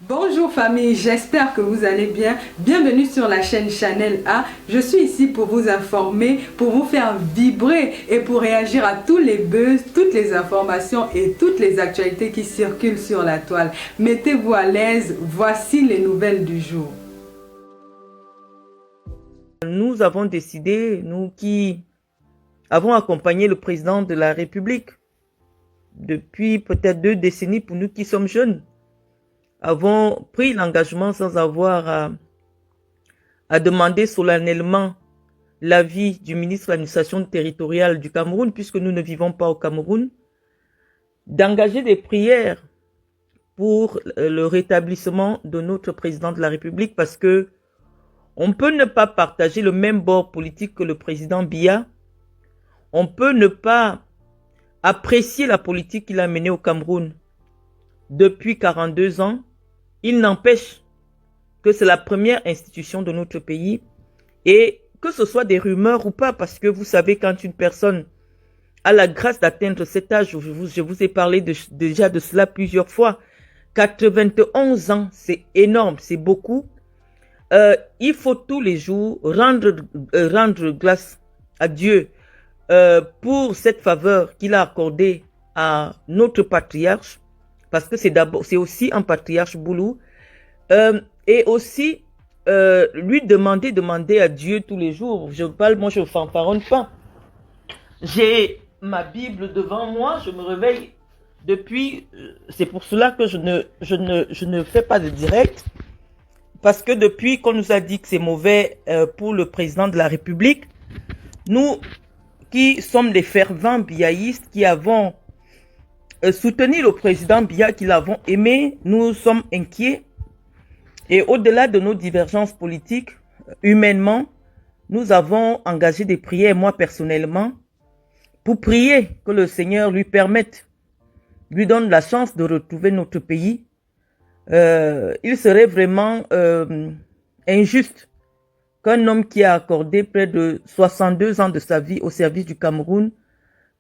Bonjour famille, j'espère que vous allez bien. Bienvenue sur la chaîne Channel A. Je suis ici pour vous informer, pour vous faire vibrer et pour réagir à tous les buzz, toutes les informations et toutes les actualités qui circulent sur la toile. Mettez-vous à l'aise, voici les nouvelles du jour. Nous avons décidé, nous qui avons accompagné le président de la République depuis peut-être 2 décennies, pour nous qui sommes jeunes, avons pris l'engagement sans avoir à demander solennellement l'avis du ministre de l'administration territoriale du Cameroun, puisque nous ne vivons pas au Cameroun, d'engager des prières pour le rétablissement de notre président de la République, parce que on peut ne pas partager le même bord politique que le président Biya. On peut ne pas apprécier la politique qu'il a menée au Cameroun depuis 42 ans. Il n'empêche que c'est la première institution de notre pays, et que ce soit des rumeurs ou pas, parce que vous savez, quand une personne a la grâce d'atteindre cet âge, je vous ai parlé déjà de cela plusieurs fois, 91 ans, c'est énorme, c'est beaucoup. Il faut tous les jours rendre grâce à Dieu pour cette faveur qu'il a accordée à notre patriarche, parce que c'est aussi un patriarche Boulou, et aussi lui demander à Dieu tous les jours. Moi je ne fanfaronne pas. J'ai ma Bible devant moi, je me réveille depuis, c'est pour cela que je ne fais pas de direct. Parce que depuis qu'on nous a dit que c'est mauvais pour le président de la République, nous qui sommes des fervents biaïstes, qui avons soutenu le président Biya, qui l'avons aimé, nous sommes inquiets. Et au-delà de nos divergences politiques, humainement, nous avons engagé des prières, moi personnellement, pour prier que le Seigneur lui permette, lui donne la chance de retrouver notre pays. Il serait vraiment injuste qu'un homme qui a accordé près de 62 ans de sa vie au service du Cameroun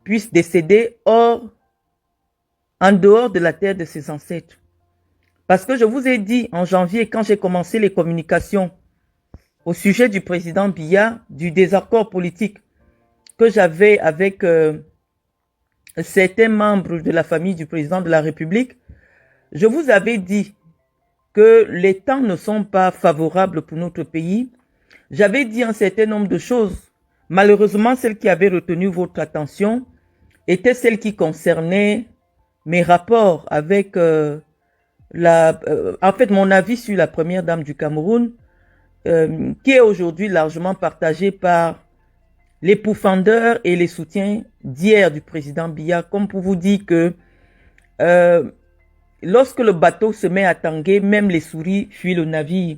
puisse décéder en dehors de la terre de ses ancêtres. Parce que je vous ai dit en janvier, quand j'ai commencé les communications au sujet du président Biya, du désaccord politique que j'avais avec certains membres de la famille du président de la République, je vous avais dit que les temps ne sont pas favorables pour notre pays. J'avais dit un certain nombre de choses. Malheureusement, celle qui avait retenu votre attention était celle qui concernait mes rapports avec en fait, mon avis sur la première dame du Cameroun, qui est aujourd'hui largement partagé par les pourfendeurs et les soutiens d'hier du président Biya, comme pour vous dire que lorsque le bateau se met à tanguer, même les souris fuient le navire.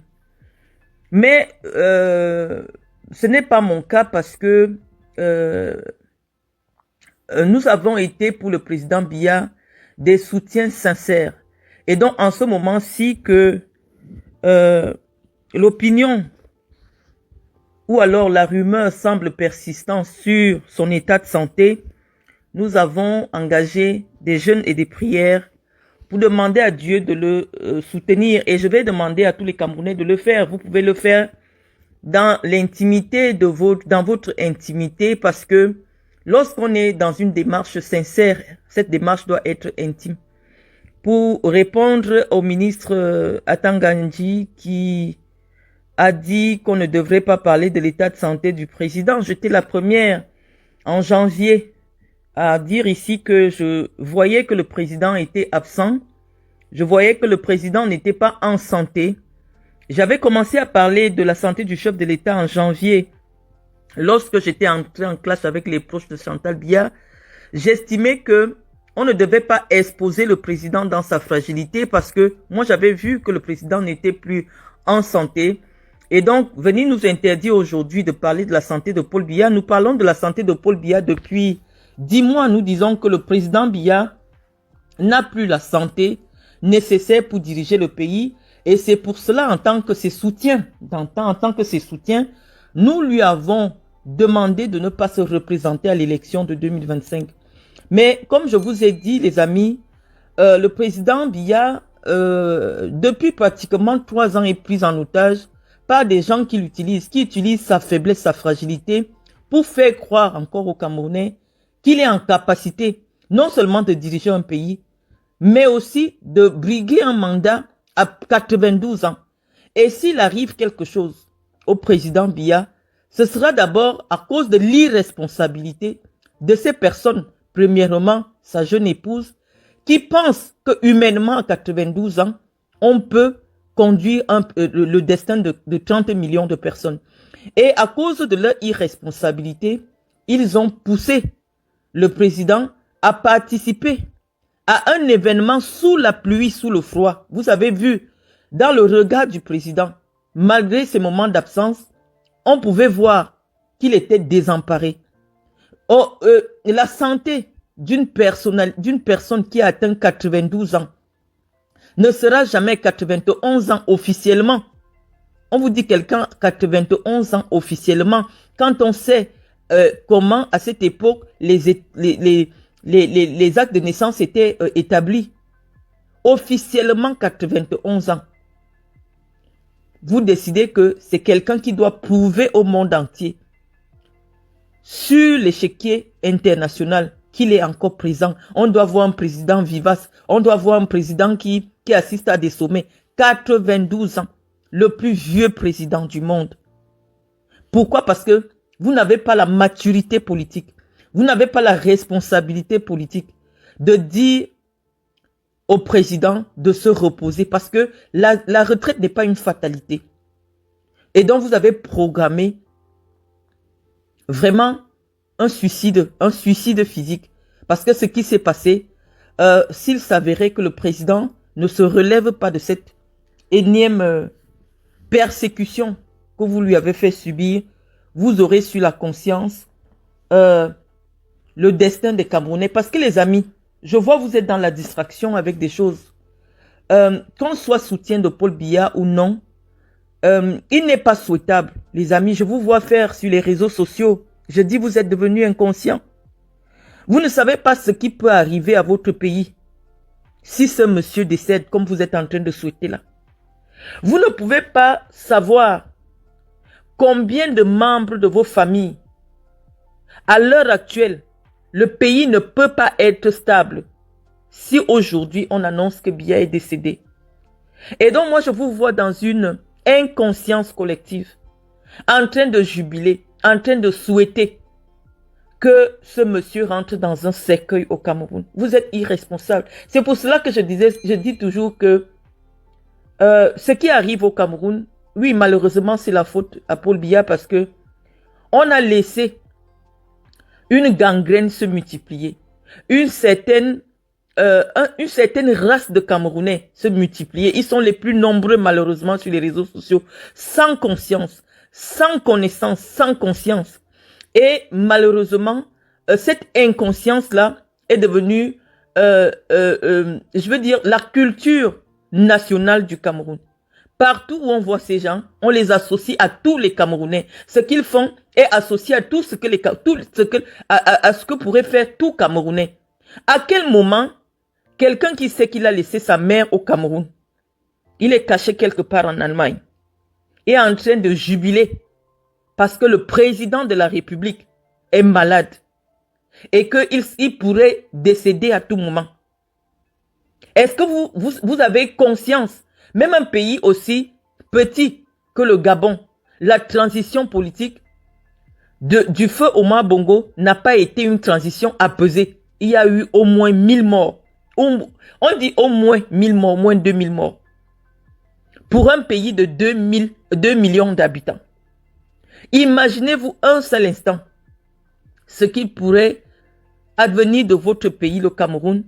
Mais ce n'est pas mon cas, parce que nous avons été pour le président Biya des soutiens sincères. Et donc en ce moment-ci que l'opinion ou alors la rumeur semble persistante sur son état de santé, nous avons engagé des jeûnes et des prières pour demander à Dieu de le soutenir. Et je vais demander à tous les Camerounais de le faire. Vous pouvez le faire dans l'intimité dans votre intimité, parce que lorsqu'on est dans une démarche sincère, cette démarche doit être intime. Pour répondre au ministre Atangandji qui a dit qu'on ne devrait pas parler de l'état de santé du président, j'étais la première en janvier à dire ici que je voyais que le président était absent, je voyais que le président n'était pas en santé. J'avais commencé à parler de la santé du chef de l'État en janvier, lorsque j'étais entré en classe avec les proches de Chantal Biya. J'estimais que on ne devait pas exposer le président dans sa fragilité, parce que moi j'avais vu que le président n'était plus en santé. Et donc, venir nous interdire aujourd'hui de parler de la santé de Paul Biya. Nous parlons de la santé de Paul Biya depuis 10 mois. Nous disons que le président Biya n'a plus la santé nécessaire pour diriger le pays. Et c'est pour cela, en tant que ses soutiens, nous lui avons demandé de ne pas se représenter à l'élection de 2025. Mais comme je vous ai dit, les amis, le président Biya depuis pratiquement 3 ans, est pris en otage par des gens qui utilisent sa faiblesse, sa fragilité, pour faire croire encore aux Camerounais qu'il est en capacité non seulement de diriger un pays, mais aussi de briguer un mandat à 92 ans. Et s'il arrive quelque chose au président Biya, ce sera d'abord à cause de l'irresponsabilité de ces personnes, premièrement sa jeune épouse, qui pense que humainement à 92 ans, on peut conduire le destin de 30 millions de personnes. Et à cause de leur irresponsabilité, ils ont poussé le président à participer à un événement sous la pluie, sous le froid. Vous avez vu, dans le regard du président, malgré ces moments d'absence, on pouvait voir qu'il était désemparé. Oh, la santé d'une personne qui a atteint 92 ans ne sera jamais 91 ans officiellement. On vous dit quelqu'un 91 ans officiellement, quand on sait comment à cette époque les actes de naissance étaient établis. Officiellement 91 ans. Vous décidez que c'est quelqu'un qui doit prouver au monde entier sur l'échiquier international qu'il est encore présent. On doit voir un président vivace. On doit voir un président qui assiste à des sommets. 92 ans. Le plus vieux président du monde. Pourquoi? Parce que vous n'avez pas la maturité politique. Vous n'avez pas la responsabilité politique de dire au président de se reposer, parce que la retraite n'est pas une fatalité. Et donc vous avez programmé vraiment un suicide physique. Parce que ce qui s'est passé, s'il s'avérait que le président ne se relève pas de cette énième persécution que vous lui avez fait subir, vous aurez sur la conscience le destin des Camerounais. Parce que les amis, je vois vous êtes dans la distraction avec des choses. Qu'on soit soutien de Paul Biya ou non, il n'est pas souhaitable, les amis. Je vous vois faire sur les réseaux sociaux. Je dis vous êtes devenus inconscients. Vous ne savez pas ce qui peut arriver à votre pays si ce monsieur décède comme vous êtes en train de souhaiter là. Vous ne pouvez pas savoir combien de membres de vos familles, à l'heure actuelle, le pays ne peut pas être stable si aujourd'hui on annonce que Biya est décédé. Et donc moi je vous vois dans une inconscience collective, en train de jubiler, en train de souhaiter que ce monsieur rentre dans un cercueil au Cameroun. Vous êtes irresponsable. C'est pour cela que je dis toujours que ce qui arrive au Cameroun, oui, malheureusement, c'est la faute à Paul Biya parce que on a laissé une gangrène se multiplier. Une certaine race de Camerounais se multiplier. Ils sont les plus nombreux, malheureusement, sur les réseaux sociaux, sans conscience, sans connaissance, sans conscience. Et malheureusement, cette inconscience-là est devenue, je veux dire, la culture nationale du Cameroun. Partout où on voit ces gens, on les associe à tous les Camerounais. Ce qu'ils font est associé à tout ce que à ce que pourrait faire tout Camerounais. À quel moment, quelqu'un qui sait qu'il a laissé sa mère au Cameroun, il est caché quelque part en Allemagne, est en train de jubiler parce que le président de la République est malade et qu'il pourrait décéder à tout moment. Est-ce que vous avez conscience, même un pays aussi petit que le Gabon, la transition politique du feu Omar Bongo n'a pas été une transition apaisée. Il y a eu au moins 1000 morts. On dit au moins 1000 morts, au moins 2000 morts. Pour un pays de 2 millions d'habitants. Imaginez-vous un seul instant ce qu'il pourrait advenir de votre pays, le Cameroun,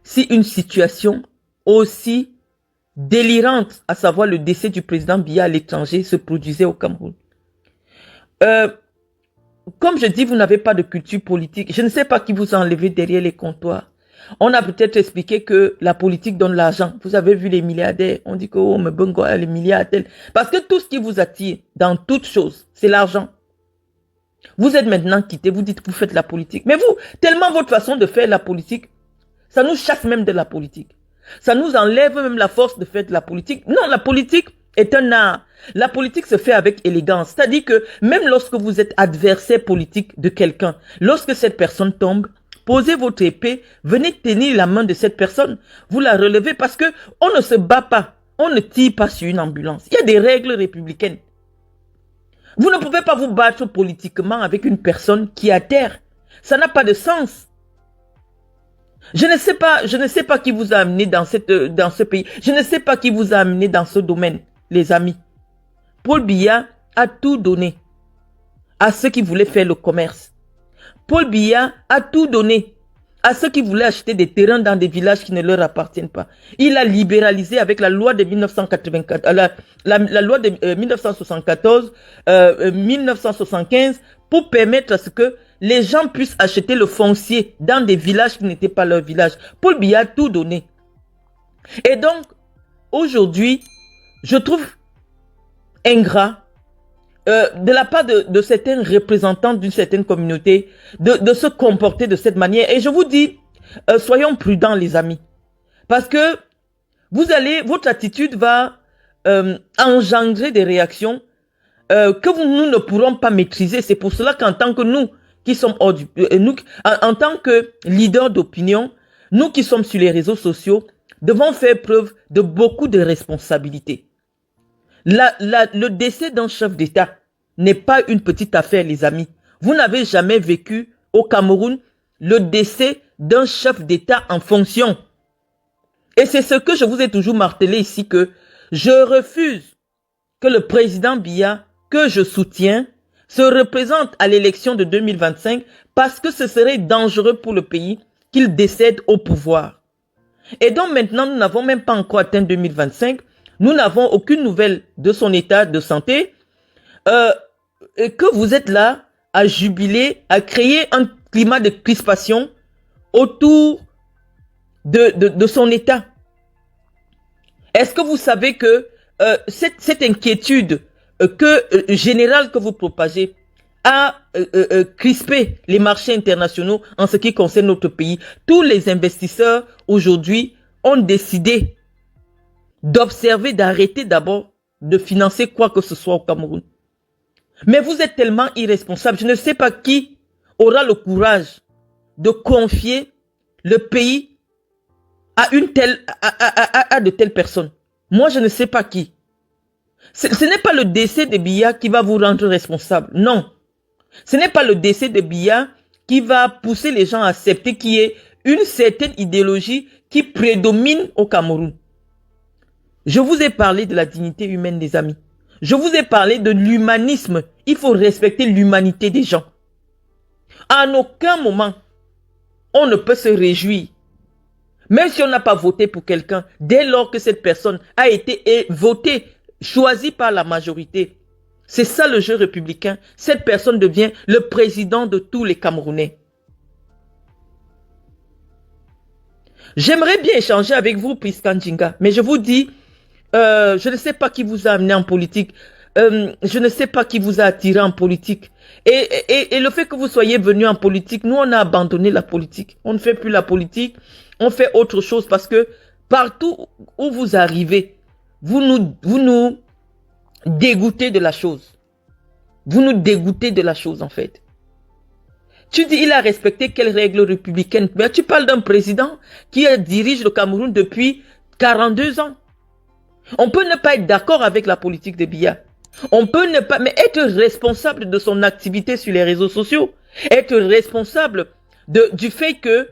si une situation aussi délirante, à savoir le décès du président Biya à l'étranger, se produisait au Cameroun. Comme je dis, vous n'avez pas de culture politique. Je ne sais pas qui vous a enlevé derrière les comptoirs. On a peut-être expliqué que la politique donne l'argent. Vous avez vu les milliardaires. On dit que oh, mais bongo, les milliardaires. Parce que tout ce qui vous attire dans toute chose, c'est l'argent. Vous êtes maintenant quitté, vous dites que vous faites la politique. Mais vous, tellement votre façon de faire la politique, ça nous chasse même de la politique. Ça nous enlève même la force de faire de la politique. Non, la politique est un art. La politique se fait avec élégance. C'est-à-dire que même lorsque vous êtes adversaire politique de quelqu'un, lorsque cette personne tombe, posez votre épée, venez tenir la main de cette personne, vous la relevez parce que on ne se bat pas, on ne tire pas sur une ambulance. Il y a des règles républicaines. Vous ne pouvez pas vous battre politiquement avec une personne qui est à terre. Ça n'a pas de sens. Je ne sais pas qui vous a amené dans ce pays. Je ne sais pas qui vous a amené dans ce domaine, les amis. Paul Biya a tout donné à ceux qui voulaient faire le commerce. Paul Biya a tout donné à ceux qui voulaient acheter des terrains dans des villages qui ne leur appartiennent pas. Il a libéralisé avec la loi de 1974, la loi de 1974, 1975 pour permettre à ce que les gens puissent acheter le foncier dans des villages qui n'étaient pas leurs villages. Paul Biya a tout donné. Et donc, aujourd'hui, je trouve ingrat de la part de certains représentants d'une certaine communauté de se comporter de cette manière. Et je vous dis, soyons prudents les amis. Parce que votre attitude va engendrer des réactions que nous ne pourrons pas maîtriser. C'est pour cela qu'en tant que nous qui sommes en tant que leaders d'opinion, nous qui sommes sur les réseaux sociaux, devons faire preuve de beaucoup de responsabilité. Le décès d'un chef d'État n'est pas une petite affaire, les amis. Vous n'avez jamais vécu au Cameroun le décès d'un chef d'État en fonction. Et c'est ce que je vous ai toujours martelé ici, que je refuse que le président Biya, que je soutiens, se représente à l'élection de 2025 parce que ce serait dangereux pour le pays qu'il décède au pouvoir. Et donc maintenant, nous n'avons même pas encore atteint 2025. Nous n'avons aucune nouvelle de son état de santé. Et que vous êtes là à jubiler, à créer un climat de crispation autour de son état. Est-ce que vous savez que cette inquiétude générale que vous propagez a crispé les marchés internationaux en ce qui concerne notre pays? Tous les investisseurs aujourd'hui ont décidé d'observer, d'arrêter d'abord de financer quoi que ce soit au Cameroun. Mais vous êtes tellement irresponsable. Je ne sais pas qui aura le courage de confier le pays à de telles personnes. Moi, je ne sais pas qui. Ce n'est pas le décès de Biya qui va vous rendre responsable. Non. Ce n'est pas le décès de Biya qui va pousser les gens à accepter qu'il y ait une certaine idéologie qui prédomine au Cameroun. Je vous ai parlé de la dignité humaine, les amis. Je vous ai parlé de l'humanisme. Il faut respecter l'humanité des gens. À aucun moment, on ne peut se réjouir. Même si on n'a pas voté pour quelqu'un, dès lors que cette personne a été votée, choisie par la majorité, c'est ça le jeu républicain. Cette personne devient le président de tous les Camerounais. J'aimerais bien échanger avec vous, Prisca Njinga, mais je vous dis, je ne sais pas qui vous a amené en politique. Je ne sais pas qui vous a attiré en politique. Et le fait que vous soyez venu en politique, nous on a abandonné la politique. On ne fait plus la politique, on fait autre chose parce que partout où vous arrivez, vous nous dégoûtez de la chose. Vous nous dégoûtez de la chose en fait. Tu dis il a respecté quelles règles républicaines? Mais tu parles d'un président qui dirige le Cameroun depuis 42 ans. On peut ne pas être d'accord avec la politique de Biya. On peut ne pas, mais être responsable de son activité sur les réseaux sociaux. Être responsable du fait que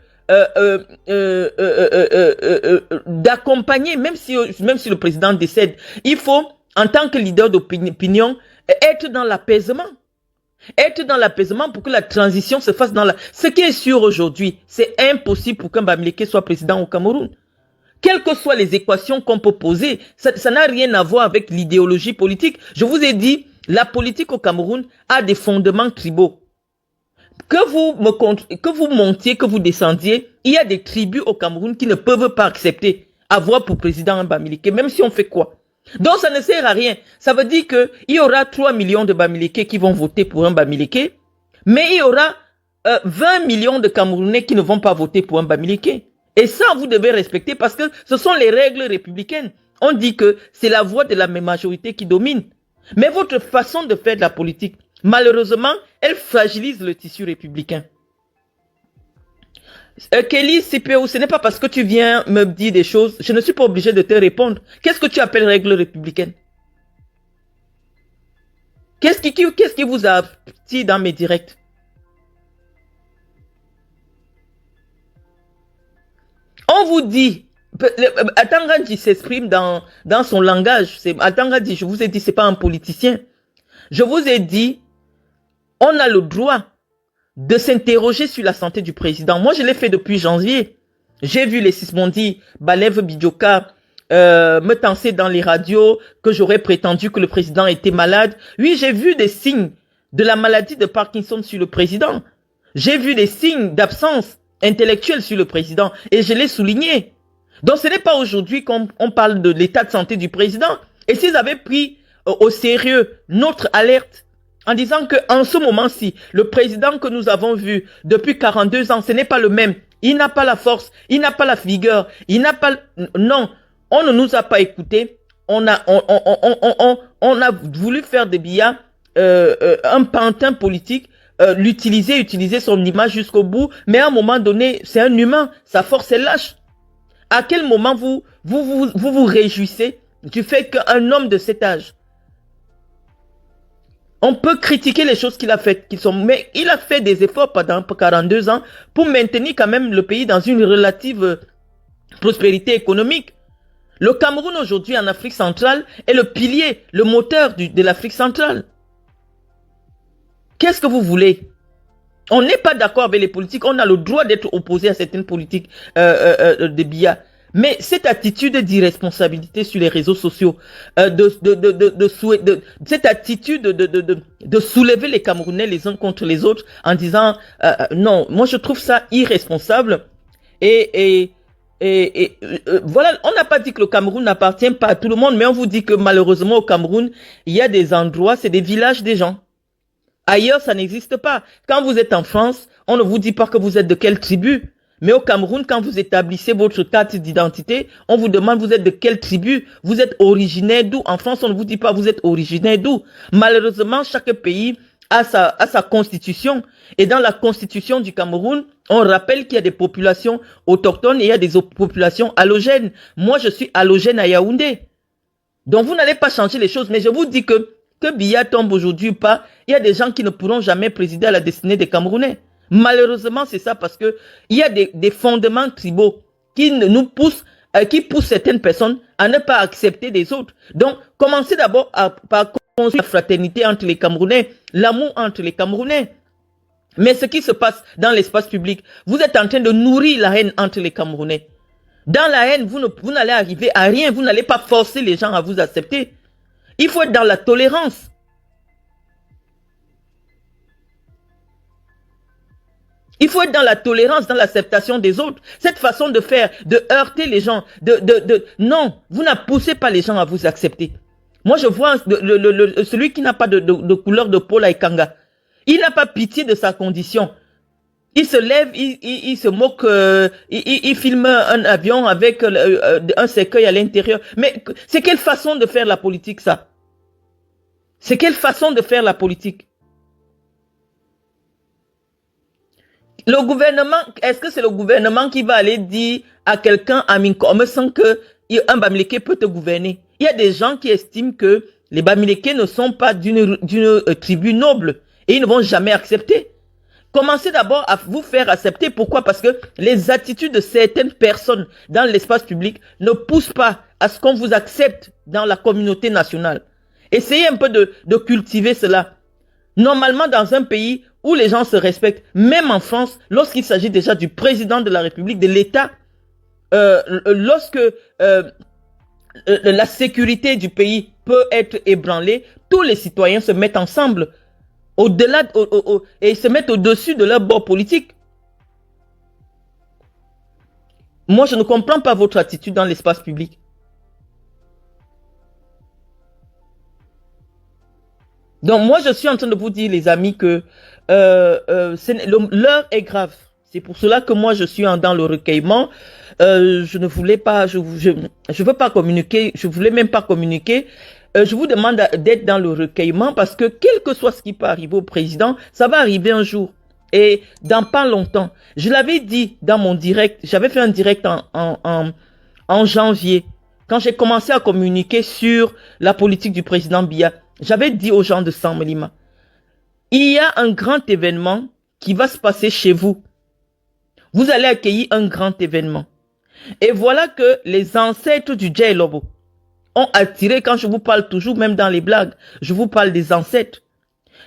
d'accompagner, même si le président décède, il faut, en tant que leader d'opinion, être dans l'apaisement. Être dans l'apaisement pour que la transition se fasse dans la... Ce qui est sûr aujourd'hui, c'est impossible pour qu'un Bamileke soit président au Cameroun. Quelles que soient les équations qu'on peut poser, ça n'a rien à voir avec l'idéologie politique. Je vous ai dit, la politique au Cameroun a des fondements tribaux. Que vous montiez, que vous descendiez, il y a des tribus au Cameroun qui ne peuvent pas accepter avoir pour président un Bamileke, même si on fait quoi. Donc ça ne sert à rien. Ça veut dire qu'il y aura 3 millions de Bamileke qui vont voter pour un Bamileke, mais il y aura 20 millions de Camerounais qui ne vont pas voter pour un Bamileke. Et ça, vous devez respecter parce que ce sont les règles républicaines. On dit que c'est la voix de la majorité qui domine. Mais votre façon de faire de la politique, malheureusement, elle fragilise le tissu républicain. Kelly CPO, ce n'est pas parce que tu viens me dire des choses, je ne suis pas obligé de te répondre. Qu'est-ce que tu appelles règles républicaines? Qu'est-ce qui vous a dit dans mes directs? On vous dit, Atangadi s'exprime dans son langage. Atangadi, je vous ai dit, c'est pas un politicien. Je vous ai dit, on a le droit de s'interroger sur la santé du président. Moi, je l'ai fait depuis janvier. J'ai vu les Sismondi, Balev Bidjoka, me tenser dans les radios que j'aurais prétendu que le président était malade. Oui, j'ai vu des signes de la maladie de Parkinson sur le président. J'ai vu des signes d'absence intellectuelle sur le président et je l'ai souligné. Donc, ce n'est pas aujourd'hui qu'on parle de l'état de santé du président. Et s'ils avaient pris au sérieux notre alerte en disant qu'en ce moment-ci, le président que nous avons vu depuis 42 ans, ce n'est pas le même. Il n'a pas la force, il n'a pas la vigueur, il n'a pas... Non, on ne nous a pas écoutés. On a voulu faire des billets, un pantin politique, utiliser son image jusqu'au bout, mais à un moment donné, c'est un humain, sa force est lâche. À quel moment vous réjouissez du fait qu'un homme de cet âge, on peut critiquer les choses qu'il a faites, mais il a fait des efforts pendant 42 ans pour maintenir quand même le pays dans une relative prospérité économique. Le Cameroun aujourd'hui en Afrique centrale est le pilier, le moteur de l'Afrique centrale. Qu'est-ce que vous voulez? On n'est pas d'accord avec les politiques, on a le droit d'être opposé à certaines politiques de BIA. Mais cette attitude d'irresponsabilité sur les réseaux sociaux, cette attitude de soulever les Camerounais les uns contre les autres en disant non, moi je trouve ça irresponsable. Voilà, on n'a pas dit que le Cameroun n'appartient pas à tout le monde, mais on vous dit que malheureusement au Cameroun, il y a des endroits, c'est des villages des gens. Ailleurs, ça n'existe pas. Quand vous êtes en France, on ne vous dit pas que vous êtes de quelle tribu. Mais au Cameroun, quand vous établissez votre carte d'identité, on vous demande vous êtes de quelle tribu, vous êtes originaire d'où. En France, on ne vous dit pas vous êtes originaire d'où. Malheureusement, chaque pays a sa constitution. Et dans la constitution du Cameroun, on rappelle qu'il y a des populations autochtones et il y a des populations allogènes. Moi, je suis allogène à Yaoundé. Donc, vous n'allez pas changer les choses. Mais je vous dis que Biya tombe aujourd'hui ou pas, il y a des gens qui ne pourront jamais présider à la destinée des Camerounais. Malheureusement, c'est ça parce que il y a des fondements tribaux qui nous poussent, qui poussent certaines personnes à ne pas accepter des autres. Donc, commencez d'abord par construire la fraternité entre les Camerounais, l'amour entre les Camerounais. Mais ce qui se passe dans l'espace public, vous êtes en train de nourrir la haine entre les Camerounais. Dans la haine, vous n'allez arriver à rien, vous n'allez pas forcer les gens à vous accepter. Il faut être dans la tolérance. Il faut être dans la tolérance, dans l'acceptation des autres. Cette façon de faire, de heurter les gens, non, vous ne poussez pas les gens à vous accepter. Moi, je vois celui qui n'a pas de couleur de peau, Laikanga. Il n'a pas pitié de sa condition. Il se lève, il se moque, il filme un avion avec un cercueil à l'intérieur. Mais c'est quelle façon de faire la politique, ça? C'est quelle façon de faire la politique? Le gouvernement, est-ce que c'est le gouvernement qui va aller dire à quelqu'un, à Minkom, sans que un Bamileke peut te gouverner? Il y a des gens qui estiment que les Bamileke ne sont pas d'une tribu noble et ils ne vont jamais accepter. Commencez d'abord à vous faire accepter. Pourquoi? Parce que les attitudes de certaines personnes dans l'espace public ne poussent pas à ce qu'on vous accepte dans la communauté nationale. Essayez un peu de cultiver cela. Normalement, dans un pays où les gens se respectent, même en France, lorsqu'il s'agit déjà du président de la République, de l'État, lorsque la sécurité du pays peut être ébranlée, tous les citoyens se mettent ensemble au-delà et se mettent au-dessus de leur bord politique. Moi, je ne comprends pas votre attitude dans l'espace public. Donc, moi, je suis en train de vous dire, les amis, que l'heure est grave. C'est pour cela que moi, je suis dans le recueillement. Je ne voulais pas, je veux pas communiquer, je voulais même pas communiquer. Je vous demande d'être dans le recueillement parce que quel que soit ce qui peut arriver au président, ça va arriver un jour. Et dans pas longtemps, je l'avais dit dans mon direct, j'avais fait un direct en janvier, quand j'ai commencé à communiquer sur la politique du président Biya. J'avais dit aux gens de Samlima, il y a un grand événement qui va se passer chez vous. Vous allez accueillir un grand événement. Et voilà que les ancêtres du Djay Lobo ont attiré, quand je vous parle toujours, même dans les blagues, je vous parle des ancêtres.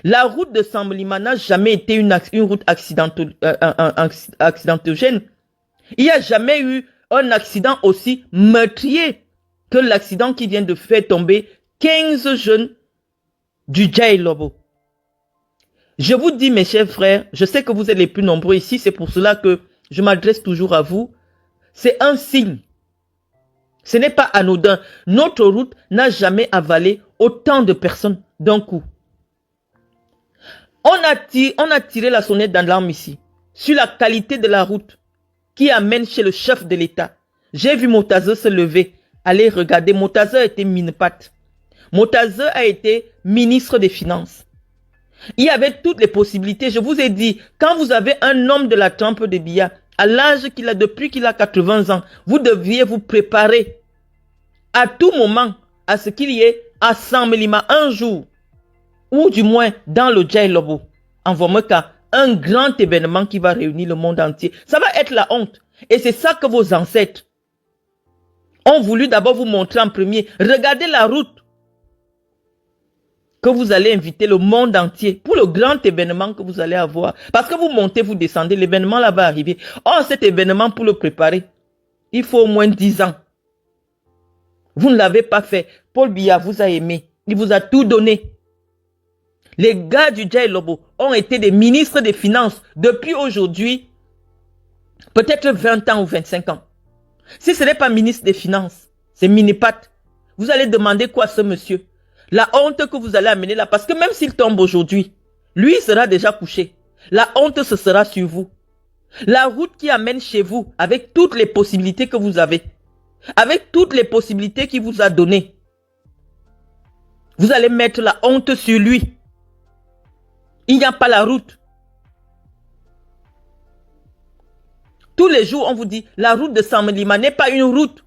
La route de Samlima n'a jamais été une route accidentogène. Il n'y a jamais eu un accident aussi meurtrier que l'accident qui vient de faire tomber 15 jeunes du Djay Lobo. Je vous dis, mes chers frères, je sais que vous êtes les plus nombreux ici, c'est pour cela que je m'adresse toujours à vous. C'est un signe. Ce n'est pas anodin. Notre route n'a jamais avalé autant de personnes d'un coup. On a tiré la sonnette d'alarme ici sur la qualité de la route qui amène chez le chef de l'État. J'ai vu Motaze se lever. Allez regarder, Motaze a été mine-patte. Motaze a été ministre des Finances. Il y avait toutes les possibilités. Je vous ai dit, quand vous avez un homme de la trempe de Biya, à l'âge qu'il a, depuis qu'il a 80 ans, vous deviez vous préparer à tout moment à ce qu'il y ait à Samlima un jour, ou du moins dans le Djay Lobo, en Vomeka, un grand événement qui va réunir le monde entier. Ça va être la honte. Et c'est ça que vos ancêtres ont voulu d'abord vous montrer en premier. Regardez la route que vous allez inviter le monde entier pour le grand événement que vous allez avoir. Parce que vous montez, vous descendez, l'événement là va arriver. Or, cet événement, pour le préparer, il faut au moins 10 ans. Vous ne l'avez pas fait. Paul Biya vous a aimé. Il vous a tout donné. Les gars du Djay Lobo ont été des ministres des Finances depuis aujourd'hui, peut-être 20 ans ou 25 ans. Si ce n'est pas ministre des Finances, c'est mini-pat. Vous allez demander quoi à ce monsieur? La honte que vous allez amener là, parce que même s'il tombe aujourd'hui, lui sera déjà couché. La honte, ce sera sur vous. La route qui amène chez vous, avec toutes les possibilités que vous avez, avec toutes les possibilités qu'il vous a données, vous allez mettre la honte sur lui. Il n'y a pas la route. Tous les jours, on vous dit, la route de Samlima n'est pas une route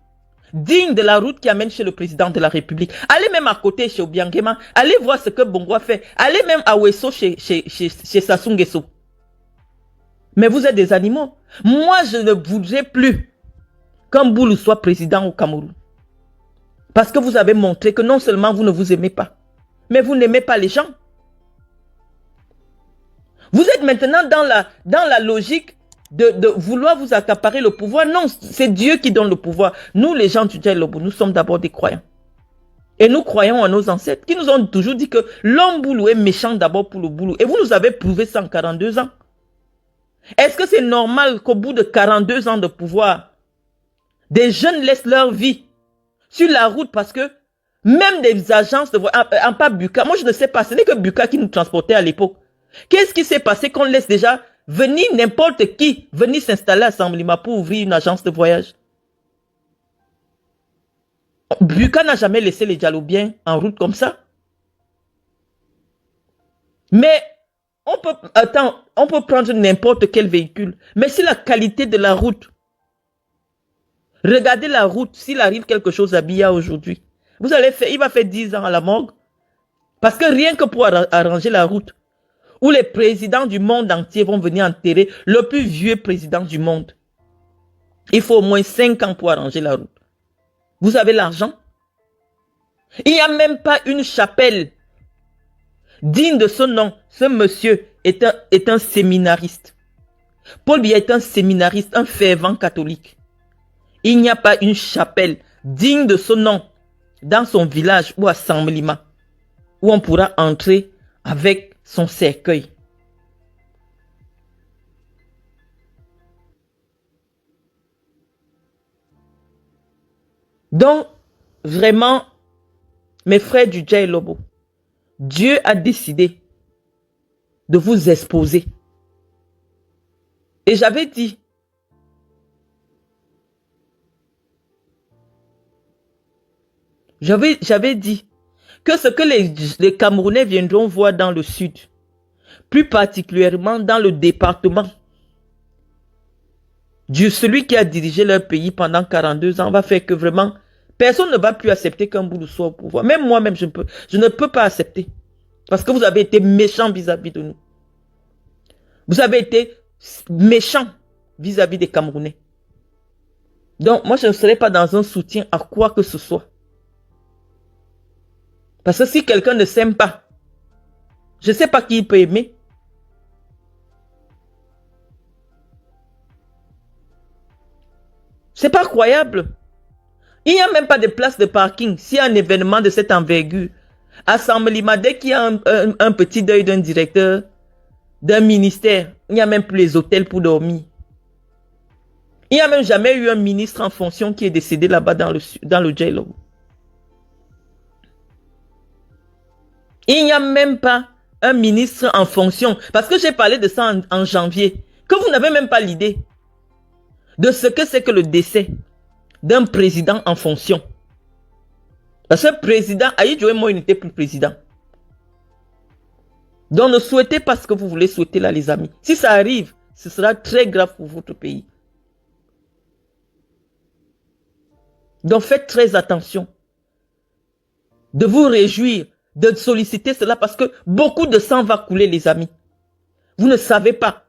digne de la route qui amène chez le président de la République. Allez même à côté chez Obiangema. Allez voir ce que Bongo a fait. Allez même à Wesso chez Sassou Nguesso. Mais vous êtes des animaux. Moi, je ne voudrais plus qu'un Boulou soit président au Cameroun. Parce que vous avez montré que non seulement vous ne vous aimez pas, mais vous n'aimez pas les gens. Vous êtes maintenant dans la logique de vouloir vous accaparer le pouvoir. Non, c'est Dieu qui donne le pouvoir. Nous, les gens du Djay Lobo, nous sommes d'abord des croyants. Et nous croyons en nos ancêtres qui nous ont toujours dit que l'homme boulou est méchant d'abord pour le boulou. Et vous nous avez prouvé ça en 42 ans. Est-ce que c'est normal qu'au bout de 42 ans de pouvoir, des jeunes laissent leur vie sur la route parce que même des agences de voyage, en pas Buka, moi je ne sais pas, ce n'est que Buka qui nous transportait à l'époque. Qu'est-ce qui s'est passé qu'on laisse déjà venir n'importe qui, venir s'installer à Samlima pour ouvrir une agence de voyage? Buka n'a jamais laissé les Diallobiens en route comme ça. Mais on peut prendre n'importe quel véhicule. Mais si la qualité de la route, regardez la route, s'il arrive quelque chose à Biya aujourd'hui, vous allez faire, il va faire 10 ans à la morgue. Parce que rien que pour arranger la route, où les présidents du monde entier vont venir enterrer le plus vieux président du monde. Il faut au moins 5 ans pour arranger la route. Vous avez l'argent? Il n'y a même pas une chapelle digne de ce nom. Ce monsieur est un séminariste. Paul Biya est un séminariste, un fervent catholique. Il n'y a pas une chapelle digne de ce nom dans son village ou à Samlima où on pourra entrer avec son cercueil. Donc, vraiment, mes frères du Djay Lobo, Dieu a décidé de vous exposer. Et j'avais dit, que ce que les Camerounais viendront voir dans le sud, plus particulièrement dans le département de celui qui a dirigé leur pays pendant 42 ans, va faire que vraiment, personne ne va plus accepter qu'un Boulou soit au pouvoir. Même moi-même, je ne peux pas accepter. Parce que vous avez été méchants vis-à-vis de nous. Vous avez été méchants vis-à-vis des Camerounais. Donc, moi, je ne serai pas dans un soutien à quoi que ce soit. Parce que si quelqu'un ne s'aime pas, je ne sais pas qui il peut aimer. C'est pas croyable. Il n'y a même pas de place de parking. S'il y a un événement de cette envergure, à Sambalima, dès qu'il y a un petit deuil d'un directeur, d'un ministère, il n'y a même plus les hôtels pour dormir. Il n'y a même jamais eu un ministre en fonction qui est décédé là-bas dans le jail. Il n'y a même pas un ministre en fonction. Parce que j'ai parlé de ça en janvier. Que vous n'avez même pas l'idée de ce que c'est que le décès d'un président en fonction. Parce que le président, Aïe Joe Moi, il n'était plus président. Donc ne souhaitez pas ce que vous voulez souhaiter là, les amis. Si ça arrive, ce sera très grave pour votre pays. Donc faites très attention de vous réjouir, de solliciter cela parce que beaucoup de sang va couler, les amis. Vous ne savez pas.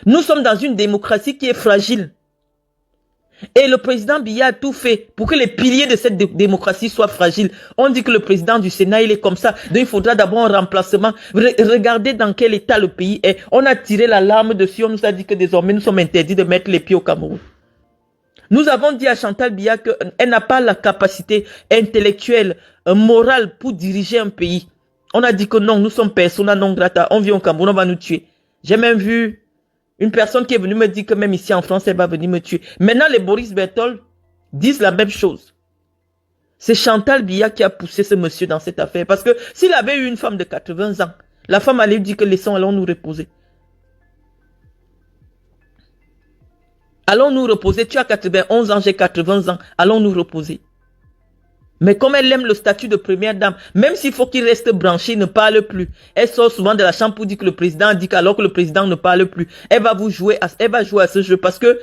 Nous sommes dans une démocratie qui est fragile. Et le président Biya a tout fait pour que les piliers de cette démocratie soient fragiles. On dit que le président du Sénat, il est comme ça. Donc il faudra d'abord un remplacement. Regardez dans quel état le pays est. On a tiré l'alarme dessus. On nous a dit que désormais, nous sommes interdits de mettre les pieds au Cameroun. Nous avons dit à Chantal Biya qu'elle n'a pas la capacité intellectuelle, morale pour diriger un pays. On a dit que non, nous sommes persona non grata. On vient au Cameroun, on va nous tuer. J'ai même vu une personne qui est venue me dire que même ici en France, elle va venir me tuer. Maintenant, les Boris Berthold disent la même chose. C'est Chantal Biya qui a poussé ce monsieur dans cette affaire. Parce que s'il avait eu une femme de 80 ans, la femme allait lui dire que laissons, allons nous reposer. Allons nous reposer. Tu as 91 ans, j'ai 80 ans. Allons nous reposer. Mais comme elle aime le statut de première dame, même s'il faut qu'il reste branché, ne parle plus. Elle sort souvent de la chambre pour dire que le président dit qu'alors que le président ne parle plus. Elle va jouer à ce jeu parce que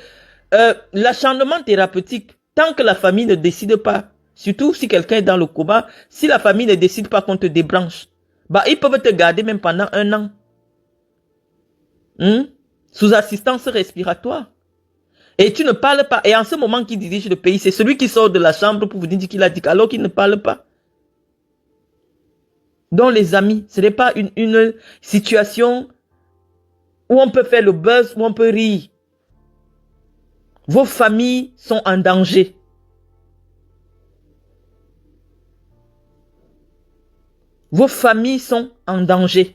l'acharnement thérapeutique, tant que la famille ne décide pas, surtout si quelqu'un est dans le coma, si la famille ne décide pas qu'on te débranche, bah ils peuvent te garder même pendant 1 an. Sous assistance respiratoire. Et tu ne parles pas. Et en ce moment qui dirige le pays, c'est celui qui sort de la chambre pour vous dire qu'il a dit alors qu'il ne parle pas. Donc les amis, ce n'est pas une situation où on peut faire le buzz, où on peut rire. Vos familles sont en danger. Vos familles sont en danger.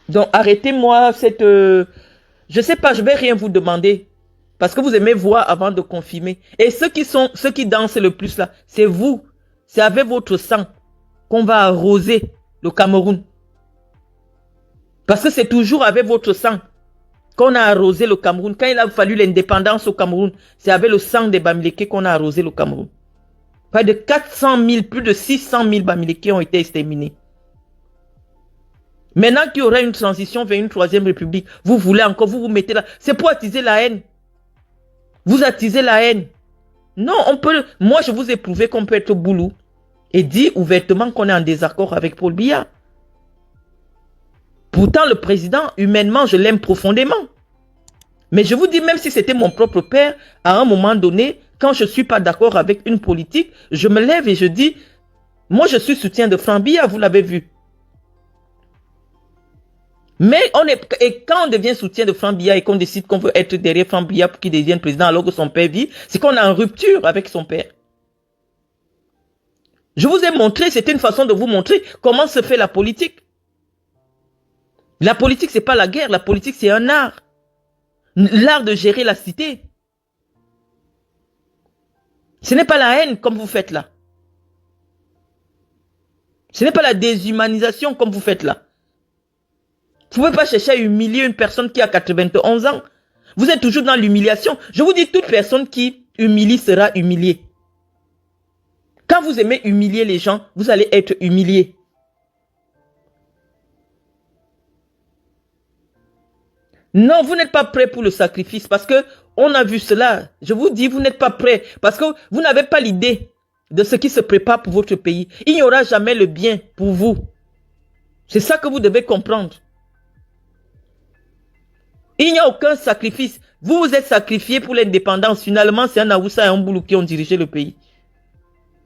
Donc, arrêtez-moi cette... je sais pas, je vais rien vous demander. Parce que vous aimez voir avant de confirmer. Et ceux qui dansent le plus là, c'est vous. C'est avec votre sang qu'on va arroser le Cameroun. Parce que c'est toujours avec votre sang qu'on a arrosé le Cameroun. Quand il a fallu l'indépendance au Cameroun, c'est avec le sang des Bamileke qu'on a arrosé le Cameroun. Près de 400 000, plus de 600 000 Bamileke ont été exterminés. Maintenant qu'il y aura une transition vers une 3e république, vous voulez encore, vous mettez là. C'est pour attiser la haine. Vous attisez la haine. Non, on peut... Moi, je vous ai prouvé qu'on peut être boulou et dire ouvertement qu'on est en désaccord avec Paul Biya. Pourtant, le président, humainement, je l'aime profondément. Mais je vous dis, même si c'était mon propre père, à un moment donné, quand je ne suis pas d'accord avec une politique, je me lève et je dis, moi, je suis soutien de Franck Biya, vous l'avez vu. Mais et quand on devient soutien de Franck Biya et qu'on décide qu'on veut être derrière Franck Biya pour qu'il devienne président alors que son père vit, c'est qu'on est en rupture avec son père. Je vous ai montré, c'était une façon de vous montrer comment se fait la politique. La politique, c'est pas la guerre, la politique, c'est un art. L'art de gérer la cité. Ce n'est pas la haine comme vous faites là. Ce n'est pas la déshumanisation comme vous faites là. Vous ne pouvez pas chercher à humilier une personne qui a 91 ans. Vous êtes toujours dans l'humiliation. Je vous dis, toute personne qui humilie sera humiliée. Quand vous aimez humilier les gens, vous allez être humilié. Non, vous n'êtes pas prêt pour le sacrifice parce que on a vu cela. Je vous dis, vous n'êtes pas prêt parce que vous n'avez pas l'idée de ce qui se prépare pour votre pays. Il n'y aura jamais le bien pour vous. C'est ça que vous devez comprendre. Il n'y a aucun sacrifice. Vous vous êtes sacrifié pour l'indépendance. Finalement, c'est un Aoussa et un Boulou qui ont dirigé le pays.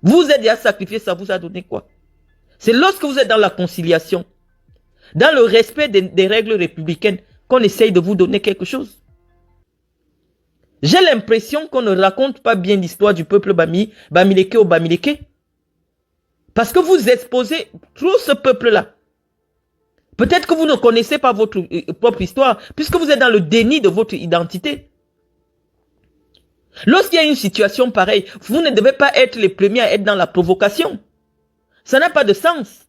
Vous êtes déjà sacrifié, ça vous a donné quoi? C'est lorsque vous êtes dans la conciliation, dans le respect des règles républicaines, qu'on essaye de vous donner quelque chose. J'ai l'impression qu'on ne raconte pas bien l'histoire du peuple Bamileke au Bamileke. Parce que vous exposez trop ce peuple-là. Peut-être que vous ne connaissez pas votre propre histoire, puisque vous êtes dans le déni de votre identité. Lorsqu'il y a une situation pareille, vous ne devez pas être les premiers à être dans la provocation. Ça n'a pas de sens.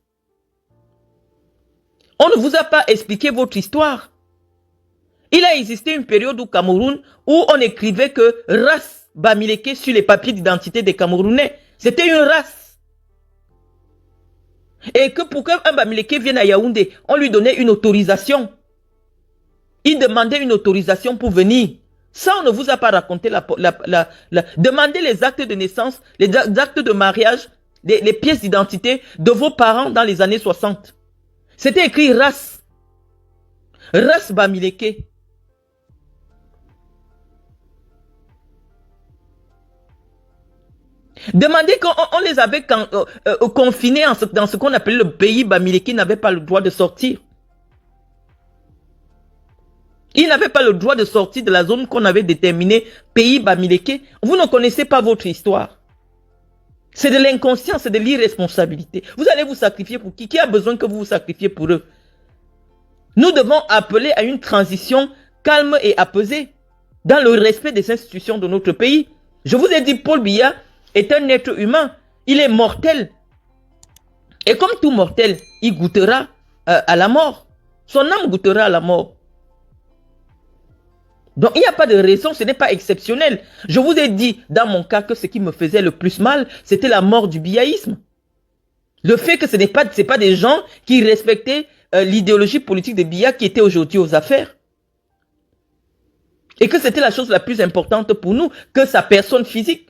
On ne vous a pas expliqué votre histoire. Il a existé une période au Cameroun où on écrivait que race Bamileke sur les papiers d'identité des Camerounais. C'était une race. Et que pour qu'un Bamileke vienne à Yaoundé, on lui donnait une autorisation. Il demandait une autorisation pour venir. Ça, on ne vous a pas raconté. Demandez les actes de naissance, les actes de mariage, les pièces d'identité de vos parents dans les années 60. C'était écrit race. Race Bamileke. Demandez qu'on les avait confinés dans ce qu'on appelait le pays Bamileke, n'avaient pas le droit de sortir. Ils n'avaient pas le droit de sortir de la zone qu'on avait déterminée, pays Bamileke. Vous ne connaissez pas votre histoire. C'est de l'inconscience, c'est de l'irresponsabilité. Vous allez vous sacrifier pour qui? Qui a besoin que vous vous sacrifiez pour eux? Nous devons appeler à une transition calme et apaisée, dans le respect des institutions de notre pays. Je vous ai dit, Paul Biya est un être humain. Il est mortel. Et comme tout mortel, il goûtera à la mort. Son âme goûtera à la mort. Donc il n'y a pas de raison, ce n'est pas exceptionnel. Je vous ai dit, dans mon cas, que ce qui me faisait le plus mal, c'était la mort du biaïsme. Le fait que ce n'est pas des gens qui respectaient l'idéologie politique de Biya qui était aujourd'hui aux affaires. Et que c'était la chose la plus importante pour nous que sa personne physique.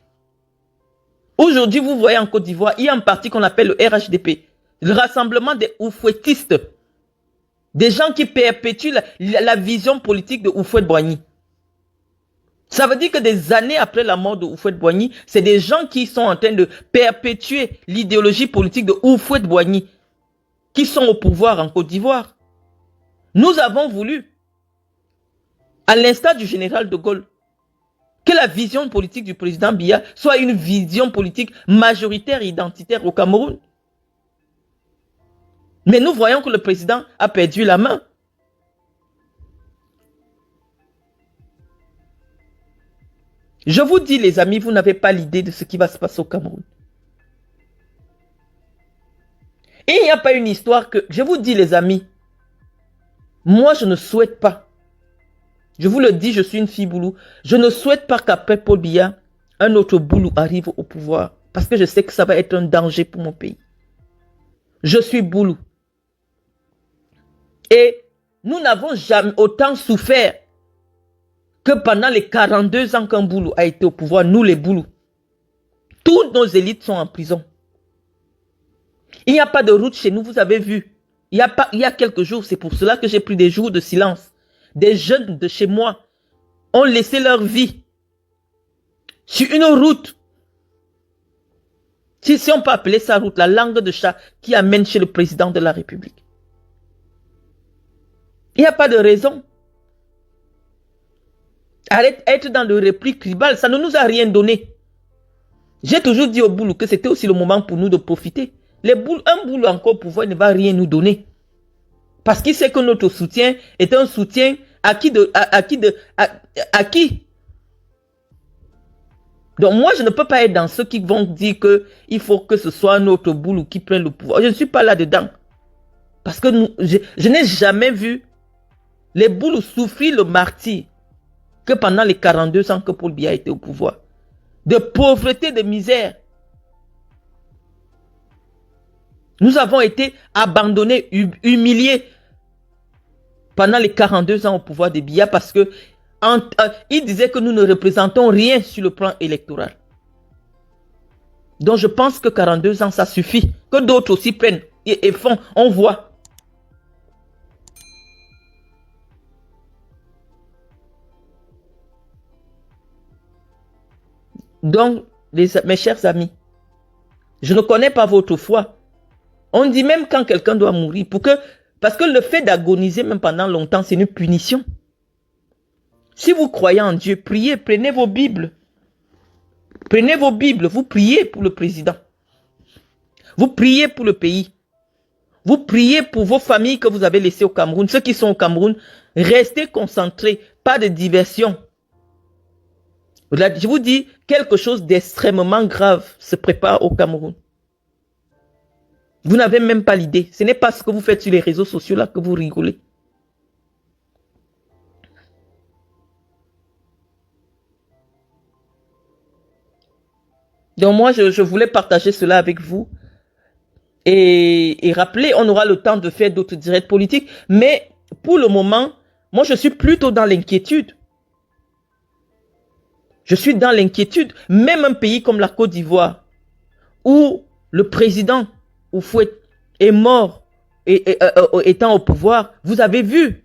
Aujourd'hui, vous voyez en Côte d'Ivoire, il y a un parti qu'on appelle le RHDP, le rassemblement des oufouettistes, des gens qui perpétuent la vision politique de Houphouët-Boigny. Ça veut dire que des années après la mort de Houphouët-Boigny, c'est des gens qui sont en train de perpétuer l'idéologie politique de Houphouët-Boigny, qui sont au pouvoir en Côte d'Ivoire. Nous avons voulu, à l'instar du général de Gaulle, que la vision politique du président Biya soit une vision politique majoritaire et identitaire au Cameroun. Mais nous voyons que le président a perdu la main. Je vous dis, les amis, vous n'avez pas l'idée de ce qui va se passer au Cameroun. Et il n'y a pas une histoire que... Je vous dis, les amis, moi, je ne souhaite pas. Je vous le dis, je suis une fille Boulou. Je ne souhaite pas qu'après Paul Biya, un autre Boulou arrive au pouvoir. Parce que je sais que ça va être un danger pour mon pays. Je suis Boulou. Et nous n'avons jamais autant souffert que pendant les 42 ans qu'un Boulou a été au pouvoir, nous les Boulous. Toutes nos élites sont en prison. Il n'y a pas de route chez nous, vous avez vu. Il y a quelques jours, c'est pour cela que j'ai pris des jours de silence. Des jeunes de chez moi ont laissé leur vie sur une route. Si on peut appeler ça route, la langue de chat qui amène chez le président de la République. Il n'y a pas de raison. Arrête d'être dans le repli tribal, ça ne nous a rien donné. J'ai toujours dit au Boulou que c'était aussi le moment pour nous de profiter. Un Boulou encore au pouvoir ne va rien nous donner. Parce qu'il sait que notre soutien est un soutien à qui Donc moi, je ne peux pas être dans ceux qui vont dire qu'il faut que ce soit un autre boulot qui prenne le pouvoir. Je ne suis pas là-dedans. Parce que je n'ai jamais vu les boulots souffrir le martyre que pendant les 42 ans que Paul Biya était au pouvoir. De pauvreté, de misère. Nous avons été abandonnés, humiliés pendant les 42 ans au pouvoir de Biya parce que il disait que nous ne représentons rien sur le plan électoral. Donc je pense que 42 ans, ça suffit. Que d'autres aussi prennent et font, on voit. Donc, mes chers amis, je ne connais pas votre foi. On dit même quand quelqu'un doit mourir, parce que le fait d'agoniser même pendant longtemps, c'est une punition. Si vous croyez en Dieu, priez, prenez vos Bibles. Prenez vos Bibles, vous priez pour le président. Vous priez pour le pays. Vous priez pour vos familles que vous avez laissées au Cameroun. Ceux qui sont au Cameroun, restez concentrés, pas de diversion. Je vous dis, quelque chose d'extrêmement grave se prépare au Cameroun. Vous n'avez même pas l'idée. Ce n'est pas ce que vous faites sur les réseaux sociaux là que vous rigolez. Donc moi, je voulais partager cela avec vous. Et rappeler, on aura le temps de faire d'autres directs politiques. Mais pour le moment, moi, je suis plutôt dans l'inquiétude. Je suis dans l'inquiétude. Même un pays comme la Côte d'Ivoire, où le président Oufouette est mort étant au pouvoir, vous avez vu.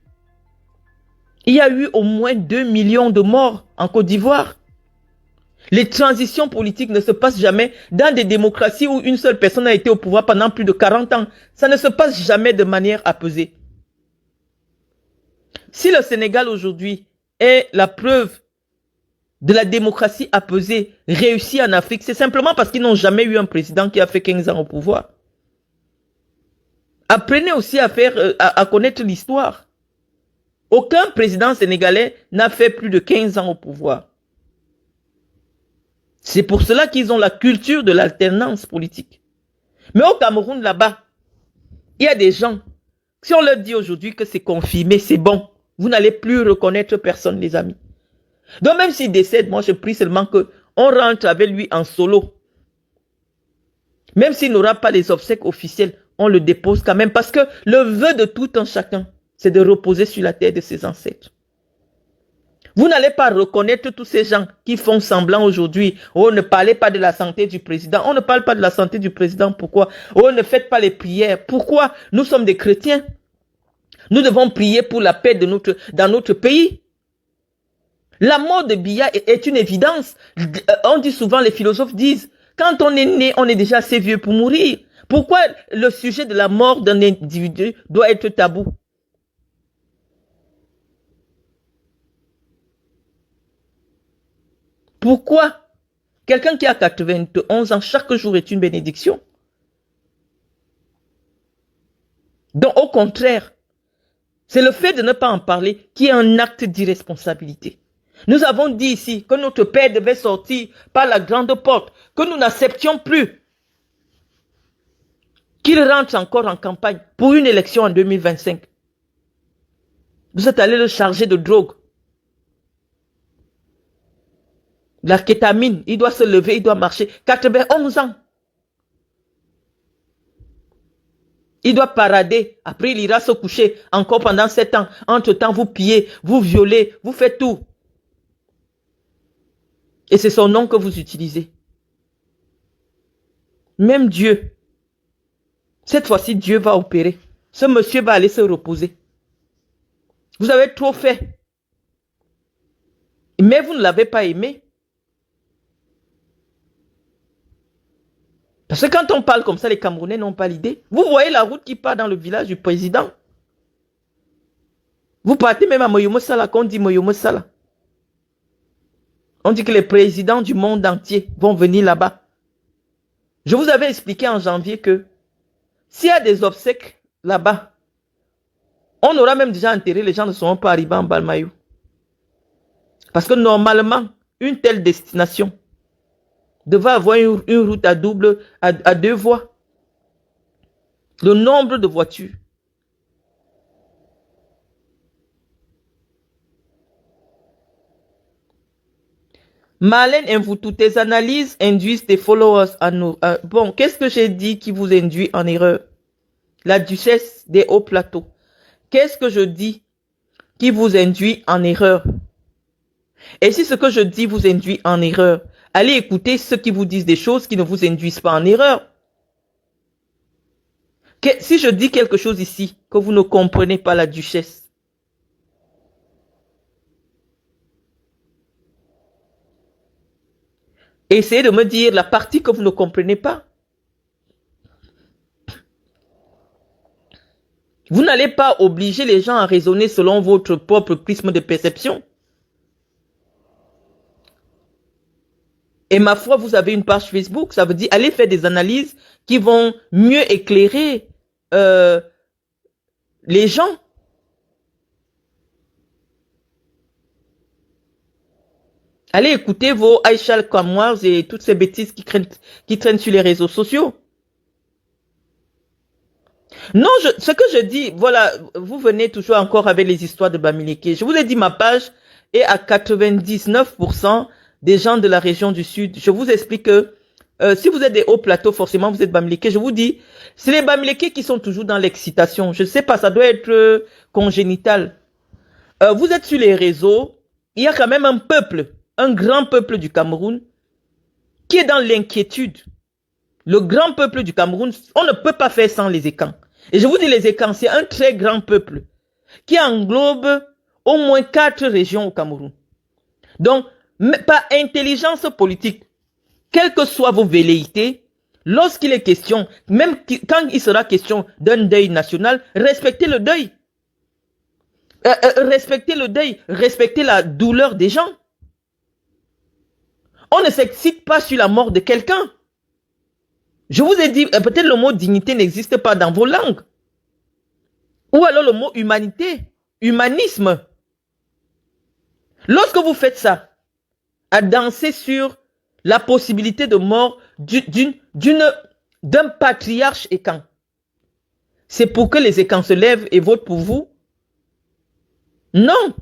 Il y a eu au moins 2 millions de morts en Côte d'Ivoire. Les transitions politiques ne se passent jamais dans des démocraties où une seule personne a été au pouvoir pendant plus de 40 ans. Ça ne se passe jamais de manière apaisée. Si le Sénégal aujourd'hui est la preuve de la démocratie apaisée réussie en Afrique, c'est simplement parce qu'ils n'ont jamais eu un président qui a fait 15 ans au pouvoir. Apprenez aussi à connaître l'histoire. Aucun président sénégalais n'a fait plus de 15 ans au pouvoir. C'est pour cela qu'ils ont la culture de l'alternance politique. Mais au Cameroun, là-bas, il y a des gens, si on leur dit aujourd'hui que c'est confirmé, c'est bon, vous n'allez plus reconnaître personne, les amis. Donc même s'il décède, moi je prie seulement qu'on rentre avec lui en solo. Même s'il n'aura pas les obsèques officielles, on le dépose quand même. Parce que le vœu de tout un chacun, c'est de reposer sur la terre de ses ancêtres. Vous n'allez pas reconnaître tous ces gens qui font semblant aujourd'hui. Oh, ne parlez pas de la santé du président. On ne parle pas de la santé du président. Pourquoi? Oh, ne faites pas les prières. Pourquoi? Nous sommes des chrétiens. Nous devons prier pour la paix dans notre pays. La mort de Biya est une évidence. On dit souvent, les philosophes disent, quand on est né, on est déjà assez vieux pour mourir. Pourquoi le sujet de la mort d'un individu doit être tabou? Pourquoi quelqu'un qui a 91 ans, chaque jour est une bénédiction? Donc, au contraire, c'est le fait de ne pas en parler qui est un acte d'irresponsabilité. Nous avons dit ici que notre père devait sortir par la grande porte, que nous n'acceptions plus qu'il rentre encore en campagne pour une élection en 2025. Vous êtes allé le charger de drogue. La kétamine, il doit se lever, il doit marcher. 91 ans. Il doit parader. Après, il ira se coucher encore pendant 7 ans. Entre-temps, vous pillez, vous violez, vous faites tout. Et c'est son nom que vous utilisez. Même Dieu. Cette fois-ci, Dieu va opérer. Ce monsieur va aller se reposer. Vous avez trop fait. Mais vous ne l'avez pas aimé. Parce que quand on parle comme ça, les Camerounais n'ont pas l'idée. Vous voyez la route qui part dans le village du président. Vous partez même à Moyomo Sala, quand on dit Moyomo Sala. On dit que les présidents du monde entier vont venir là-bas. Je vous avais expliqué en janvier que s'il y a des obsèques là-bas, on aura même déjà enterré, les gens ne seront pas arrivés en Balmayou. Parce que normalement, une telle destination devait avoir une route à deux voies. Le nombre de voitures. Marlène Mvoutou, tes analyses induisent tes followers à nous. Bon, qu'est-ce que j'ai dit qui vous induit en erreur? La duchesse des hauts plateaux. Qu'est-ce que je dis qui vous induit en erreur? Et si ce que je dis vous induit en erreur, allez écouter ceux qui vous disent des choses qui ne vous induisent pas en erreur. Si je dis quelque chose ici, que vous ne comprenez pas la duchesse, essayez de me dire la partie que vous ne comprenez pas. Vous n'allez pas obliger les gens à raisonner selon votre propre prisme de perception. Et ma foi, vous avez une page Facebook, ça veut dire allez faire des analyses qui vont mieux éclairer les gens. Allez écouter vos Aïcha Kamoirs et toutes ces bêtises qui traînent sur les réseaux sociaux. Non, ce que je dis, voilà, vous venez toujours encore avec les histoires de Bamileke. Je vous ai dit, ma page est à 99% des gens de la région du Sud. Je vous explique que si vous êtes des hauts plateaux, forcément vous êtes Bamileke. Je vous dis, c'est les Bamileke qui sont toujours dans l'excitation. Je ne sais pas, ça doit être congénital. Vous êtes sur les réseaux, il y a quand même un peuple, un grand peuple du Cameroun qui est dans l'inquiétude. Le grand peuple du Cameroun, on ne peut pas faire sans les Ekans. Et je vous dis, les Ekans, c'est un très grand peuple qui englobe au moins 4 régions au Cameroun. Donc, par intelligence politique, quelles que soient vos velléités, lorsqu'il est question, même quand il sera question d'un deuil national, respectez le deuil. Respectez le deuil, respectez la douleur des gens. On ne s'excite pas sur la mort de quelqu'un. Je vous ai dit, peut-être le mot dignité n'existe pas dans vos langues. Ou alors le mot humanité, humanisme. Lorsque vous faites ça, à danser sur la possibilité de mort d'un patriarche Ekan, c'est pour que les Ekans se lèvent et votent pour vous? Non.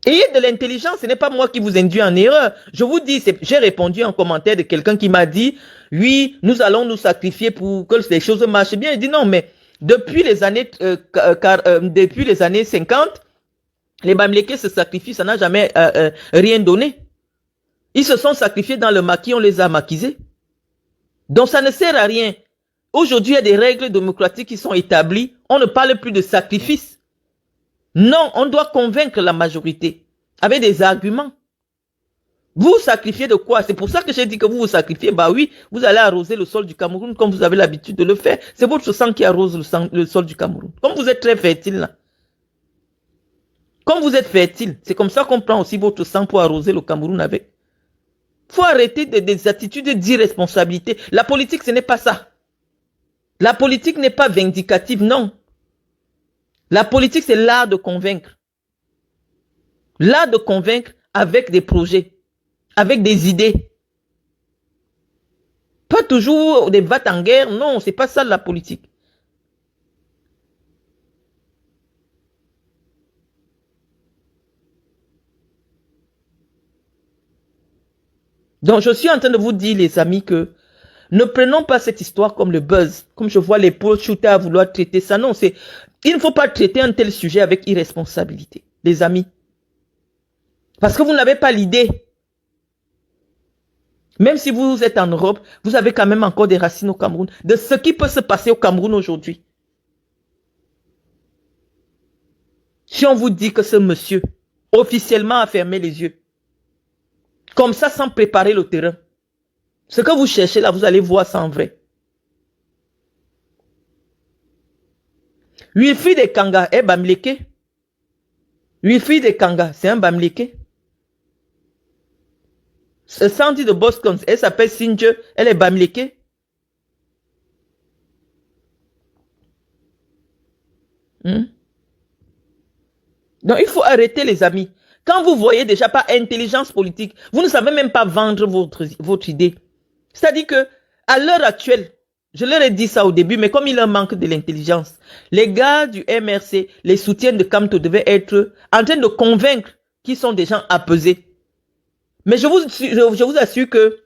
Ayez de l'intelligence, ce n'est pas moi qui vous induis en erreur. Je vous dis, j'ai répondu en commentaire de quelqu'un qui m'a dit, oui, nous allons nous sacrifier pour que les choses marchent bien. Il dit non, mais depuis les années 50, les Bamileke se sacrifient, ça n'a jamais rien donné. Ils se sont sacrifiés dans le maquis, on les a maquisés. Donc ça ne sert à rien. Aujourd'hui, il y a des règles démocratiques qui sont établies. On ne parle plus de sacrifice. Non, on doit convaincre la majorité avec des arguments. Vous sacrifiez de quoi? C'est pour ça que j'ai dit que vous vous sacrifiez. Bah oui, vous allez arroser le sol du Cameroun comme vous avez l'habitude de le faire. C'est votre sang qui arrose le sol du Cameroun. Comme vous êtes très fertile là. Comme vous êtes fertile, c'est comme ça qu'on prend aussi votre sang pour arroser le Cameroun avec. Il faut arrêter des attitudes d'irresponsabilité. La politique, ce n'est pas ça. La politique n'est pas vindicative, non. La politique, c'est l'art de convaincre. L'art de convaincre avec des projets, avec des idées. Pas toujours des vates en guerre, non, c'est pas ça la politique. Donc, je suis en train de vous dire, les amis, que ne prenons pas cette histoire comme le buzz, comme je vois les posts shooter à vouloir traiter ça. Non, il ne faut pas traiter un tel sujet avec irresponsabilité, les amis. Parce que vous n'avez pas l'idée. Même si vous êtes en Europe, vous avez quand même encore des racines au Cameroun, de ce qui peut se passer au Cameroun aujourd'hui. Si on vous dit que ce monsieur, officiellement, a fermé les yeux, comme ça, sans préparer le terrain, ce que vous cherchez là, vous allez voir ça en vrai. Wilfried Ekanga est Bamileke. Wilfried Ekanga, c'est un Bamileke. Sandy de Boston, elle s'appelle Singe, elle est Bamileke. Donc il faut arrêter, les amis. Quand vous voyez déjà pas intelligence politique, vous ne savez même pas vendre votre idée. C'est-à-dire que à l'heure actuelle, je leur ai dit ça au début, mais comme il leur manque de l'intelligence, les gars du MRC, les soutiens de Kamto devaient être en train de convaincre qu'ils sont des gens apaisés. Mais je vous assure que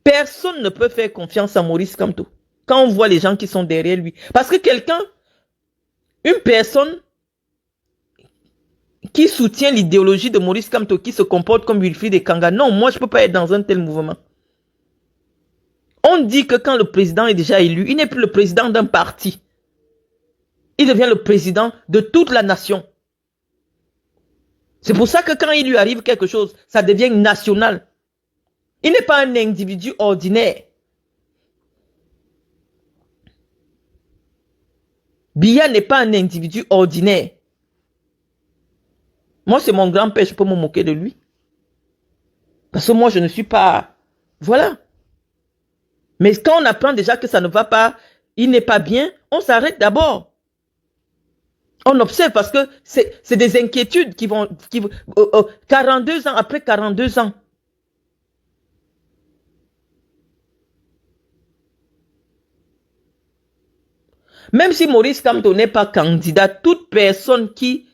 personne ne peut faire confiance à Maurice Kamto quand on voit les gens qui sont derrière lui. Parce que une personne qui soutient l'idéologie de Maurice Kamto, qui se comporte comme Wilfried Ekanga, non, moi je ne peux pas être dans un tel mouvement. On dit que quand le président est déjà élu, il n'est plus le président d'un parti. Il devient le président de toute la nation. C'est pour ça que quand il lui arrive quelque chose, ça devient national. Il n'est pas un individu ordinaire. Biya n'est pas un individu ordinaire. Moi, c'est mon grand-père, je peux me moquer de lui. Parce que moi, je ne suis pas... Voilà. Mais quand on apprend déjà que ça ne va pas, il n'est pas bien, on s'arrête d'abord. On observe parce que c'est des inquiétudes qui vont... 42 ans, après 42 ans. Même si Maurice Kamto n'est pas candidat, toute personne qui...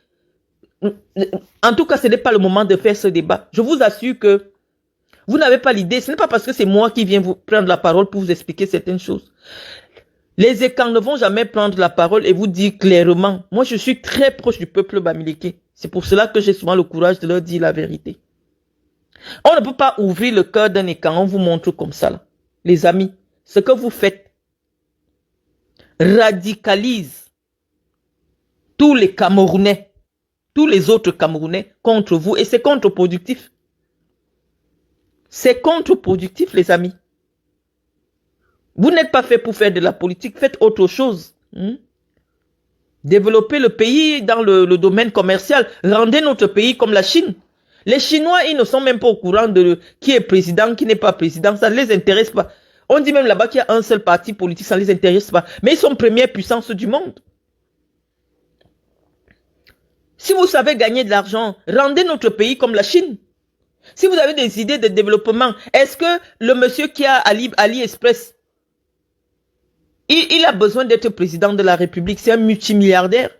En tout cas, ce n'est pas le moment de faire ce débat. Je vous assure que vous n'avez pas l'idée. Ce n'est pas parce que c'est moi qui viens vous prendre la parole pour vous expliquer certaines choses. Les écans ne vont jamais prendre la parole et vous dire clairement. Moi, je suis très proche du peuple bamileke. C'est pour cela que j'ai souvent le courage de leur dire la vérité. On ne peut pas ouvrir le cœur d'un écan. On vous montre comme ça. Là. Les amis, ce que vous faites radicalise tous les Camerounais, tous les autres Camerounais contre vous. Et c'est contre-productif. C'est contre-productif, les amis. Vous n'êtes pas fait pour faire de la politique, faites autre chose. Développez le pays dans le domaine commercial. Rendez notre pays comme la Chine. Les Chinois, ils ne sont même pas au courant de qui est président, qui n'est pas président. Ça ne les intéresse pas. On dit même là-bas qu'il y a un seul parti politique, ça ne les intéresse pas. Mais ils sont première puissance du monde. Si vous savez gagner de l'argent, rendez notre pays comme la Chine. Si vous avez des idées de développement, est-ce que le monsieur qui a AliExpress, il a besoin d'être président de la République? C'est un multimilliardaire.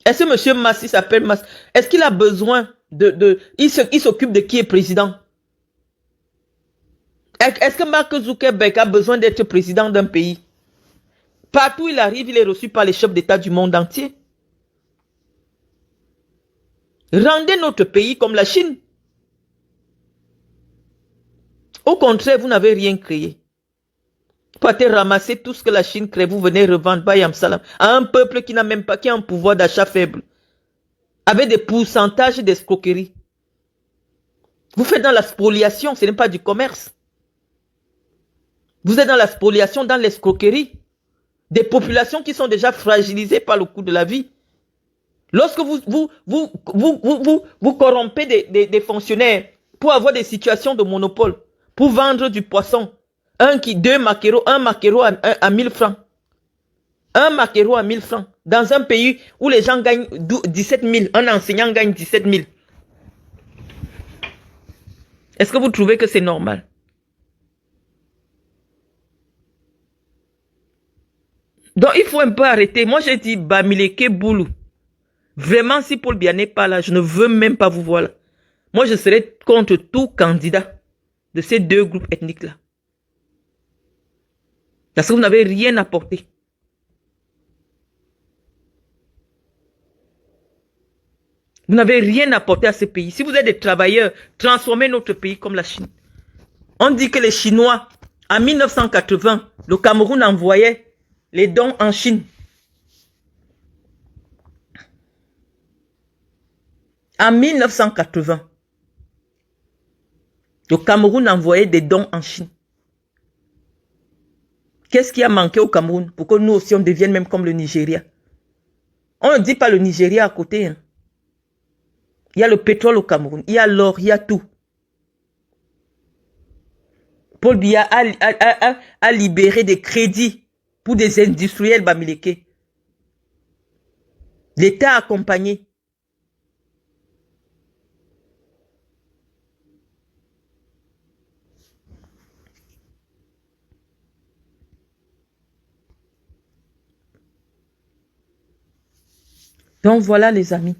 Est-ce que monsieur Mas, il s'appelle Mas, est-ce qu'il a besoin il s'occupe de qui est président? Est-ce que Mark Zuckerberg a besoin d'être président d'un pays? Partout où il arrive, il est reçu par les chefs d'État du monde entier. Rendez notre pays comme la Chine. Au contraire, vous n'avez rien créé. Vous partez ramasser tout ce que la Chine crée, vous venez revendre Bayam Salam à un peuple qui n'a même pas, qui a un pouvoir d'achat faible, avec des pourcentages d'escroquerie. Vous faites dans la spoliation, ce n'est pas du commerce. Vous êtes dans la spoliation, dans l'escroquerie. Des populations qui sont déjà fragilisées par le coût de la vie. Lorsque vous corrompez des fonctionnaires pour avoir des situations de monopole, pour vendre du poisson, deux maquereaux, un maquereau à 1000 francs. Un maquereau à 1000 francs. Dans un pays où les gens gagnent 17 000, un enseignant gagne 17 000. Est-ce que vous trouvez que c'est normal? Donc il faut un peu arrêter. Moi j'ai dit Bamileke Boulou. Vraiment, si Paul Biya n'est pas là, je ne veux même pas vous voir là. Moi, je serai contre tout candidat de ces deux groupes ethniques-là. Parce que vous n'avez rien apporté. Vous n'avez rien apporté à ce pays. Si vous êtes des travailleurs, transformez notre pays comme la Chine. On dit que les Chinois, en 1980, le Cameroun envoyait les dons en Chine. En 1980, le Cameroun envoyait des dons en Chine. Qu'est-ce qui a manqué au Cameroun pour que nous aussi on devienne même comme le Nigeria? On ne dit pas le Nigeria à côté. Hein. Il y a le pétrole au Cameroun, il y a l'or, il y a tout. Paul Biya a libéré des crédits pour des industriels bamileke. L'État a accompagné. Donc voilà les amis.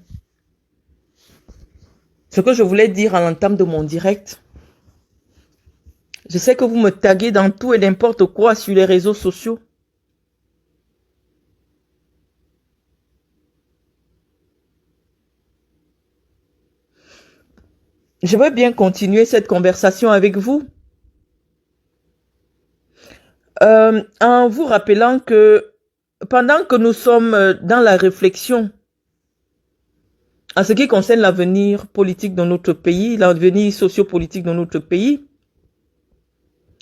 Ce que je voulais dire à l'entame de mon direct. Je sais que vous me taguez dans tout et n'importe quoi sur les réseaux sociaux. Je veux bien continuer cette conversation avec vous. En vous rappelant que pendant que nous sommes dans la réflexion en ce qui concerne l'avenir politique de notre pays, l'avenir sociopolitique de notre pays,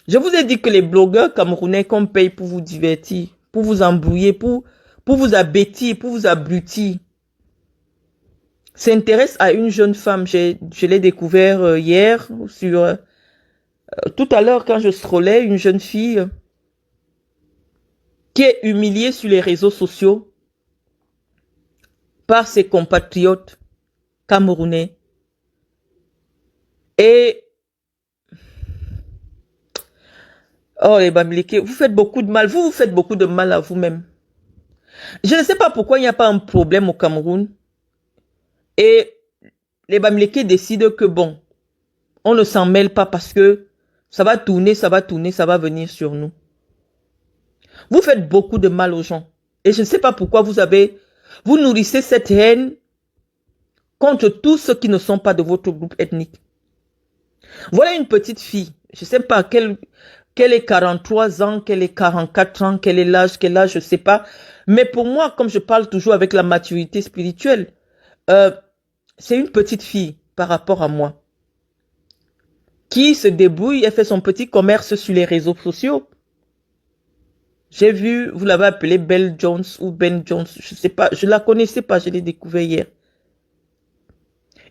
je vous ai dit que les blogueurs camerounais qu'on paye pour vous divertir, pour vous embrouiller, pour vous abêtir, pour vous abrutir, s'intéressent à une jeune femme. Je l'ai découvert hier, tout à l'heure quand je scrollais, une jeune fille qui est humiliée sur les réseaux sociaux par ses compatriotes camerounais. Et oh les Bamileke, vous faites beaucoup de mal. Vous faites beaucoup de mal à vous-même. Je ne sais pas pourquoi il n'y a pas un problème au Cameroun. Et les Bamileke décident que bon, on ne s'en mêle pas parce que ça va tourner, ça va tourner, ça va venir sur nous. Vous faites beaucoup de mal aux gens. Et je ne sais pas pourquoi vous nourrissez cette haine contre tous ceux qui ne sont pas de votre groupe ethnique. Voilà une petite fille. Je ne sais pas qu'elle ait 43 ans, qu'elle ait 44 ans, quel est l'âge, je ne sais pas. Mais pour moi, comme je parle toujours avec la maturité spirituelle, c'est une petite fille par rapport à moi qui se débrouille, elle fait son petit commerce sur les réseaux sociaux. J'ai vu, vous l'avez appelée Belle Jones ou Ben Jones, je ne sais pas, je ne la connaissais pas, je l'ai découvert hier.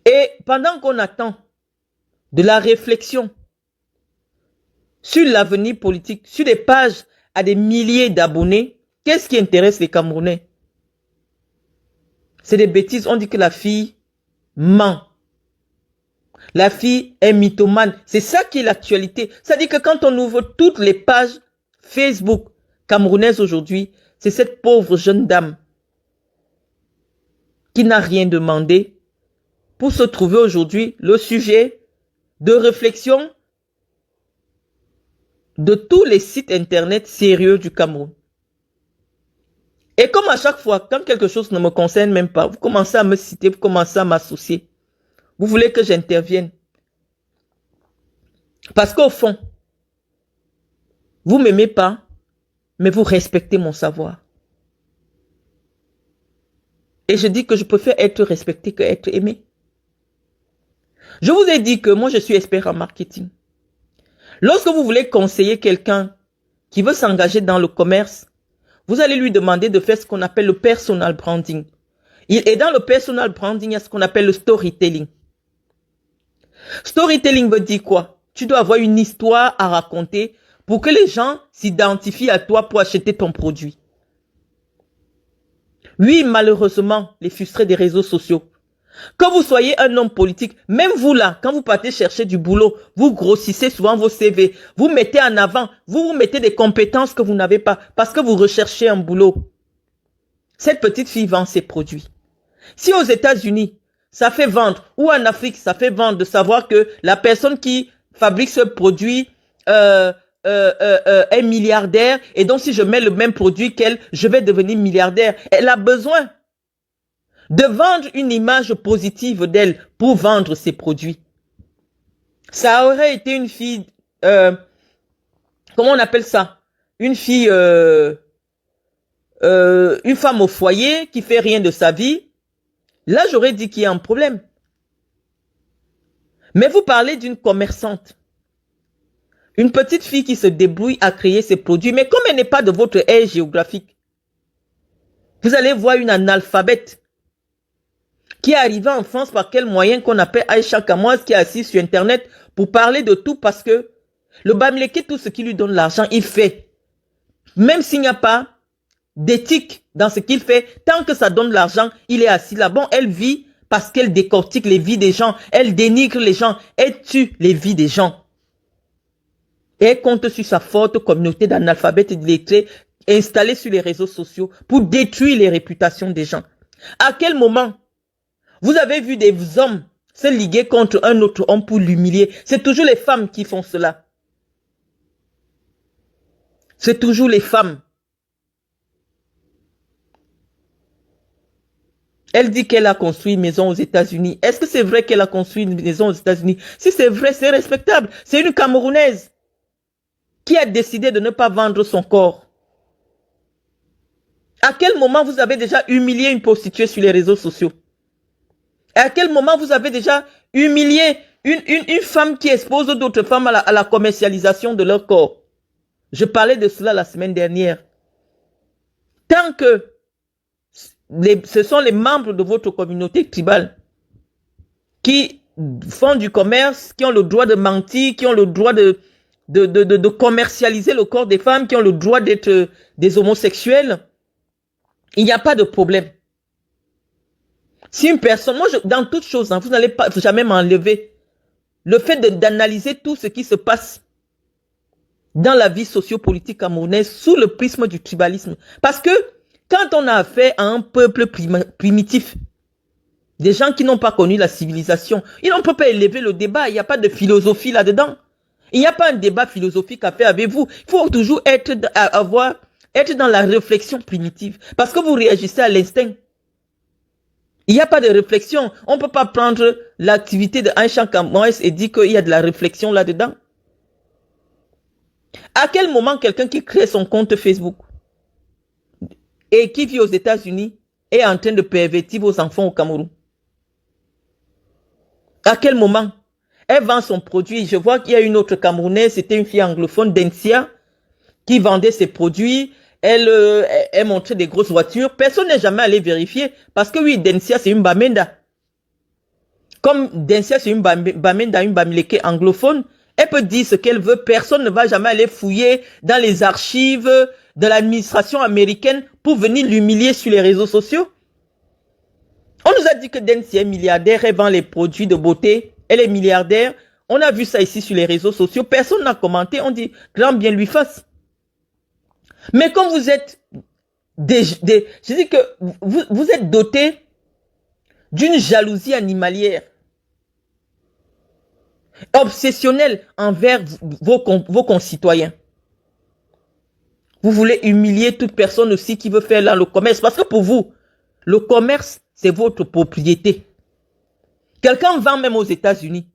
Et pendant qu'on attend de la réflexion sur l'avenir politique, sur des pages à des milliers d'abonnés, qu'est-ce qui intéresse les Camerounais? C'est des bêtises, on dit que la fille ment. La fille est mythomane. C'est ça qui est l'actualité. C'est-à-dire que quand on ouvre toutes les pages Facebook camerounaises aujourd'hui, c'est cette pauvre jeune dame qui n'a rien demandé pour se trouver aujourd'hui le sujet de réflexion de tous les sites internet sérieux du Cameroun. Et comme à chaque fois, quand quelque chose ne me concerne même pas, vous commencez à me citer, vous commencez à m'associer. Vous voulez que j'intervienne. Parce qu'au fond, vous ne m'aimez pas, mais vous respectez mon savoir. Et je dis que je préfère être respecté que être aimé. Je vous ai dit que moi, je suis expert en marketing. Lorsque vous voulez conseiller quelqu'un qui veut s'engager dans le commerce, vous allez lui demander de faire ce qu'on appelle le personal branding. Et dans le personal branding, il y a ce qu'on appelle le storytelling. Storytelling veut dire quoi? Tu dois avoir une histoire à raconter pour que les gens s'identifient à toi pour acheter ton produit. Oui, malheureusement, les frustrés des réseaux sociaux. Que vous soyez un homme politique, même vous là, quand vous partez chercher du boulot, vous grossissez souvent vos CV. Vous mettez en avant, vous mettez des compétences que vous n'avez pas parce que vous recherchez un boulot. Cette petite fille vend ses produits. Si aux États-Unis, ça fait vendre, ou en Afrique, ça fait vendre de savoir que la personne qui fabrique ce produit est milliardaire, et donc si je mets le même produit qu'elle, je vais devenir milliardaire. Elle a besoin de vendre une image positive d'elle pour vendre ses produits. Ça aurait été une fille, comment on appelle ça? Une fille, une femme au foyer qui fait rien de sa vie. Là, j'aurais dit qu'il y a un problème. Mais vous parlez d'une commerçante. Une petite fille qui se débrouille à créer ses produits. Mais comme elle n'est pas de votre aire géographique, vous allez voir une analphabète qui est arrivée en France par quel moyen qu'on appelle Aïcha Kamoise, qui est assise sur Internet pour parler de tout parce que le Bamileke, tout ce qui lui donne l'argent, il fait. Même s'il n'y a pas d'éthique dans ce qu'il fait. Tant que ça donne de l'argent, il est assis là. Bon, elle vit parce qu'elle décortique les vies des gens. Elle dénigre les gens. Elle tue les vies des gens. Et elle compte sur sa forte communauté d'analphabètes et d'illettrés installés sur les réseaux sociaux pour détruire les réputations des gens. À quel moment vous avez vu des hommes se liguer contre un autre homme pour l'humilier? C'est toujours les femmes qui font cela. C'est toujours les femmes. Elle dit qu'elle a construit une maison aux États-Unis. Est-ce que c'est vrai qu'elle a construit une maison aux États-Unis? Si c'est vrai, c'est respectable. C'est une Camerounaise qui a décidé de ne pas vendre son corps. À quel moment vous avez déjà humilié une prostituée sur les réseaux sociaux? À quel moment vous avez déjà humilié une femme qui expose d'autres femmes à la commercialisation de leur corps? Je parlais de cela la semaine dernière. Tant que ce sont les membres de votre communauté tribale qui font du commerce, qui ont le droit de mentir, qui ont le droit de commercialiser le corps des femmes, qui ont le droit d'être des homosexuels, il n'y a pas de problème. Si une personne, moi, dans toute chose, vous n'allez pas jamais m'enlever le fait d'analyser tout ce qui se passe dans la vie sociopolitique camerounaise sous le prisme du tribalisme. Parce que quand on a affaire à un peuple primitif, des gens qui n'ont pas connu la civilisation, ils ne peuvent pas élever le débat, il n'y a pas de philosophie là-dedans. Il n'y a pas un débat philosophique à faire avec vous. Il faut toujours être dans la réflexion primitive. Parce que vous réagissez à l'instinct. Il n'y a pas de réflexion. On ne peut pas prendre l'activité de Aïcha Kamouès et dire qu'il y a de la réflexion là-dedans. À quel moment quelqu'un qui crée son compte Facebook et qui vit aux États-Unis est en train de pervertir vos enfants au Cameroun? À quel moment? Elle vend son produit. Je vois qu'il y a une autre Camerounaise, c'était une fille anglophone, Densia, qui vendait ses produits. Elle montrait des grosses voitures. Personne n'est jamais allé vérifier. Parce que oui, Densia, c'est une Bamenda. Comme Densia, c'est une Bamenda, une Bamileke anglophone, elle peut dire ce qu'elle veut. Personne ne va jamais aller fouiller dans les archives de l'administration américaine pour venir l'humilier sur les réseaux sociaux. On nous a dit que Densia est milliardaire, elle vend les produits de beauté, elle est milliardaire. On a vu ça ici sur les réseaux sociaux. Personne n'a commenté. On dit grand bien lui fasse. Mais comme vous êtes je dis que vous êtes doté d'une jalousie animalière, obsessionnelle envers vos concitoyens. Vous voulez humilier toute personne aussi qui veut faire là le commerce. Parce que pour vous, le commerce, c'est votre propriété. Quelqu'un vend même aux États-Unis.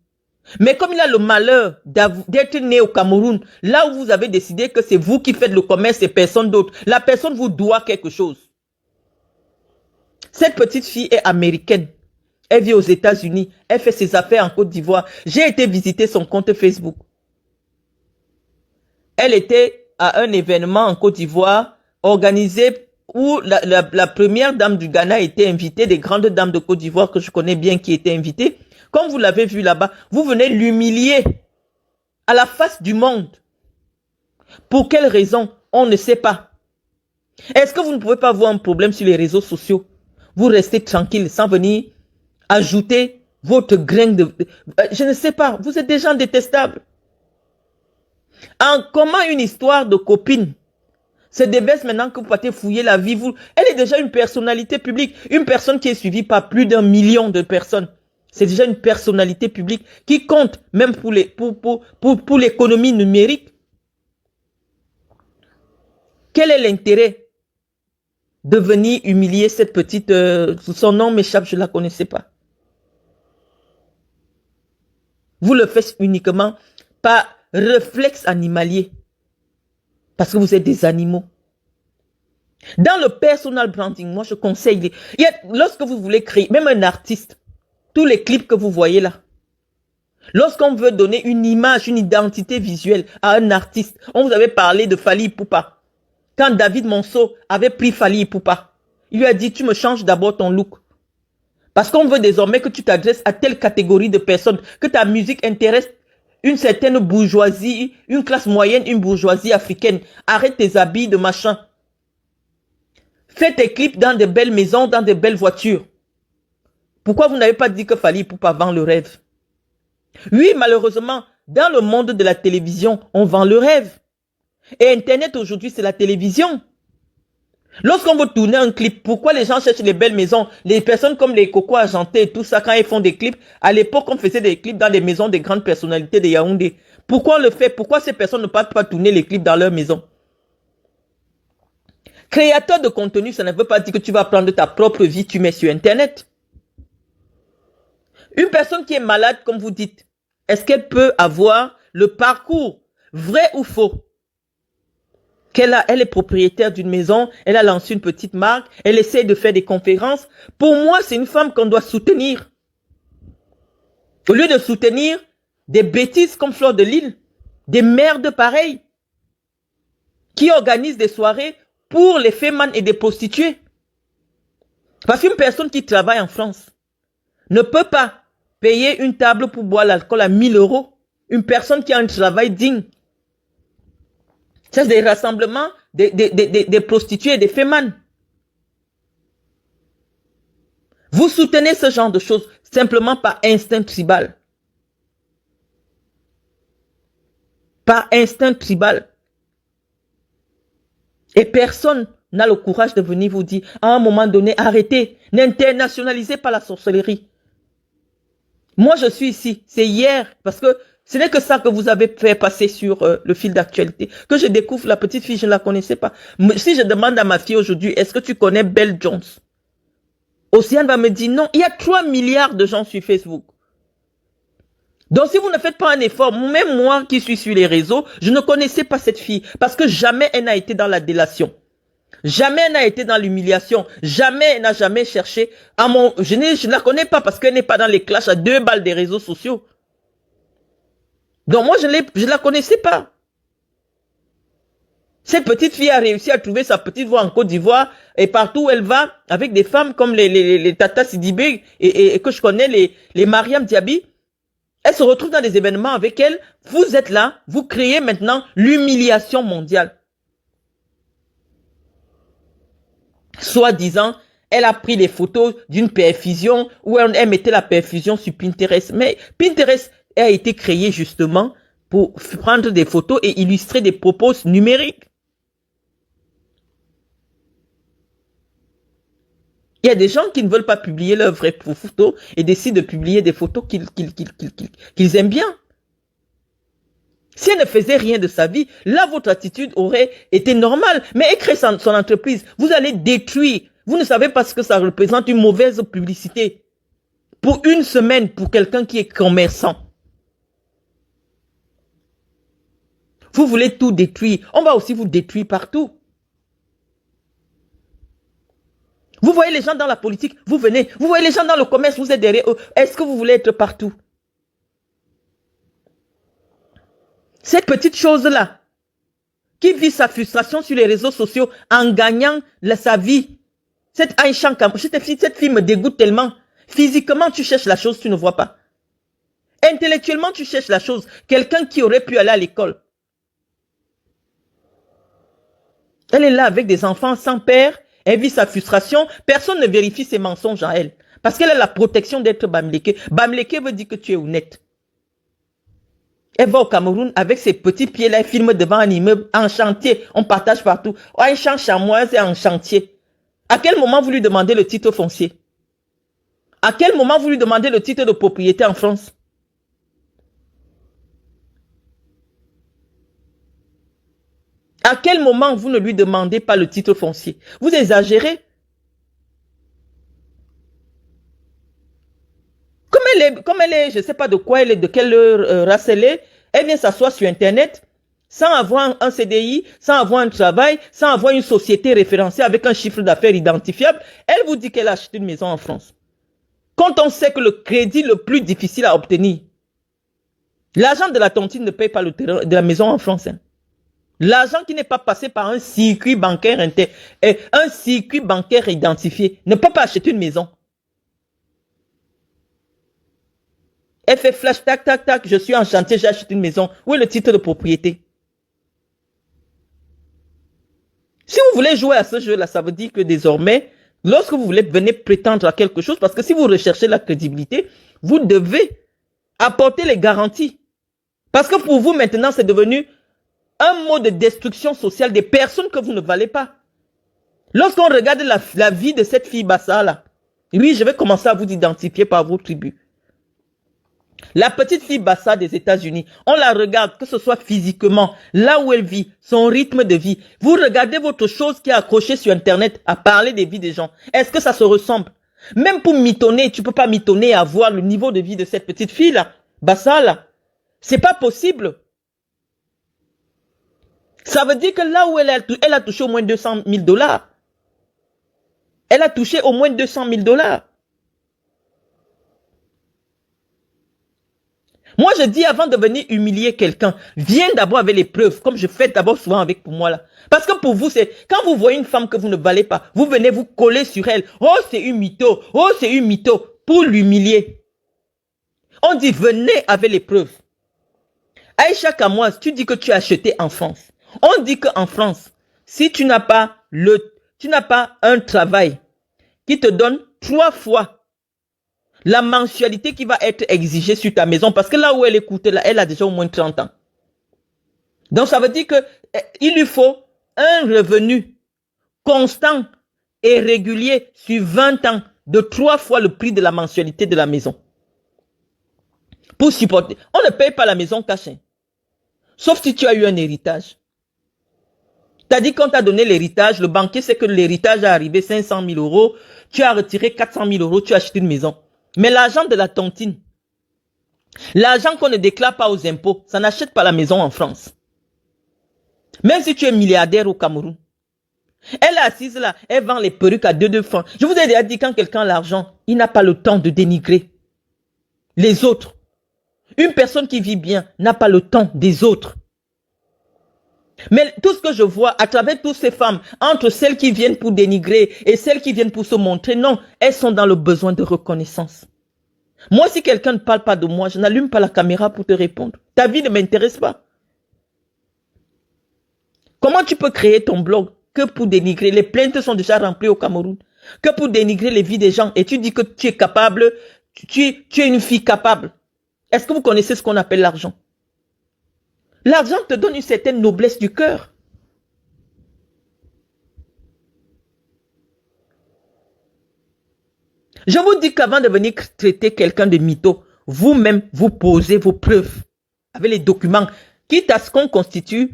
Mais comme il a le malheur d'être né au Cameroun, là où vous avez décidé que c'est vous qui faites le commerce et personne d'autre, la personne vous doit quelque chose. Cette petite fille est américaine. Elle vit aux États-Unis. Elle fait ses affaires en Côte d'Ivoire. J'ai été visiter son compte Facebook. Elle était à un événement en Côte d'Ivoire organisé où la première dame du Ghana était invitée, des grandes dames de Côte d'Ivoire que je connais bien qui étaient invitées. Comme vous l'avez vu là-bas, vous venez l'humilier à la face du monde. Pour quelle raison? On ne sait pas. Est-ce que vous ne pouvez pas voir un problème sur les réseaux sociaux? Vous restez tranquille sans venir ajouter votre grain de... Je ne sais pas, vous êtes des gens détestables. Comment une histoire de copine se débaisse maintenant que vous partez fouiller la vie? Elle est déjà une personnalité publique, une personne qui est suivie par plus d'1 million de personnes. C'est déjà une personnalité publique qui compte même pour l'économie numérique. Quel est l'intérêt de venir humilier cette petite... son nom m'échappe, je ne la connaissais pas. Vous le faites uniquement par réflexe animalier. Parce que vous êtes des animaux. Dans le personal branding, moi je conseille... lorsque vous voulez créer, même un artiste, tous les clips que vous voyez là, lorsqu'on veut donner une image, une identité visuelle à un artiste, on vous avait parlé de Fally Ipupa. Quand David Monceau avait pris Fally Ipupa, il lui a dit, tu me changes d'abord ton look. Parce qu'on veut désormais que tu t'adresses à telle catégorie de personnes, que ta musique intéresse une certaine bourgeoisie, une classe moyenne, une bourgeoisie africaine. Arrête tes habits de machin. Faites des clips dans de belles maisons, dans de belles voitures. Pourquoi vous n'avez pas dit que fallait pour pas vendre le rêve? Oui, malheureusement, dans le monde de la télévision, on vend le rêve. Et Internet aujourd'hui, c'est la télévision. Lorsqu'on veut tourner un clip, pourquoi les gens cherchent les belles maisons? Les personnes comme les Coco Argentés et tout ça, quand ils font des clips, à l'époque, on faisait des clips dans des maisons des grandes personnalités de Yaoundé. Pourquoi on le fait? Pourquoi ces personnes ne partent pas tourner les clips dans leur maison? Créateur de contenu, ça ne veut pas dire que tu vas prendre ta propre vie, tu mets sur Internet. Une personne qui est malade, comme vous dites, est-ce qu'elle peut avoir le parcours, vrai ou faux? Elle est propriétaire d'une maison, elle a lancé une petite marque, elle essaie de faire des conférences. Pour moi, c'est une femme qu'on doit soutenir. Au lieu de soutenir des bêtises comme Fleur de Lille, des merdes pareilles, qui organisent des soirées pour les fémans et des prostituées. Parce qu'une personne qui travaille en France ne peut pas payer une table pour boire l'alcool à 1000 €. Une personne qui a un travail digne. C'est des rassemblements des prostituées et des fémans. Vous soutenez ce genre de choses simplement par instinct tribal. Par instinct tribal. Et personne n'a le courage de venir vous dire, à un moment donné, arrêtez, n'internationalisez pas la sorcellerie. Moi, je suis ici, c'est hier, parce que ce n'est que ça que vous avez fait passer sur le fil d'actualité, que je découvre la petite fille, je ne la connaissais pas. Si je demande à ma fille aujourd'hui, est-ce que tu connais Belle Jones? Océane va me dire non, il y a 3 milliards de gens sur Facebook. Donc si vous ne faites pas un effort, même moi qui suis sur les réseaux, je ne connaissais pas cette fille, parce que jamais elle n'a été dans la délation. Jamais elle n'a été dans l'humiliation. Jamais elle n'a jamais cherché à mon... Je ne la connais pas parce qu'elle n'est pas dans les clashs à 2 balles des réseaux sociaux. Donc moi, je ne la connaissais pas. Cette petite fille a réussi à trouver sa petite voie en Côte d'Ivoire et partout où elle va, avec des femmes comme les Tata Sidibé et que je connais, les Mariam Diaby. Elle se retrouve dans des événements avec elle. Vous êtes là, vous créez maintenant l'humiliation mondiale. Soi-disant, elle a pris les photos d'une perfusion où elle mettait la perfusion sur Pinterest. Mais Pinterest a été créé justement pour prendre des photos et illustrer des propos numériques. Il y a des gens qui ne veulent pas publier leurs vraies photos et décident de publier des photos qu'ils aiment bien. Si elle ne faisait rien de sa vie, là, votre attitude aurait été normale. Mais elle crée son entreprise. Vous allez détruire. Vous ne savez pas ce que ça représente, une mauvaise publicité. Pour une semaine, pour quelqu'un qui est commerçant. Vous voulez tout détruire. On va aussi vous détruire partout. Vous voyez les gens dans la politique, vous venez. Vous voyez les gens dans le commerce, vous êtes derrière eux. Est-ce que vous voulez être partout? Cette petite chose-là, qui vit sa frustration sur les réseaux sociaux en gagnant sa vie. Cette fille me dégoûte tellement. Physiquement, tu cherches la chose, tu ne vois pas. Intellectuellement, tu cherches la chose. Quelqu'un qui aurait pu aller à l'école. Elle est là avec des enfants sans père. Elle vit sa frustration. Personne ne vérifie ses mensonges à elle. Parce qu'elle a la protection d'être Bamileke. Bamileke veut dire que tu es honnête. Elle va au Cameroun avec ses petits pieds-là, elle filme devant un immeuble en chantier. On partage partout. Oh, un champ chamoise est en chantier. À quel moment vous lui demandez le titre foncier? À quel moment vous lui demandez le titre de propriété en France? À quel moment vous ne lui demandez pas le titre foncier? Vous exagérez. Comme elle est, je ne sais pas de quoi elle est, de quelle race elle vient s'asseoir sur Internet sans avoir un CDI, sans avoir un travail, sans avoir une société référencée avec un chiffre d'affaires identifiable. Elle vous dit qu'elle a acheté une maison en France. Quand on sait que le crédit le plus difficile à obtenir, l'argent de la tontine ne paye pas le terrain de la maison en France. Hein. L'argent qui n'est pas passé par un circuit bancaire un circuit bancaire identifié ne peut pas acheter une maison. Elle fait flash, tac, tac, tac, je suis en chantier, j'achète une maison. Où est le titre de propriété? Si vous voulez jouer à ce jeu-là, ça veut dire que désormais, lorsque vous voulez venir prétendre à quelque chose, parce que si vous recherchez la crédibilité, vous devez apporter les garanties. Parce que pour vous, maintenant, c'est devenu un mot de destruction sociale des personnes que vous ne valez pas. Lorsqu'on regarde la vie de cette fille Bassa là, oui, je vais commencer à vous identifier par vos tribus. La petite fille Bassa des États-Unis, on la regarde, que ce soit physiquement, là où elle vit, son rythme de vie. Vous regardez votre chose qui est accrochée sur Internet à parler des vies des gens. Est-ce que ça se ressemble? Même pour mitonner, tu peux pas mitonner et avoir le niveau de vie de cette petite fille là, Bassa là. C'est pas possible. Ça veut dire que là où elle a touché au moins 200 000 $. Elle a touché au moins 200 000 $. Moi, je dis avant de venir humilier quelqu'un, viens d'abord avec les preuves, comme je fais d'abord souvent avec pour moi là. Parce que pour vous, c'est quand vous voyez une femme que vous ne valez pas, vous venez vous coller sur elle. Oh, c'est une mytho. Oh, c'est une mytho. Pour l'humilier. On dit venez avec les preuves. Aïcha Kamoise, tu dis que tu as acheté en France. On dit qu'en France, si tu n'as pas un travail qui te donne 3 fois la mensualité qui va être exigée sur ta maison, parce que là où elle écoute, là, elle a déjà au moins 30 ans. Donc ça veut dire que il lui faut un revenu constant et régulier sur 20 ans de 3 fois le prix de la mensualité de la maison. Pour supporter. On ne paye pas la maison cachée. Sauf si tu as eu un héritage. T'as dit qu'on t'a donné l'héritage, le banquier sait que l'héritage est arrivé 500 000 €, tu as retiré 400 000 €, tu as acheté une maison. Mais l'argent de la tontine, l'argent qu'on ne déclare pas aux impôts, ça n'achète pas la maison en France. Même si tu es milliardaire au Cameroun. Elle est assise là, elle vend les perruques à 2 francs. Je vous ai déjà dit, quand quelqu'un a l'argent, il n'a pas le temps de dénigrer les autres. Une personne qui vit bien n'a pas le temps des autres. Mais tout ce que je vois à travers toutes ces femmes, entre celles qui viennent pour dénigrer et celles qui viennent pour se montrer, non, elles sont dans le besoin de reconnaissance. Moi, si quelqu'un ne parle pas de moi, je n'allume pas la caméra pour te répondre. Ta vie ne m'intéresse pas. Comment tu peux créer ton blog que pour dénigrer? Les plaintes sont déjà remplies au Cameroun. Que pour dénigrer les vies des gens. Et tu dis que tu es capable, tu es une fille capable. Est-ce que vous connaissez ce qu'on appelle l'argent? L'argent te donne une certaine noblesse du cœur. Je vous dis qu'avant de venir traiter quelqu'un de mytho, vous-même, vous posez vos preuves avec les documents, quitte à ce qu'on constitue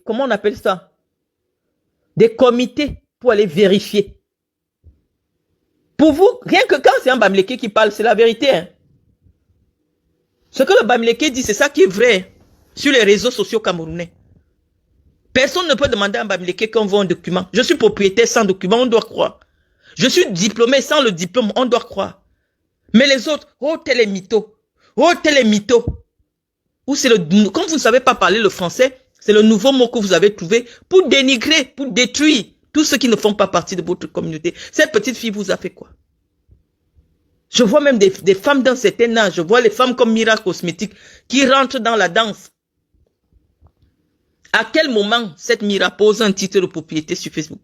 comment on appelle ça? Des comités pour aller vérifier. Pour vous, rien que quand c'est un Bamileke qui parle, c'est la vérité. Hein? Ce que le Bamileke dit, c'est ça qui est vrai sur les réseaux sociaux camerounais. Personne ne peut demander à un Bamileke qu'on voit un document. Je suis propriétaire sans document, on doit croire. Je suis diplômé sans le diplôme, on doit croire. Mais les autres, oh, tel est mytho. Oh, tel est mytho. Ou c'est comme vous ne savez pas parler le français, c'est le nouveau mot que vous avez trouvé pour dénigrer, pour détruire tous ceux qui ne font pas partie de votre communauté. Cette petite fille vous a fait quoi? Je vois même des femmes d'un certain âge, je vois les femmes comme Mira Cosmétique qui rentrent dans la danse. À quel moment cette Mira pose un titre de propriété sur Facebook?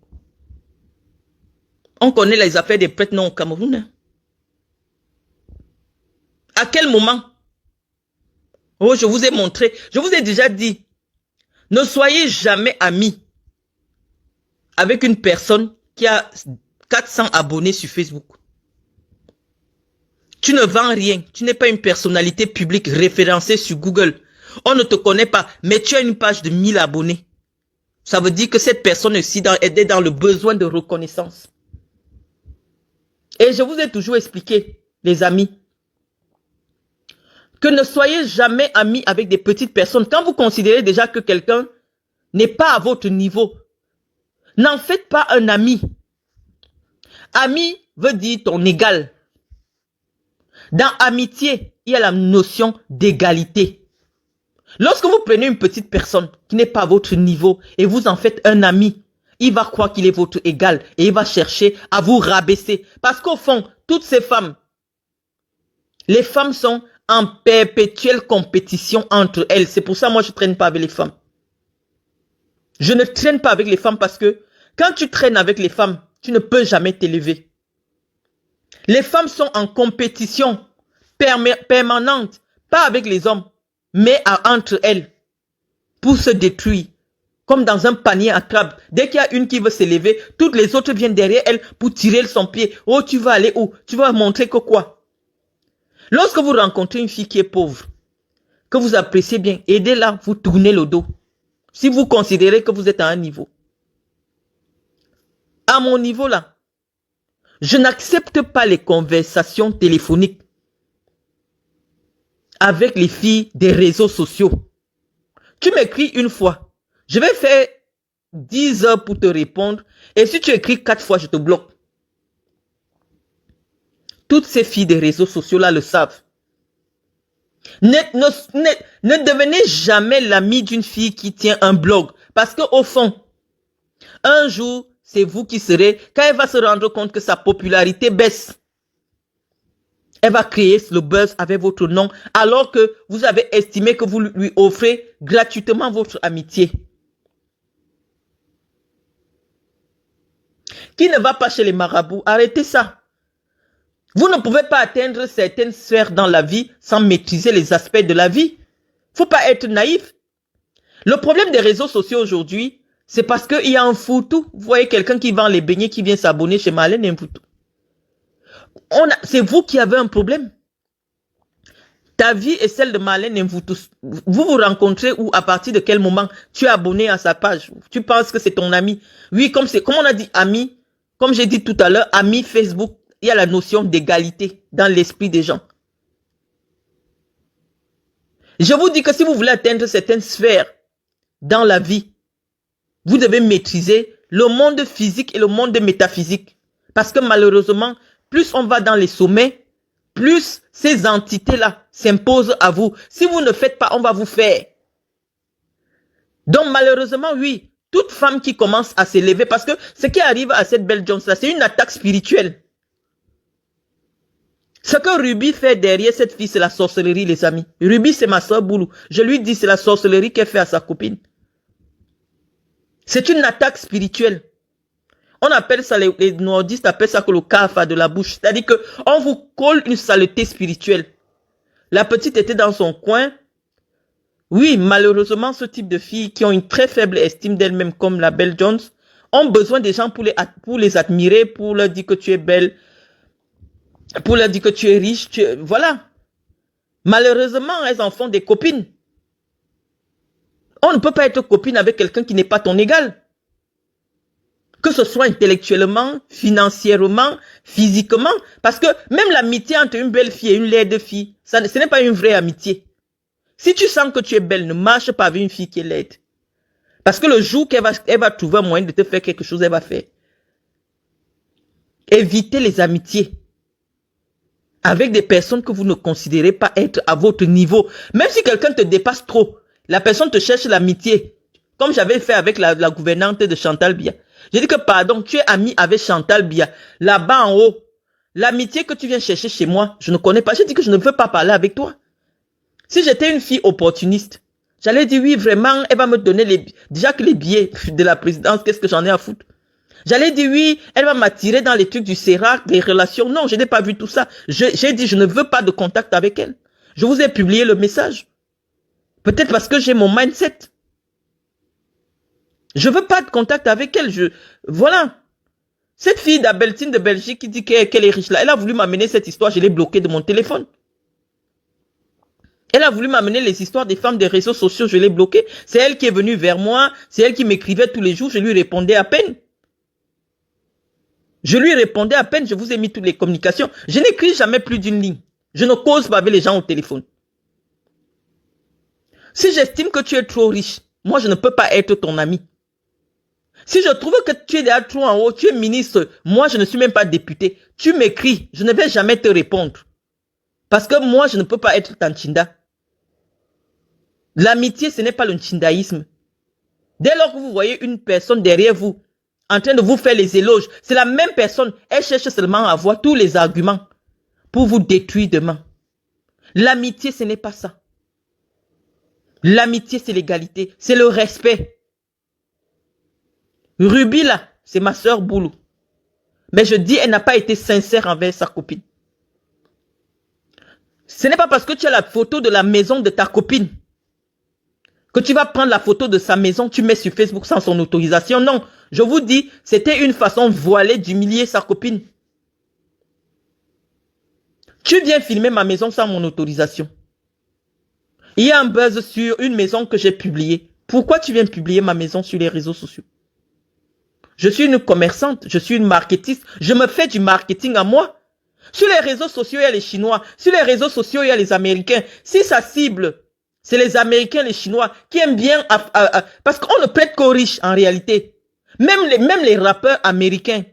On connaît les affaires des prêtres non au Cameroun. Hein? À quel moment? Oh, je vous ai montré, je vous ai déjà dit, ne soyez jamais amis avec une personne qui a 400 abonnés sur Facebook. Tu ne vends rien, tu n'es pas une personnalité publique référencée sur Google. On ne te connaît pas, mais tu as une page de 1000 abonnés. Ça veut dire que cette personne aussi est dans le besoin de reconnaissance. Et je vous ai toujours expliqué, les amis, que ne soyez jamais amis avec des petites personnes. Quand vous considérez déjà que quelqu'un n'est pas à votre niveau, n'en faites pas un ami. Ami veut dire ton égal. Dans amitié, il y a la notion d'égalité. Lorsque vous prenez une petite personne qui n'est pas à votre niveau et vous en faites un ami, il va croire qu'il est votre égal et il va chercher à vous rabaisser. Parce qu'au fond, toutes ces femmes, les femmes sont en perpétuelle compétition entre elles. C'est pour ça que moi je ne traîne pas avec les femmes. Je ne traîne pas avec les femmes parce que quand tu traînes avec les femmes, tu ne peux jamais t'élever. Les femmes sont en compétition permanente, pas avec les hommes, mais entre elles, pour se détruire. Comme dans un panier à crabe. Dès qu'il y a une qui veut s'élever, toutes les autres viennent derrière elle pour tirer son pied. Oh, tu vas aller où? Tu vas montrer que quoi? Lorsque vous rencontrez une fille qui est pauvre, que vous appréciez bien, aidez-la, vous tournez le dos. Si vous considérez que vous êtes à un niveau. À mon niveau là, je n'accepte pas les conversations téléphoniques avec les filles des réseaux sociaux. Tu m'écris une fois. Je vais faire 10 heures pour te répondre. Et si tu écris 4 fois, je te bloque. Toutes ces filles des réseaux sociaux là le savent. Ne devenez jamais l'ami d'une fille qui tient un blog. Parce qu'au fond, un jour, c'est vous qui serez, quand elle va se rendre compte que sa popularité baisse, elle va créer le buzz avec votre nom, alors que vous avez estimé que vous lui offrez gratuitement votre amitié. Qui ne va pas chez les marabouts? Arrêtez ça. Vous ne pouvez pas atteindre certaines sphères dans la vie sans maîtriser les aspects de la vie. Faut pas être naïf. Le problème des réseaux sociaux aujourd'hui, c'est parce qu'il y a un foutu. Vous voyez quelqu'un qui vend les beignets qui vient s'abonner chez Marlène et un foutu. C'est vous qui avez un problème. Ta vie est celle de Marlène et vous vous rencontrez ou à partir de quel moment tu es abonné à sa page? Tu penses que c'est ton ami? Oui, comme on a dit ami, comme j'ai dit tout à l'heure, ami Facebook, il y a la notion d'égalité dans l'esprit des gens. Je vous dis que si vous voulez atteindre certaines sphères dans la vie, vous devez maîtriser le monde physique et le monde métaphysique. Parce que malheureusement, plus on va dans les sommets, plus ces entités-là s'imposent à vous. Si vous ne faites pas, on va vous faire. Donc malheureusement, oui, toute femme qui commence à s'élever, parce que ce qui arrive à cette belle Jones-là, c'est une attaque spirituelle. Ce que Ruby fait derrière cette fille, c'est la sorcellerie, les amis. Ruby, c'est ma soeur Boulou. Je lui dis, c'est la sorcellerie qu'elle fait à sa copine. C'est une attaque spirituelle. On appelle ça, les nordistes appellent ça que le kafa de la bouche. C'est-à-dire qu'on vous colle une saleté spirituelle. La petite était dans son coin. Oui, malheureusement, ce type de filles qui ont une très faible estime d'elles-mêmes comme la belle Jones ont besoin des gens pour les admirer, pour leur dire que tu es belle, pour leur dire que tu es riche. Voilà. Malheureusement, elles en font des copines. On ne peut pas être copine avec quelqu'un qui n'est pas ton égal. Que ce soit intellectuellement, financièrement, physiquement. Parce que même l'amitié entre une belle fille et une laide fille, ce n'est pas une vraie amitié. Si tu sens que tu es belle, ne marche pas avec une fille qui est laide. Parce que le jour qu'elle va trouver un moyen de te faire quelque chose, elle va faire. Évitez les amitiés avec des personnes que vous ne considérez pas être à votre niveau. Même si quelqu'un te dépasse trop, la personne te cherche l'amitié. Comme j'avais fait avec la gouvernante de Chantal Biya. J'ai dit que pardon, tu es ami avec Chantal Biya. Là-bas en haut, l'amitié que tu viens chercher chez moi, je ne connais pas. J'ai dit que je ne veux pas parler avec toi. Si j'étais une fille opportuniste, j'allais dire oui, vraiment, elle va me donner déjà que les billets de la présidence, qu'est-ce que j'en ai à foutre? J'allais dire oui, elle va m'attirer dans les trucs du CERAC, les relations. Non, je n'ai pas vu tout ça. J'ai dit je ne veux pas de contact avec elle. Je vous ai publié le message. Peut-être parce que j'ai mon mindset. Je veux pas de contact avec elle. Voilà. Cette fille d'Abeltine de Belgique qui dit qu'elle est riche là, elle a voulu m'amener cette histoire, je l'ai bloquée de mon téléphone. Elle a voulu m'amener les histoires des femmes des réseaux sociaux, je l'ai bloquée. C'est elle qui est venue vers moi, c'est elle qui m'écrivait tous les jours, je lui répondais à peine. Je lui répondais à peine, je vous ai mis toutes les communications. Je n'écris jamais plus d'une ligne. Je ne cause pas avec les gens au téléphone. Si j'estime que tu es trop riche, moi je ne peux pas être ton ami. Si je trouve que tu es déjà trop en haut, tu es ministre, moi je ne suis même pas député. Tu m'écris, je ne vais jamais te répondre. Parce que moi je ne peux pas être ton chinda. L'amitié ce n'est pas le chindaïsme. Dès lors que vous voyez une personne derrière vous, en train de vous faire les éloges, c'est la même personne, elle cherche seulement à avoir tous les arguments pour vous détruire demain. L'amitié ce n'est pas ça. L'amitié c'est l'égalité, c'est le respect. Ruby, là, c'est ma sœur Boulou. Mais je dis, elle n'a pas été sincère envers sa copine. Ce n'est pas parce que tu as la photo de la maison de ta copine que tu vas prendre la photo de sa maison, tu mets sur Facebook sans son autorisation. Non, je vous dis, c'était une façon voilée d'humilier sa copine. Tu viens filmer ma maison sans mon autorisation. Il y a un buzz sur une maison que j'ai publiée. Pourquoi tu viens publier ma maison sur les réseaux sociaux? Je suis une commerçante, je suis une marketiste, je me fais du marketing à moi. Sur les réseaux sociaux, il y a les Chinois. Sur les réseaux sociaux, il y a les Américains. Si sa cible, c'est les Américains, les Chinois, qui aiment bien... parce qu'on ne prête qu'aux riches, en réalité. Même les rappeurs américains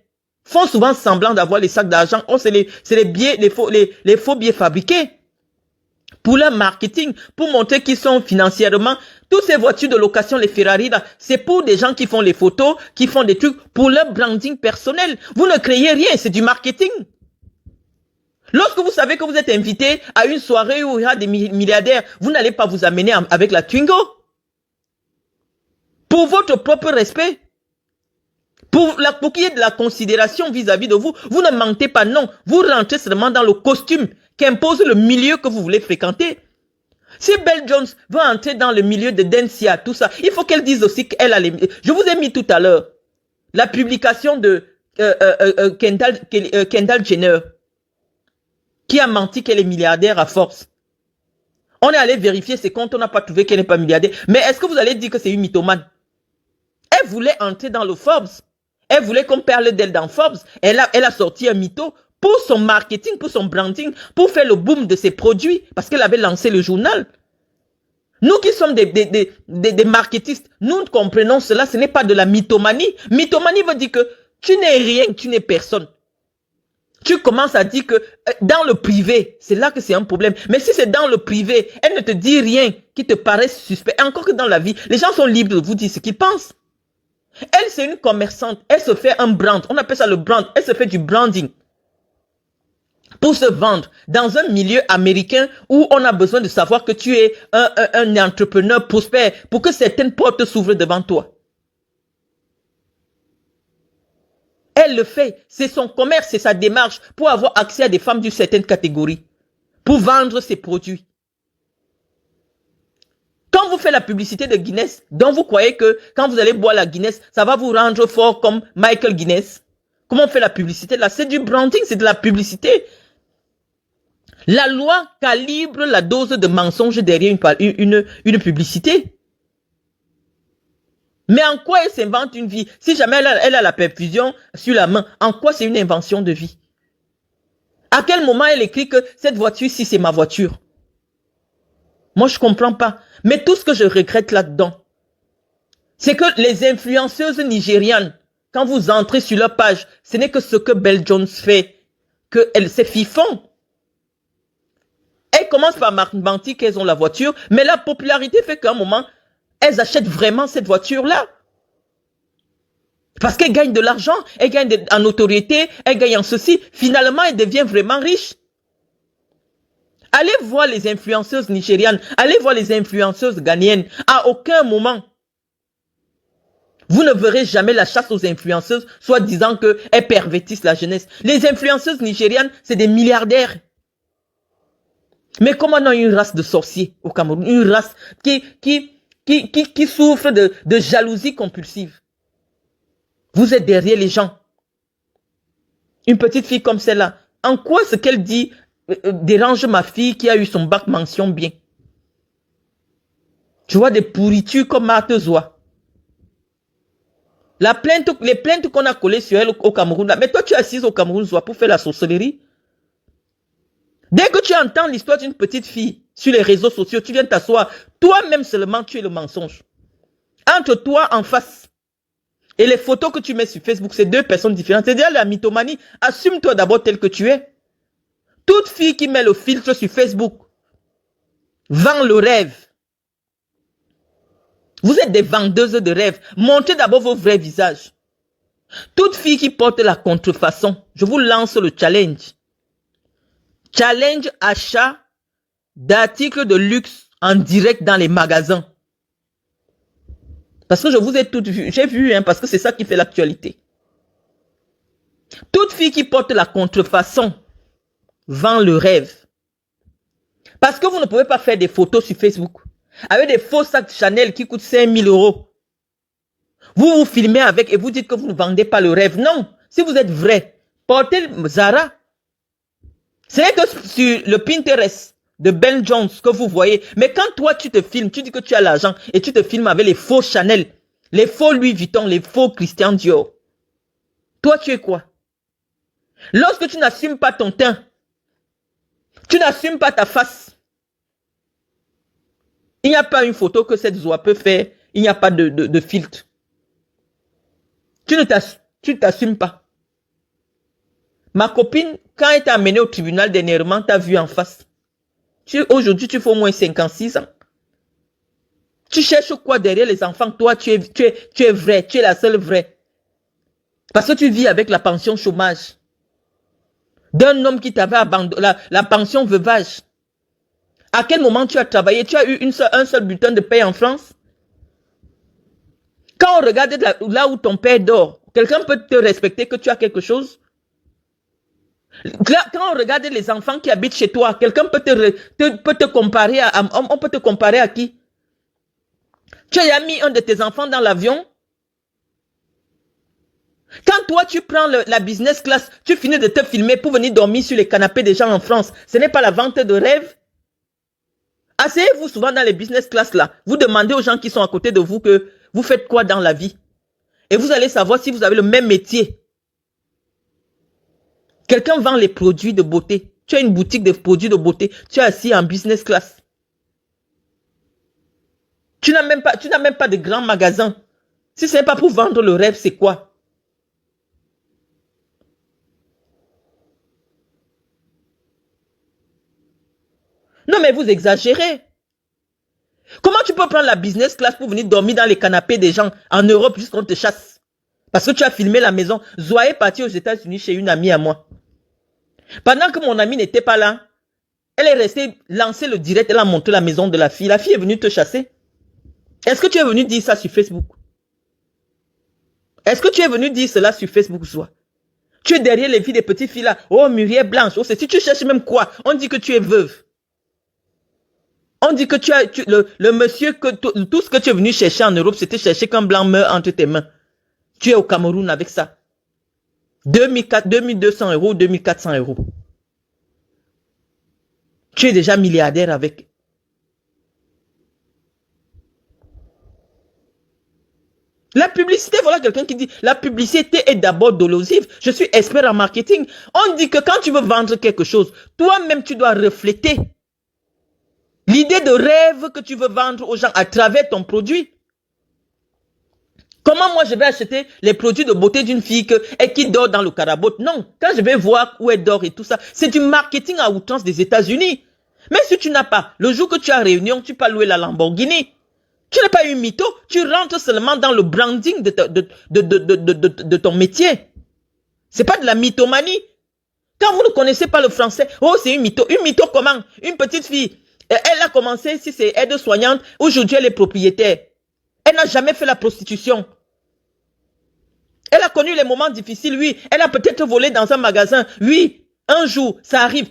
font souvent semblant d'avoir les sacs d'argent. Oh, c'est les faux billets fabriqués. Pour leur marketing, pour montrer qu'ils sont financièrement... Toutes ces voitures de location, les Ferrari, là, c'est pour des gens qui font les photos, qui font des trucs pour leur branding personnel. Vous ne créez rien, c'est du marketing. Lorsque vous savez que vous êtes invité à une soirée où il y a des milliardaires, vous n'allez pas vous amener avec la Twingo. Pour votre propre respect. Pour qu'il y ait de la considération vis-à-vis de vous, vous ne mentez pas, non. Vous rentrez seulement dans le costume qu'impose le milieu que vous voulez fréquenter. Si Belle Jones veut entrer dans le milieu de Dancia, tout ça, il faut qu'elle dise aussi qu'elle a les... Je vous ai mis tout à l'heure la publication de Kendall Jenner, qui a menti qu'elle est milliardaire à force. On est allé vérifier ses comptes, on n'a pas trouvé qu'elle n'est pas milliardaire. Mais est-ce que vous allez dire que c'est une mythomane? Elle voulait entrer dans le Forbes. Elle voulait qu'on parle d'elle dans Forbes. Elle a sorti un mytho pour son marketing, pour son branding, pour faire le boom de ses produits, parce qu'elle avait lancé le journal. Nous qui sommes des marketistes, nous comprenons cela, ce n'est pas de la mythomanie. Mythomanie veut dire que tu n'es rien, tu n'es personne. Tu commences à dire que dans le privé, c'est là que c'est un problème. Mais si c'est dans le privé, elle ne te dit rien qui te paraît suspect. Encore que dans la vie, les gens sont libres de vous dire ce qu'ils pensent. Elle, c'est une commerçante. Elle se fait un brand. On appelle ça le brand. Elle se fait du branding. Pour se vendre dans un milieu américain où on a besoin de savoir que tu es un entrepreneur prospère pour que certaines portes s'ouvrent devant toi. Elle le fait, c'est son commerce, c'est sa démarche pour avoir accès à des femmes d'une certaine catégorie, pour vendre ses produits. Quand vous faites la publicité de Guinness, donc vous croyez que quand vous allez boire la Guinness, ça va vous rendre fort comme Michael Guinness? Comment on fait la publicité là? C'est du branding, c'est de la publicité. La loi calibre la dose de mensonge derrière une publicité. Mais en quoi elle s'invente une vie? Si jamais elle a la perfusion sur la main, en quoi c'est une invention de vie? À quel moment elle écrit que cette voiture-ci, c'est ma voiture? Moi, je ne comprends pas. Mais tout ce que je regrette là-dedans, c'est que les influenceuses nigérianes, quand vous entrez sur leur page, ce n'est que ce que Belle Jones fait, que ces filles font. Elles commencent par mentir qu'elles ont la voiture, mais la popularité fait qu'à un moment, elles achètent vraiment cette voiture-là. Parce qu'elles gagnent de l'argent, elles gagnent en notoriété, elles gagnent en ceci. Finalement, elles deviennent vraiment riches. Allez voir les influenceuses nigérianes, allez voir les influenceuses ghanéennes. À aucun moment, vous ne verrez jamais la chasse aux influenceuses, soit disant qu'elles pervertissent la jeunesse. Les influenceuses nigérianes, c'est des milliardaires. Mais comment on a une race de sorciers au Cameroun? Une race qui souffre de jalousie compulsive. Vous êtes derrière les gens. Une petite fille comme celle-là, en quoi ce qu'elle dit dérange ma fille qui a eu son bac mention bien? Tu vois des pourritures comme Marthe Zoua. Les plaintes qu'on a collées sur elle au Cameroun, là, mais toi tu es assise au Cameroun Zoua pour faire la sorcellerie. Dès que tu entends l'histoire d'une petite fille sur les réseaux sociaux, tu viens t'asseoir. Toi-même seulement, tu es le mensonge. Entre toi en face et les photos que tu mets sur Facebook, c'est deux personnes différentes. C'est-à-dire la mythomanie. Assume-toi d'abord tel que tu es. Toute fille qui met le filtre sur Facebook vend le rêve. Vous êtes des vendeuses de rêves. Montrez d'abord vos vrais visages. Toute fille qui porte la contrefaçon, je vous lance le challenge. Challenge achat d'articles de luxe en direct dans les magasins. Parce que je vous ai toutes vues. J'ai vu, hein, parce que c'est ça qui fait l'actualité. Toute fille qui porte la contrefaçon vend le rêve. Parce que vous ne pouvez pas faire des photos sur Facebook avec des faux sacs Chanel qui coûtent 5 000 euros. Vous vous filmez avec et vous dites que vous ne vendez pas le rêve. Non, si vous êtes vrai, portez Zara. Ce n'est que sur le Pinterest de Ben Jones que vous voyez. Mais quand toi tu te filmes, tu dis que tu as l'argent et tu te filmes avec les faux Chanel, les faux Louis Vuitton, les faux Christian Dior. Toi tu es quoi? Lorsque tu n'assumes pas ton teint, tu n'assumes pas ta face, il n'y a pas une photo que cette Zoa peut faire, il n'y a pas de filtre. Tu ne t'assumes pas. Ma copine, quand elle t'a amené au tribunal dernièrement, t'as vu en face. Aujourd'hui, tu fais au moins 56 ans. Tu cherches quoi derrière les enfants? Toi, tu es vrai, tu es la seule vraie. Parce que tu vis avec la pension chômage d'un homme qui t'avait abandonné, la pension veuvage. À quel moment tu as travaillé? Tu as eu un seul bulletin de paie en France? Quand on regarde là où ton père dort, quelqu'un peut te respecter que tu as quelque chose? Là, quand on regarde les enfants qui habitent chez toi, quelqu'un peut te comparer on peut te comparer à qui? Tu as mis un de tes enfants dans l'avion? Quand toi tu prends la business class, tu finis de te filmer pour venir dormir sur les canapés des gens en France, ce n'est pas la vente de rêve? Asseyez-vous souvent dans les business class là, vous demandez aux gens qui sont à côté de vous que vous faites quoi dans la vie? Et vous allez savoir si vous avez le même métier. Quelqu'un vend les produits de beauté. Tu as une boutique de produits de beauté. Tu es assis en business class. Tu n'as même pas de grand magasin. Si ce n'est pas pour vendre le rêve, c'est quoi? Non, mais vous exagérez. Comment tu peux prendre la business class pour venir dormir dans les canapés des gens en Europe jusqu'on te chasse? Parce que tu as filmé la maison. Zoé est partie aux États-Unis chez une amie à moi. Pendant que mon amie n'était pas là, elle est restée lancer le direct, elle a montré la maison de la fille. La fille est venue te chasser. Est-ce que tu es venu dire ça sur Facebook? Est-ce que tu es venu dire cela sur Facebook, soit? Tu es derrière les filles des petites filles là. Oh, Muriel Blanche. Oh, si tu cherches même quoi? On dit que tu es veuve. On dit que le monsieur, tout ce que tu es venu chercher en Europe, c'était chercher qu'un blanc meurt entre tes mains. Tu es au Cameroun avec ça. 2200 euros, 2400 euros. Tu es déjà milliardaire avec. La publicité, voilà quelqu'un qui dit, la publicité est d'abord dolosive. Je suis expert en marketing. On dit que quand tu veux vendre quelque chose, toi-même tu dois refléter l'idée de rêve que tu veux vendre aux gens à travers ton produit. Comment moi je vais acheter les produits de beauté d'une fille qui dort dans le carabote? Non, quand je vais voir où elle dort et tout ça, c'est du marketing à outrance des États-Unis. Mais si tu n'as pas, le jour que tu as réunion, tu peux louer la Lamborghini. Tu n'es pas une mytho, tu rentres seulement dans le branding de ton métier. C'est pas de la mythomanie. Quand vous ne connaissez pas le français, oh c'est une mytho. Une mytho comment? Une petite fille, elle a commencé, si c'est aide-soignante, aujourd'hui elle est propriétaire. Elle n'a jamais fait la prostitution. Elle a connu les moments difficiles, oui. Elle a peut-être volé dans un magasin, oui. Un jour, ça arrive.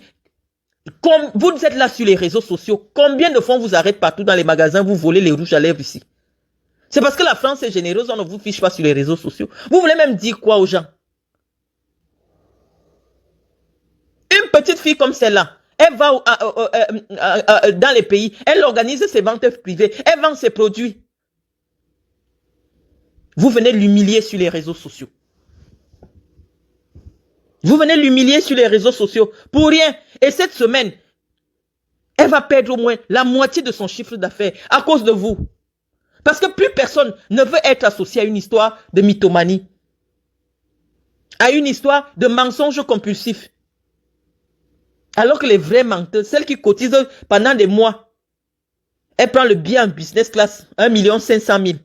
Comme vous êtes là sur les réseaux sociaux, combien de fois on vous arrête partout dans les magasins, vous volez les rouges à lèvres ici? C'est parce que la France est généreuse, on ne vous fiche pas sur les réseaux sociaux. Vous voulez même dire quoi aux gens? Une petite fille comme celle-là, elle va dans les pays, elle organise ses ventes privées, elle vend ses produits. Vous venez l'humilier sur les réseaux sociaux. Vous venez l'humilier sur les réseaux sociaux pour rien. Et cette semaine, elle va perdre au moins la moitié de son chiffre d'affaires à cause de vous. Parce que plus personne ne veut être associé à une histoire de mythomanie, à une histoire de mensonge compulsif. Alors que les vrais menteuses, celles qui cotisent pendant des mois, elle prend le billet en business class, 1 500 000.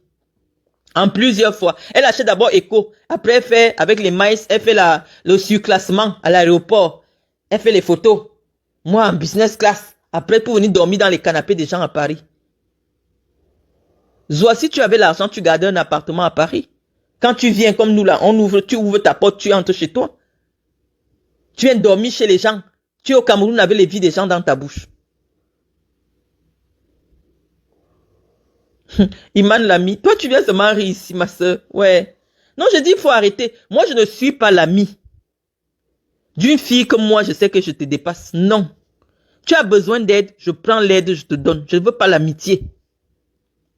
En plusieurs fois. Elle achète d'abord Eco. Après, elle fait, avec les maïs, elle fait le surclassement à l'aéroport. Elle fait les photos. Moi, en business class. Après, pour venir dormir dans les canapés des gens à Paris. Zoa, si tu avais l'argent, tu gardais un appartement à Paris. Quand tu viens comme nous là, tu ouvres ta porte, tu entres chez toi. Tu viens dormir chez les gens. Tu es au Cameroun avec les vies des gens dans ta bouche. Iman l'ami, toi tu viens se marier ici, ma soeur. Ouais. Non, je dis il faut arrêter. Moi, je ne suis pas l'ami d'une fille comme moi, je sais que je te dépasse. Non. Tu as besoin d'aide, je prends l'aide, je te donne. Je ne veux pas l'amitié.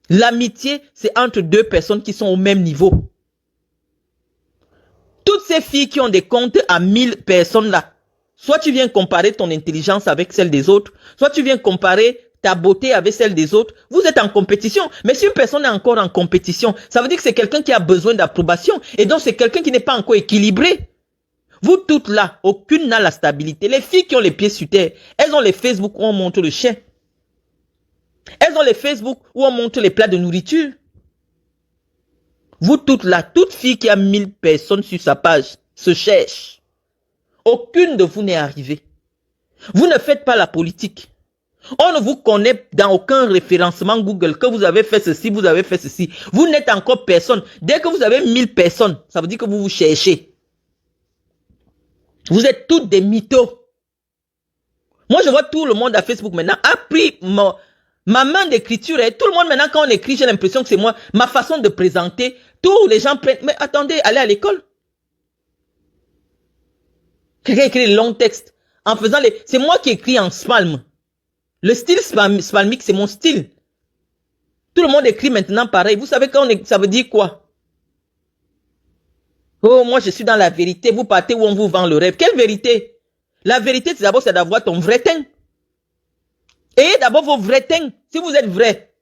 L'amitié, c'est entre deux personnes qui sont au même niveau. Toutes ces filles qui ont des comptes à 1000 personnes là, soit tu viens comparer ton intelligence avec celle des autres, soit tu viens comparer ta beauté avec celle des autres. Vous êtes en compétition. Mais si une personne est encore en compétition, ça veut dire que c'est quelqu'un qui a besoin d'approbation. Et donc, c'est quelqu'un qui n'est pas encore équilibré. Vous toutes là, aucune n'a la stabilité. Les filles qui ont les pieds sur terre, elles ont les Facebook où on montre le chien. Elles ont les Facebook où on montre les plats de nourriture. Vous toutes là, toute fille qui a 1000 personnes sur sa page se cherche. Aucune de vous n'est arrivée. Vous ne faites pas la politique. On ne vous connaît dans aucun référencement Google que vous avez fait ceci, vous avez fait ceci. Vous n'êtes encore personne. Dès que vous avez 1000 personnes, ça veut dire que vous vous cherchez. Vous êtes toutes des mythos. Moi, je vois tout le monde à Facebook maintenant a pris ma main d'écriture. Et tout le monde maintenant, quand on écrit, j'ai l'impression que c'est moi. Ma façon de présenter, tous les gens prennent. Mais attendez, allez à l'école. Quelqu'un écrit les longs textes. En faisant les... C'est moi qui écris en spalm. Le style spalmique, c'est mon style. Tout le monde écrit maintenant pareil. Vous savez ça veut dire quoi? Oh, moi je suis dans la vérité. Vous partez où on vous vend le rêve. Quelle vérité? La vérité, c'est d'abord d'avoir ton vrai teint. Ayez d'abord vos vrais teints. Si vous êtes vrai.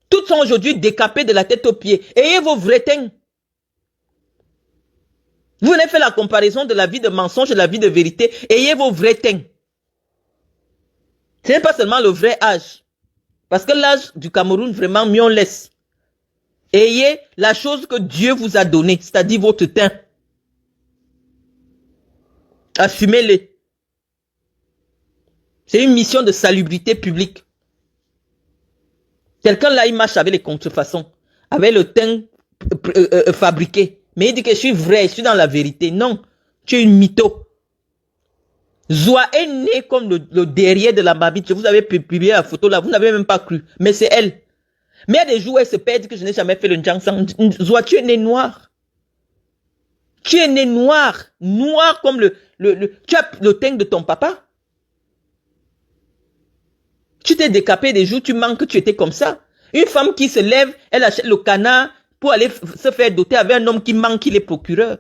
Toutes sont aujourd'hui décapées de la tête aux pieds. Ayez vos vrais teints. Vous venez faire la comparaison de la vie de mensonge et de la vie de vérité. Ayez vos vrais teints. Ce n'est pas seulement le vrai âge. Parce que l'âge du Cameroun, vraiment, mieux on laisse. Ayez la chose que Dieu vous a donnée, c'est-à-dire votre teint. Assumez-le. C'est une mission de salubrité publique. Quelqu'un là, il marche avec les contrefaçons, avec le teint fabriqué. Mais il dit que je suis vrai, je suis dans la vérité. Non, tu es une mytho. Zoa est née comme le derrière de la babite. Je vous avais publié la photo là, vous n'avez même pas cru. Mais c'est elle. Mais il y a des jours où elle se perd que je n'ai jamais fait le Njangsang. Zoa, tu es née noire. Tu es née noire. Noire comme tu as le teint de ton papa. Tu t'es décapé des jours, tu manques, tu étais comme ça. Une femme qui se lève, elle achète le canard pour aller se faire doter avec un homme qui manque, il est procureur.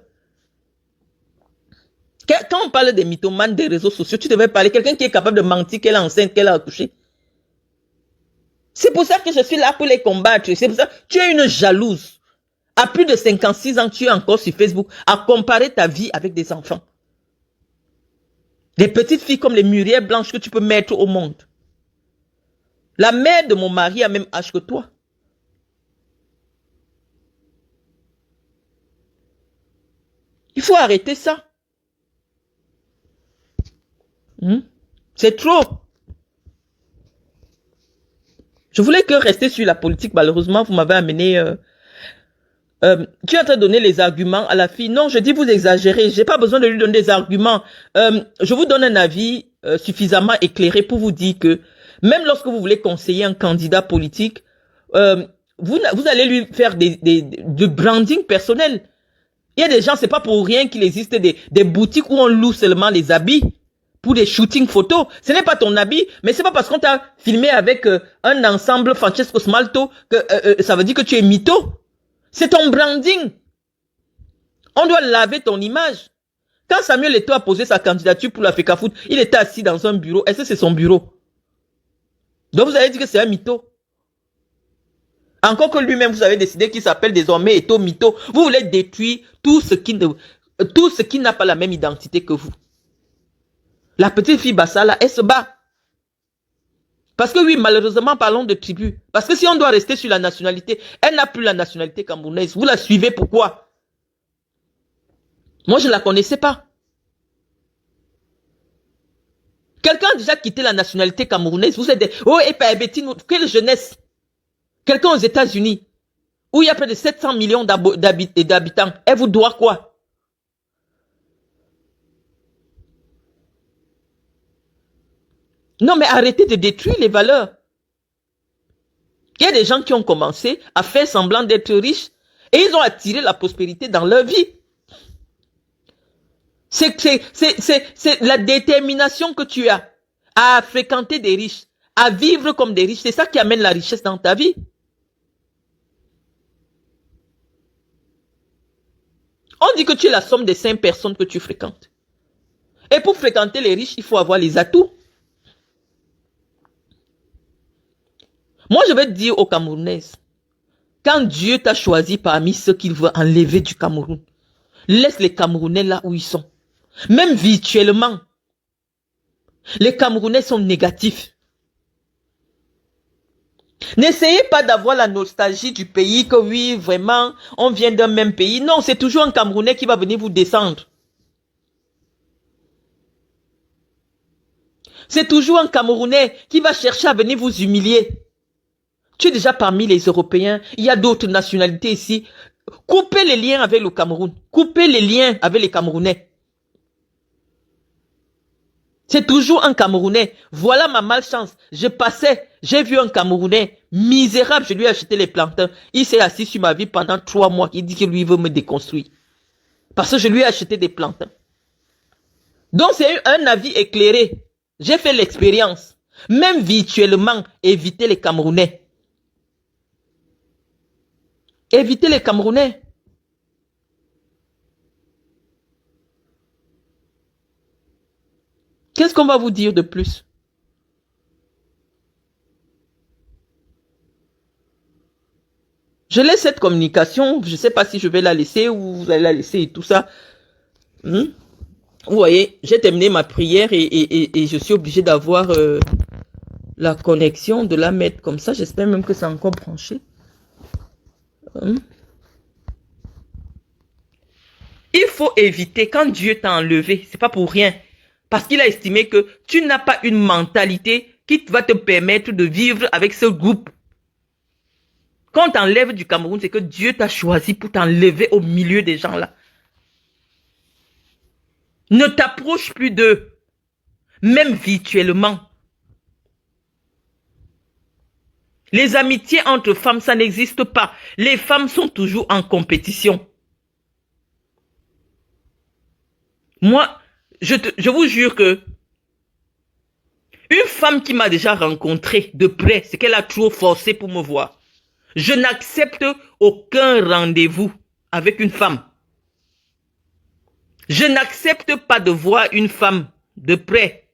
Quand on parle des mythomanes des réseaux sociaux, tu devais parler quelqu'un qui est capable de mentir qu'elle est enceinte, qu'elle a accouché. C'est pour ça que je suis là pour les combattre. C'est pour ça que tu es une jalouse. À plus de 56 ans, tu es encore sur Facebook à comparer ta vie avec des enfants. Des petites filles comme les Muriel blanches que tu peux mettre au monde. La mère de mon mari a même âge que toi. Il faut arrêter ça. C'est trop. Je voulais que rester sur la politique. Malheureusement, vous m'avez amené... tu es en train de donner les arguments à la fille. Non, je dis vous exagérez. J'ai pas besoin de lui donner des arguments. Je vous donne un avis suffisamment éclairé pour vous dire que même lorsque vous voulez conseiller un candidat politique, vous allez lui faire de branding personnel. Il y a des gens, c'est pas pour rien qu'il existe des boutiques où on loue seulement les habits pour des shootings photos. Ce n'est pas ton habit, mais c'est pas parce qu'on t'a filmé avec un ensemble Francesco Smalto que ça veut dire que tu es mytho. C'est ton branding. On doit laver ton image. Quand Samuel Eto'o a posé sa candidature pour la FECAFOOT, il était assis dans un bureau. Est-ce que c'est son bureau? Donc vous allez dire que c'est un mytho. Encore que lui-même, vous avez décidé qu'il s'appelle désormais Eto'o mytho. Vous voulez détruire tout ce qui n'a pas la même identité que vous. La petite fille Bassala, elle se bat. Parce que oui, malheureusement, parlons de tribu. Parce que si on doit rester sur la nationalité, elle n'a plus la nationalité camerounaise. Vous la suivez, pourquoi? Moi, je ne la connaissais pas. Quelqu'un a déjà quitté la nationalité camerounaise. Vous êtes des... Oh, et pas Betty, quelle jeunesse. Quelqu'un aux États-Unis, où il y a près de 700 millions d'habitants, elle vous doit quoi? Non, mais arrêtez de détruire les valeurs. Il y a des gens qui ont commencé à faire semblant d'être riches et ils ont attiré la prospérité dans leur vie. C'est la détermination que tu as à fréquenter des riches, à vivre comme des riches. C'est ça qui amène la richesse dans ta vie. On dit que tu es la somme des 5 personnes que tu fréquentes. Et pour fréquenter les riches, il faut avoir les atouts. Moi, je vais te dire aux Camerounaises, quand Dieu t'a choisi parmi ceux qu'il veut enlever du Cameroun, laisse les Camerounais là où ils sont. Même virtuellement, les Camerounais sont négatifs. N'essayez pas d'avoir la nostalgie du pays que oui, vraiment, on vient d'un même pays. Non, c'est toujours un Camerounais qui va venir vous descendre. C'est toujours un Camerounais qui va chercher à venir vous humilier. Tu es déjà parmi les Européens. Il y a d'autres nationalités ici. Coupez les liens avec le Cameroun. Coupez les liens avec les Camerounais. C'est toujours un Camerounais. Voilà ma malchance. Je passais, j'ai vu un Camerounais misérable. Je lui ai acheté les plantains. Il s'est assis sur ma vie pendant 3 mois. Il dit que lui veut me déconstruire. Parce que je lui ai acheté des plantains. Donc c'est un avis éclairé. J'ai fait l'expérience. Même virtuellement, évitez les Camerounais. Évitez les Camerounais. Qu'est-ce qu'on va vous dire de plus? Je laisse cette communication. Je ne sais pas si je vais la laisser ou vous allez la laisser et tout ça. Vous voyez, j'ai terminé ma prière et je suis obligé d'avoir la connexion, de la mettre comme ça. J'espère même que c'est encore branché. Il faut éviter, quand Dieu t'a enlevé, c'est pas pour rien. Parce qu'il a estimé que tu n'as pas une mentalité qui va te permettre de vivre avec ce groupe. Quand on t'enlève du Cameroun, c'est que Dieu t'a choisi pour t'enlever au milieu des gens là. Ne t'approche plus d'eux, même virtuellement. Les amitiés entre femmes, ça n'existe pas. Les femmes sont toujours en compétition. Moi, je vous jure que une femme qui m'a déjà rencontré de près, c'est qu'elle a trop forcé pour me voir. Je n'accepte aucun rendez-vous avec une femme. Je n'accepte pas de voir une femme de près.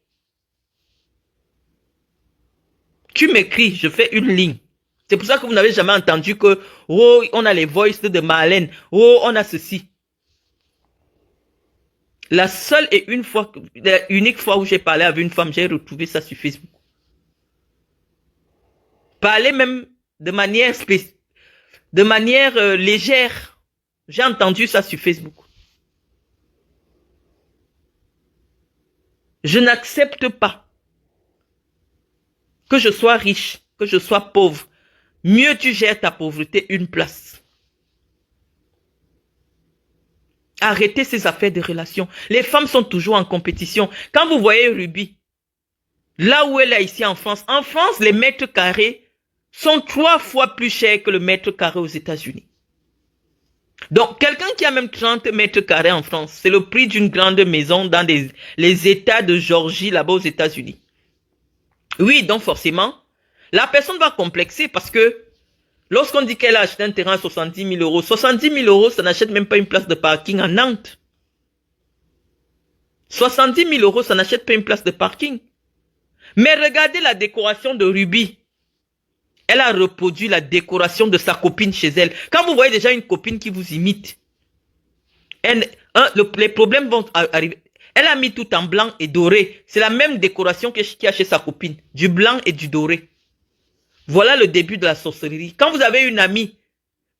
Tu m'écris, je fais une ligne. C'est pour ça que vous n'avez jamais entendu que, oh, on a les voices de Marlène, oh, on a ceci. La seule et unique fois où j'ai parlé avec une femme, j'ai retrouvé ça sur Facebook. Parler même de manière légère. J'ai entendu ça sur Facebook. Je n'accepte pas que je sois riche, que je sois pauvre. Mieux tu gères ta pauvreté une place. Arrêtez ces affaires de relations. Les femmes sont toujours en compétition. Quand vous voyez Ruby, là où elle est ici en France, les mètres carrés sont 3 fois plus chers que le mètre carré aux États-Unis. Donc, quelqu'un qui a même 30 mètres carrés en France, c'est le prix d'une grande maison dans les États de Géorgie, là-bas aux États-Unis. Oui, donc forcément, la personne va complexer parce que lorsqu'on dit qu'elle a acheté un terrain à 70 000 euros, 70 000 euros, ça n'achète même pas une place de parking à Nantes. 70 000 euros, ça n'achète pas une place de parking. Mais regardez la décoration de Ruby. Elle a reproduit la décoration de sa copine chez elle. Quand vous voyez déjà une copine qui vous imite, les problèmes vont arriver. Elle a mis tout en blanc et doré. C'est la même décoration qu'il y a chez sa copine. Du blanc et du doré. Voilà le début de la sorcellerie. Quand vous avez une amie,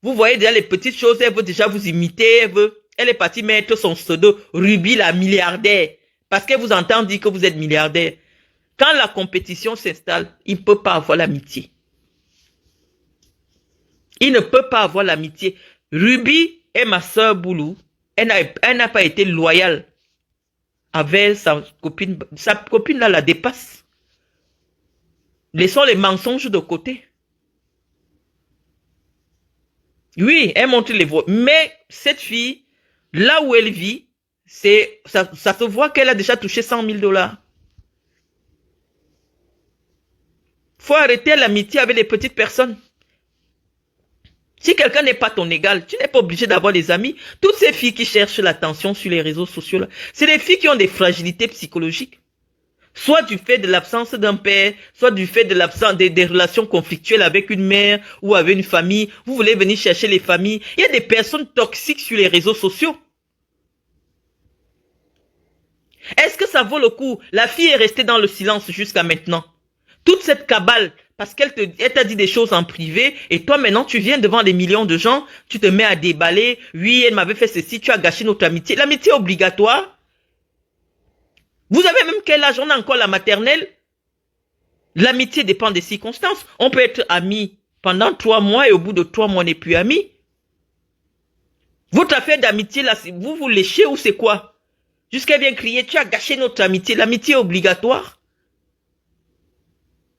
vous voyez déjà les petites choses, elle veut déjà vous imiter, elle est partie mettre son pseudo Ruby la milliardaire. Parce qu'elle vous entend dire que vous êtes milliardaire. Quand la compétition s'installe, il ne peut pas avoir l'amitié. Il ne peut pas avoir l'amitié. Ruby est ma sœur Boulou. Elle n'a pas été loyale avec sa copine. Sa copine là la dépasse. Laissons les mensonges de côté. Oui, elle montre les voies. Mais cette fille, là où elle vit, ça se voit qu'elle a déjà touché 100 000 $. Faut arrêter l'amitié avec les petites personnes. Si quelqu'un n'est pas ton égal, tu n'es pas obligé d'avoir des amis. Toutes ces filles qui cherchent l'attention sur les réseaux sociaux, c'est des filles qui ont des fragilités psychologiques. Soit du fait de l'absence d'un père, soit du fait de l'absence des relations conflictuelles avec une mère ou avec une famille. Vous voulez venir chercher les familles. Il y a des personnes toxiques sur les réseaux sociaux. Est-ce que ça vaut le coup? La fille est restée dans le silence jusqu'à maintenant. Toute cette cabale, parce qu'elle t'a dit des choses en privé, et toi maintenant tu viens devant des millions de gens, tu te mets à déballer. Oui, elle m'avait fait ceci, tu as gâché notre amitié. L'amitié est obligatoire. Vous avez même quel âge? On a encore la maternelle. L'amitié dépend des circonstances. On peut être amis pendant 3 mois et au bout de 3 mois on n'est plus amis. Votre affaire d'amitié là, vous vous léchez ou c'est quoi? Jusqu'à bien crier, tu as gâché notre amitié. L'amitié est obligatoire.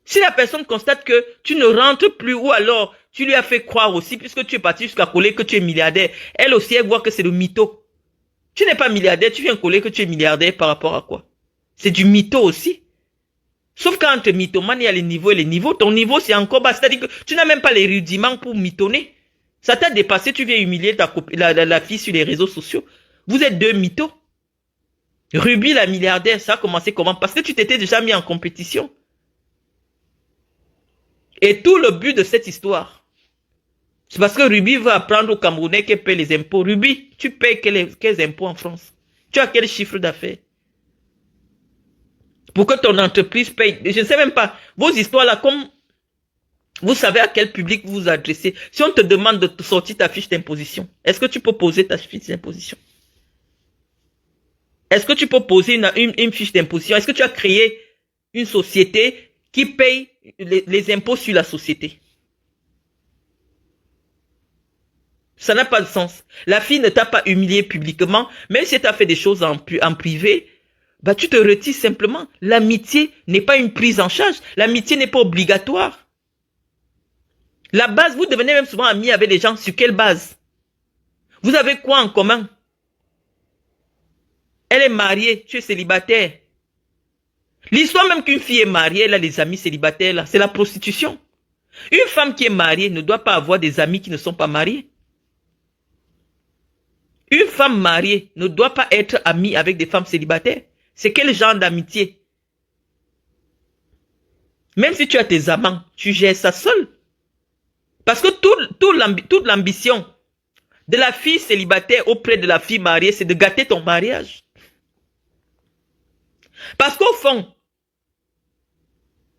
Si la personne constate que tu ne rentres plus ou alors tu lui as fait croire aussi, puisque tu es parti jusqu'à coller que tu es milliardaire, elle aussi elle voit que c'est le mytho. Tu n'es pas milliardaire, tu viens coller que tu es milliardaire par rapport à quoi? C'est du mytho aussi. Sauf quand entre mythomane, il y a les niveaux et les niveaux. Ton niveau c'est encore bas, c'est-à-dire que tu n'as même pas les rudiments pour mythonner. Ça t'a dépassé, tu viens humilier la fille sur les réseaux sociaux. Vous êtes deux mythos. Ruby la milliardaire, ça a commencé comment? Parce que tu t'étais déjà mis en compétition. Et tout le but de cette histoire, c'est parce que Ruby veut apprendre aux Camerounais qu'elle paie les impôts. Ruby, tu payes quels impôts en France? Tu as quel chiffre d'affaires? Pour que ton entreprise paye, je ne sais même pas, vos histoires là, comme vous savez à quel public vous vous adressez. Si on te demande de sortir ta fiche d'imposition, est-ce que tu peux poser ta fiche d'imposition? Est-ce que tu peux poser une fiche d'imposition? Est-ce que tu as créé une société qui paye les impôts sur la société? Ça n'a pas de sens. La fille ne t'a pas humilié publiquement, même si tu as fait des choses en privé, bah tu te retires simplement. L'amitié n'est pas une prise en charge. L'amitié n'est pas obligatoire. La base, vous devenez même souvent amis avec les gens. Sur quelle base? Vous avez quoi en commun? Elle est mariée, tu es célibataire. L'histoire même qu'une fille est mariée, elle a des amis célibataires là, c'est la prostitution. Une femme qui est mariée ne doit pas avoir des amis qui ne sont pas mariés. Une femme mariée ne doit pas être amie avec des femmes célibataires. C'est quel genre d'amitié? Même si tu as tes amants, tu gères ça seul. Parce que toute l'ambition de la fille célibataire auprès de la fille mariée, c'est de gâter ton mariage. Parce qu'au fond,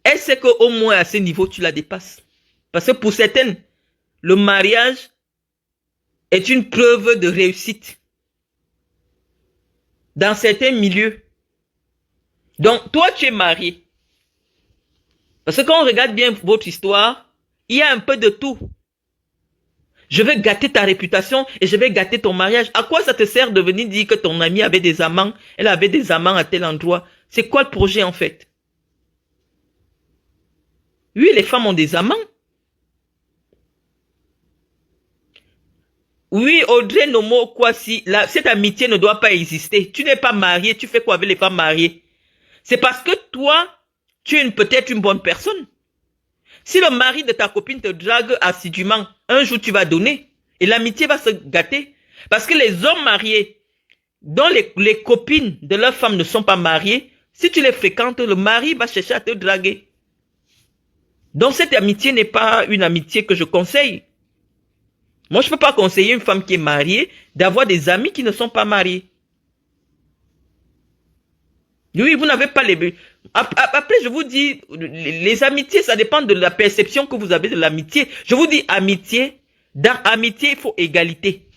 elle sait qu'au moins à ce niveau, tu la dépasses. Parce que pour certaines, le mariage est une preuve de réussite. Dans certains milieux. Donc, toi, tu es marié. Parce que quand on regarde bien votre histoire, il y a un peu de tout. Je vais gâter ta réputation et je vais gâter ton mariage. À quoi ça te sert de venir dire que ton amie avait des amants, elle avait des amants à tel endroit? C'est quoi le projet en fait? Oui, les femmes ont des amants. Oui, Audrey Nomo Kwasi, cette amitié ne doit pas exister. Tu n'es pas marié, tu fais quoi avec les femmes mariées? C'est parce que toi, tu es peut-être une bonne personne. Si le mari de ta copine te drague assidûment, un jour tu vas donner. Et l'amitié va se gâter. Parce que les hommes mariés, dont les copines de leurs femmes ne sont pas mariées, si tu les fréquentes, le mari va chercher à te draguer. Donc cette amitié n'est pas une amitié que je conseille. Moi, je ne peux pas conseiller une femme qui est mariée d'avoir des amis qui ne sont pas mariés. Oui, vous n'avez pas les... Après, je vous dis, les amitiés, ça dépend de la perception que vous avez de l'amitié. Je vous dis amitié. Dans amitié, il faut égalité.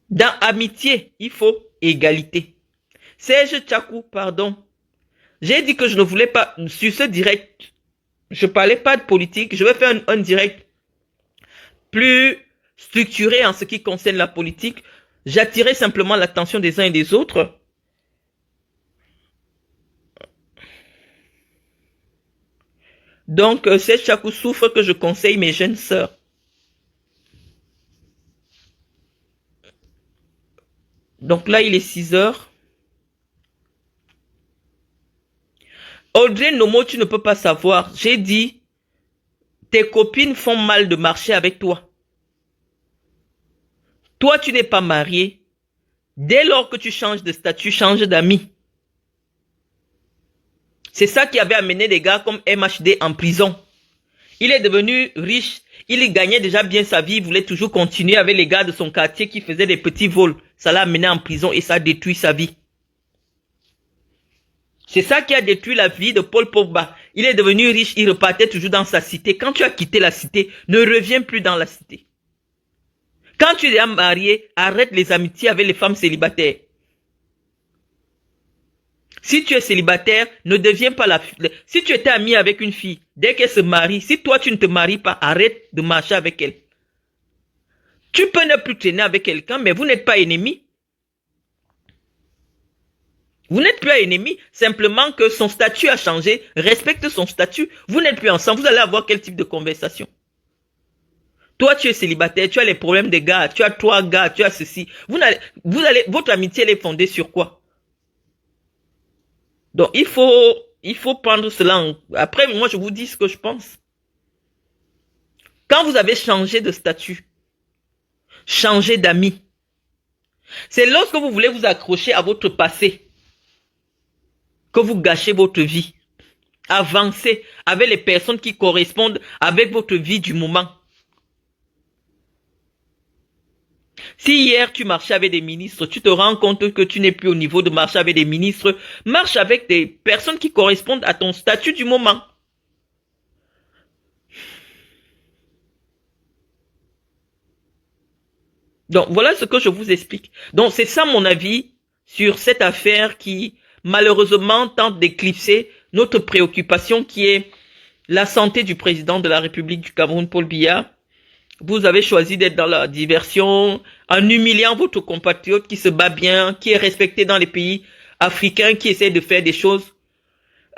Dans amitié, il faut égalité. Serge Tchakou, pardon. J'ai dit que je ne voulais pas, sur ce direct, Je parlais pas de politique. Je vais faire un direct plus structuré en ce qui concerne la politique. J'attirais simplement l'attention des uns et des autres. Donc, c'est Chakou souffre que je conseille mes jeunes sœurs. Donc là, il est 6 heures. Audrey Nomo, tu ne peux pas savoir. J'ai dit, tes copines font mal de marcher avec toi. Toi, tu n'es pas marié. Dès lors que tu changes de statut, change d'amis. C'est ça qui avait amené des gars comme MHD en prison. Il est devenu riche. Il gagnait déjà bien sa vie. Il voulait toujours continuer avec les gars de son quartier qui faisaient des petits vols. Ça l'a amené en prison et ça a détruit sa vie. C'est ça qui a détruit la vie de Paul Pogba. Il est devenu riche, il repartait toujours dans sa cité. Quand tu as quitté la cité, ne reviens plus dans la cité. Quand tu es marié, arrête les amitiés avec les femmes célibataires. Si tu es célibataire, ne deviens pas la... Si tu étais ami avec une fille, dès qu'elle se marie, si toi tu ne te maries pas, arrête de marcher avec elle. Tu peux ne plus traîner avec quelqu'un, mais vous n'êtes pas ennemis. Vous n'êtes plus ennemis, simplement que son statut a changé. Respecte son statut. Vous n'êtes plus ensemble. Vous allez avoir quel type de conversation? Toi, tu es célibataire, tu as les problèmes des gars, tu as 3 gars, tu as ceci. Votre amitié, elle est fondée sur quoi? Donc, il faut prendre cela. Après, moi, je vous dis ce que je pense. Quand vous avez changé de statut, changé d'amis, c'est lorsque vous voulez vous accrocher à votre passé que vous gâchez votre vie. Avancez avec les personnes qui correspondent avec votre vie du moment. Si hier tu marchais avec des ministres, tu te rends compte que tu n'es plus au niveau de marcher avec des ministres, marche avec des personnes qui correspondent à ton statut du moment. Donc voilà ce que je vous explique. Donc c'est ça mon avis sur cette affaire qui malheureusement tente d'éclipser notre préoccupation qui est la santé du président de la République du Cameroun, Paul Biya. Vous avez choisi d'être dans la diversion, en humiliant votre compatriote qui se bat bien, qui est respecté dans les pays africains, qui essaie de faire des choses.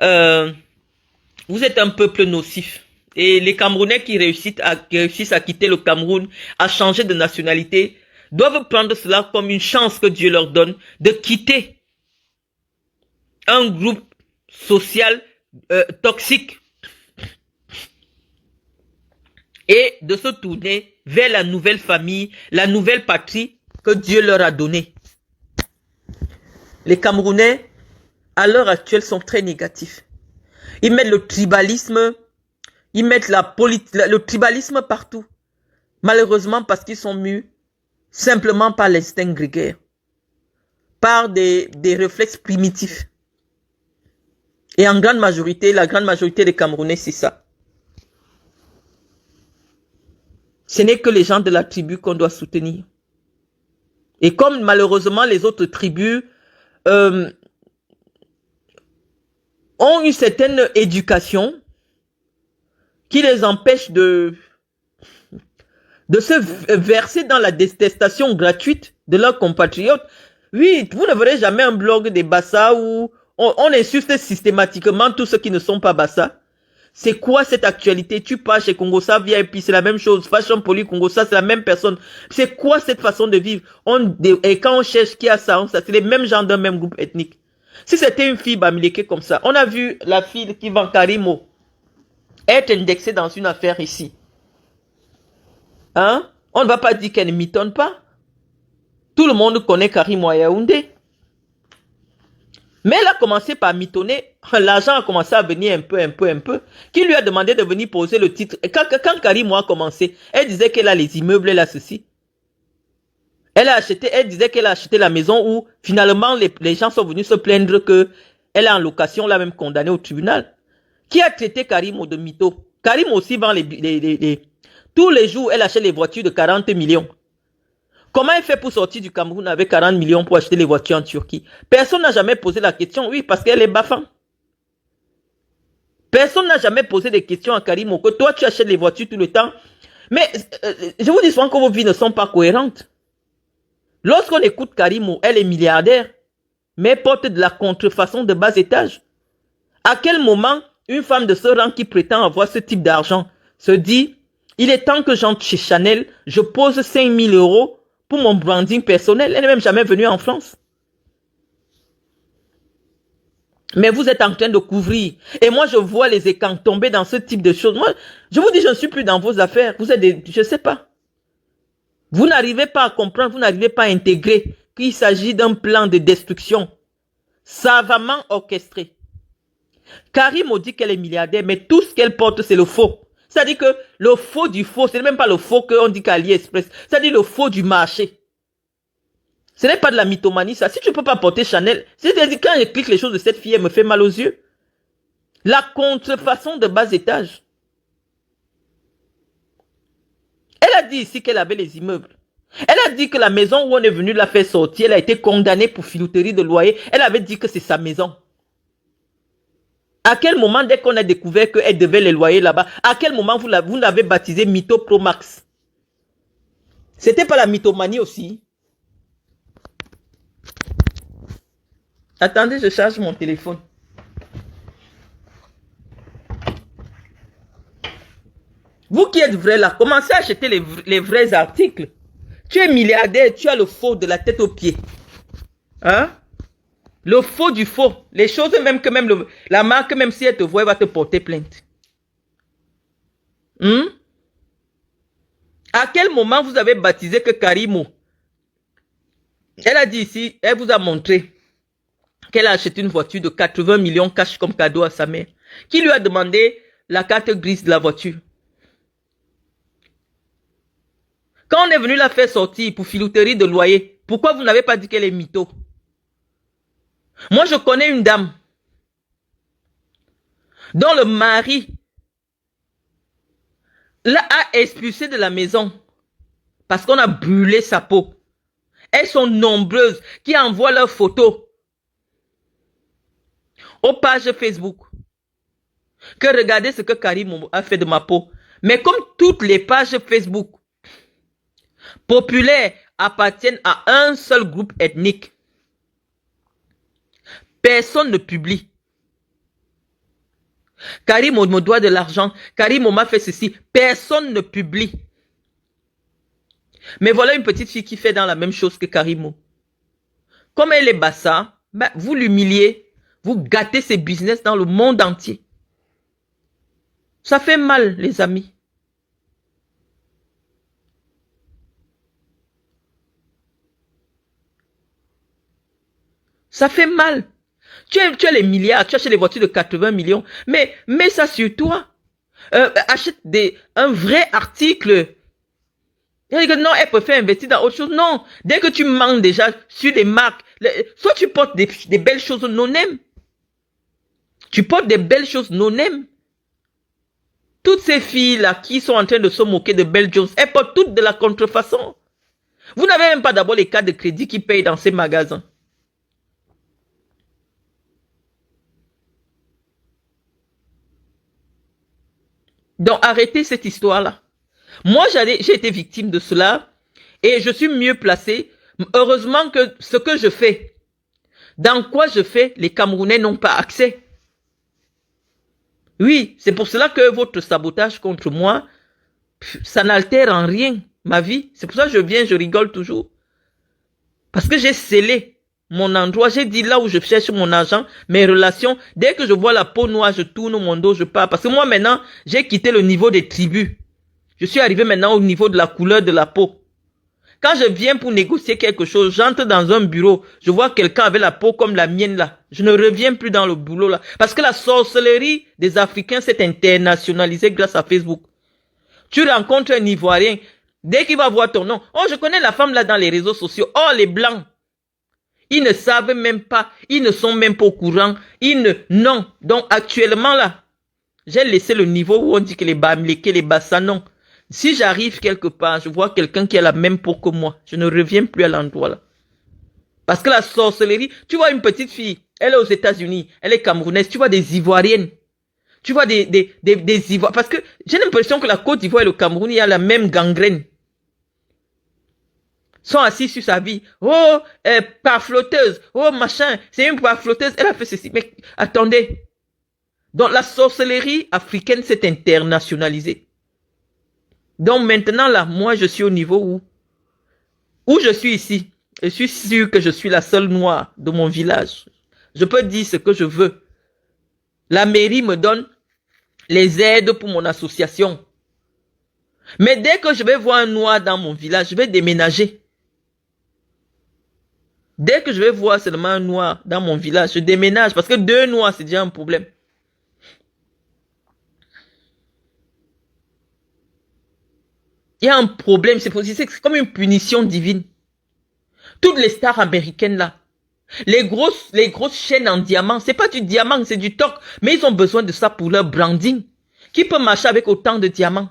Vous êtes un peuple nocif. Et les Camerounais qui réussissent à quitter le Cameroun, à changer de nationalité, doivent prendre cela comme une chance que Dieu leur donne de quitter un groupe social toxique et de se tourner vers la nouvelle famille, la nouvelle patrie que Dieu leur a donnée. Les Camerounais, à l'heure actuelle, sont très négatifs. Ils mettent le tribalisme, ils mettent le tribalisme partout. Malheureusement, parce qu'ils sont mus simplement par l'instinct grégaire, par des réflexes primitifs. Et en grande majorité, la grande majorité des Camerounais, c'est ça. Ce n'est que les gens de la tribu qu'on doit soutenir. Et comme malheureusement les autres tribus ont une certaine éducation qui les empêche de se verser dans la détestation gratuite de leurs compatriotes. Oui, vous ne verrez jamais un blog des Bassa où on insulte systématiquement tous ceux qui ne sont pas Bassa. C'est quoi cette actualité? Tu pars chez Congossa VIP, c'est la même chose. Fashion Poly Congossa, c'est la même personne. C'est quoi cette façon de vivre? Et quand on cherche qui a ça, c'est les mêmes gens d'un même groupe ethnique. Si c'était une fille bamileke comme ça, on a vu la fille qui vend Karimo être indexée dans une affaire ici. Hein? On ne va pas dire qu'elle ne mitonne pas. Tout le monde connaît Karimo à Yaoundé. Mais elle a commencé par mitonner. L'argent a commencé à venir un peu. Qui lui a demandé de venir poser le titre? Quand Karimo a commencé, elle disait qu'elle a les immeubles, elle a ceci. Elle disait qu'elle a acheté la maison où finalement les gens sont venus se plaindre qu'elle est en location, l'a même condamnée au tribunal. Qui a traité Karimo de mytho? Karimo aussi vend tous les jours, elle achète les voitures de 40 millions. Comment elle fait pour sortir du Cameroun avec 40 millions pour acheter les voitures en Turquie? Personne n'a jamais posé la question. Oui, parce qu'elle est bafan. Personne n'a jamais posé des questions à Karimo, que toi tu achètes les voitures tout le temps. Mais je vous dis souvent que vos vies ne sont pas cohérentes. Lorsqu'on écoute Karimo, elle est milliardaire, mais porte de la contrefaçon de bas étage. À quel moment une femme de ce rang qui prétend avoir ce type d'argent se dit, il est temps que j'entre chez Chanel, je pose 5 000 € pour mon branding personnel. Elle n'est même jamais venue en France. Mais vous êtes en train de couvrir. Et moi, je vois les écrans tomber dans ce type de choses. Moi, je vous dis, je ne suis plus dans vos affaires. Vous êtes des... Je ne sais pas. Vous n'arrivez pas à comprendre, vous n'arrivez pas à intégrer qu'il s'agit d'un plan de destruction savamment orchestré. Karimo dit qu'elle est milliardaire, mais tout ce qu'elle porte, c'est le faux. C'est-à-dire que le faux du faux, ce n'est même pas le faux qu'on dit qu'AliExpress. C'est-à-dire le faux du marché. Ce n'est pas de la mythomanie, ça. Si tu ne peux pas porter Chanel, c'est-à-dire quand je clique les choses de cette fille, elle me fait mal aux yeux. La contrefaçon de bas étage. Elle a dit ici qu'elle avait les immeubles. Elle a dit que la maison où on est venu la faire sortir, elle a été condamnée pour filouterie de loyer. Elle avait dit que c'est sa maison. À quel moment, dès qu'on a découvert qu'elle devait les loyer là-bas, à quel moment vous l'avez baptisé Mytho Pro Max? C'était pas la mythomanie aussi? Attendez, je charge mon téléphone. Vous qui êtes vrai là, commencez à acheter les vrais articles. Tu es milliardaire, tu as le faux de la tête aux pieds. Hein? Le faux du faux. Les choses même que même la marque, même si elle te voit, elle va te porter plainte. À quel moment vous avez baptisé que Karimo? Elle a dit ici, elle vous a montré qu'elle a acheté une voiture de 80 millions cash comme cadeau à sa mère. Qui lui a demandé la carte grise de la voiture? Quand on est venu la faire sortir pour filouterie de loyer, pourquoi vous n'avez pas dit qu'elle est mytho? Moi, je connais une dame dont le mari l'a expulsée de la maison parce qu'on a brûlé sa peau. Elles sont nombreuses qui envoient leurs photos aux pages Facebook. Que regardez ce que Karim a fait de ma peau. Mais comme toutes les pages Facebook populaires appartiennent à un seul groupe ethnique, personne ne publie. Karim me doit de l'argent. Karim m'a fait ceci. Personne ne publie. Mais voilà une petite fille qui fait dans la même chose que Karimo. Comme elle est bassa, ben, vous l'humiliez. Vous gâtez ses business dans le monde entier. Ça fait mal, les amis. Ça fait mal. Tu as les milliards, tu achètes les voitures de 80 millions, mais mets ça sur toi. Achète un vrai article. Non, elle préfère investir dans autre chose. Non, dès que tu manques déjà sur des marques, soit tu portes des belles choses non-name. Tu portes des belles choses non-name. Toutes ces filles-là qui sont en train de se moquer de Belle Jones, elles portent toutes de la contrefaçon. Vous n'avez même pas d'abord les cartes de crédit qui payent dans ces magasins. Donc, arrêtez cette histoire-là. Moi, j'ai été victime de cela et je suis mieux placé. Heureusement que ce que je fais, dans quoi je fais, les Camerounais n'ont pas accès. Oui, c'est pour cela que votre sabotage contre moi, ça n'altère en rien ma vie. C'est pour ça que je viens, je rigole toujours. Parce que j'ai scellé mon endroit, j'ai dit là où je cherche mon argent, mes relations. Dès que je vois la peau noire, je tourne mon dos, je pars. Parce que moi maintenant, j'ai quitté le niveau des tribus. Je suis arrivé maintenant au niveau de la couleur de la peau. Quand je viens pour négocier quelque chose, j'entre dans un bureau, je vois quelqu'un avec la peau comme la mienne là. Je ne reviens plus dans le boulot là. Parce que la sorcellerie des Africains s'est internationalisée grâce à Facebook. Tu rencontres un Ivoirien, dès qu'il va voir ton nom, oh je connais la femme là dans les réseaux sociaux, oh les Blancs. Ils ne savent même pas, ils ne sont même pas au courant, non. Donc actuellement là, j'ai laissé le niveau où on dit que les Bamileke, les Bassa, non. Si j'arrive quelque part, je vois quelqu'un qui a la même peau que moi, je ne reviens plus à l'endroit là. Parce que la sorcellerie, tu vois une petite fille, elle est aux États-Unis, elle est camerounaise, tu vois des Ivoiriennes. Tu vois des Ivoiriens. Parce que j'ai l'impression que la Côte d'Ivoire et le Cameroun, il y a la même gangrène. Sont assis sur sa vie. Oh, parflotteuse. Oh, machin. C'est une parflotteuse. Elle a fait ceci. Mais attendez. Donc la sorcellerie africaine s'est internationalisée. Donc maintenant là, moi je suis au niveau où je suis ici. Je suis sûr que je suis la seule noire de mon village. Je peux dire ce que je veux. La mairie me donne les aides pour mon association. Mais dès que je vais voir un noir dans mon village, je vais déménager. Dès que je vais voir seulement un noir dans mon village, je déménage parce que 2 noirs, c'est déjà un problème. Il y a un problème, c'est comme une punition divine. Toutes les stars américaines là, les grosses chaînes en diamant, c'est pas du diamant, c'est du toc, mais ils ont besoin de ça pour leur branding. Qui peut marcher avec autant de diamants?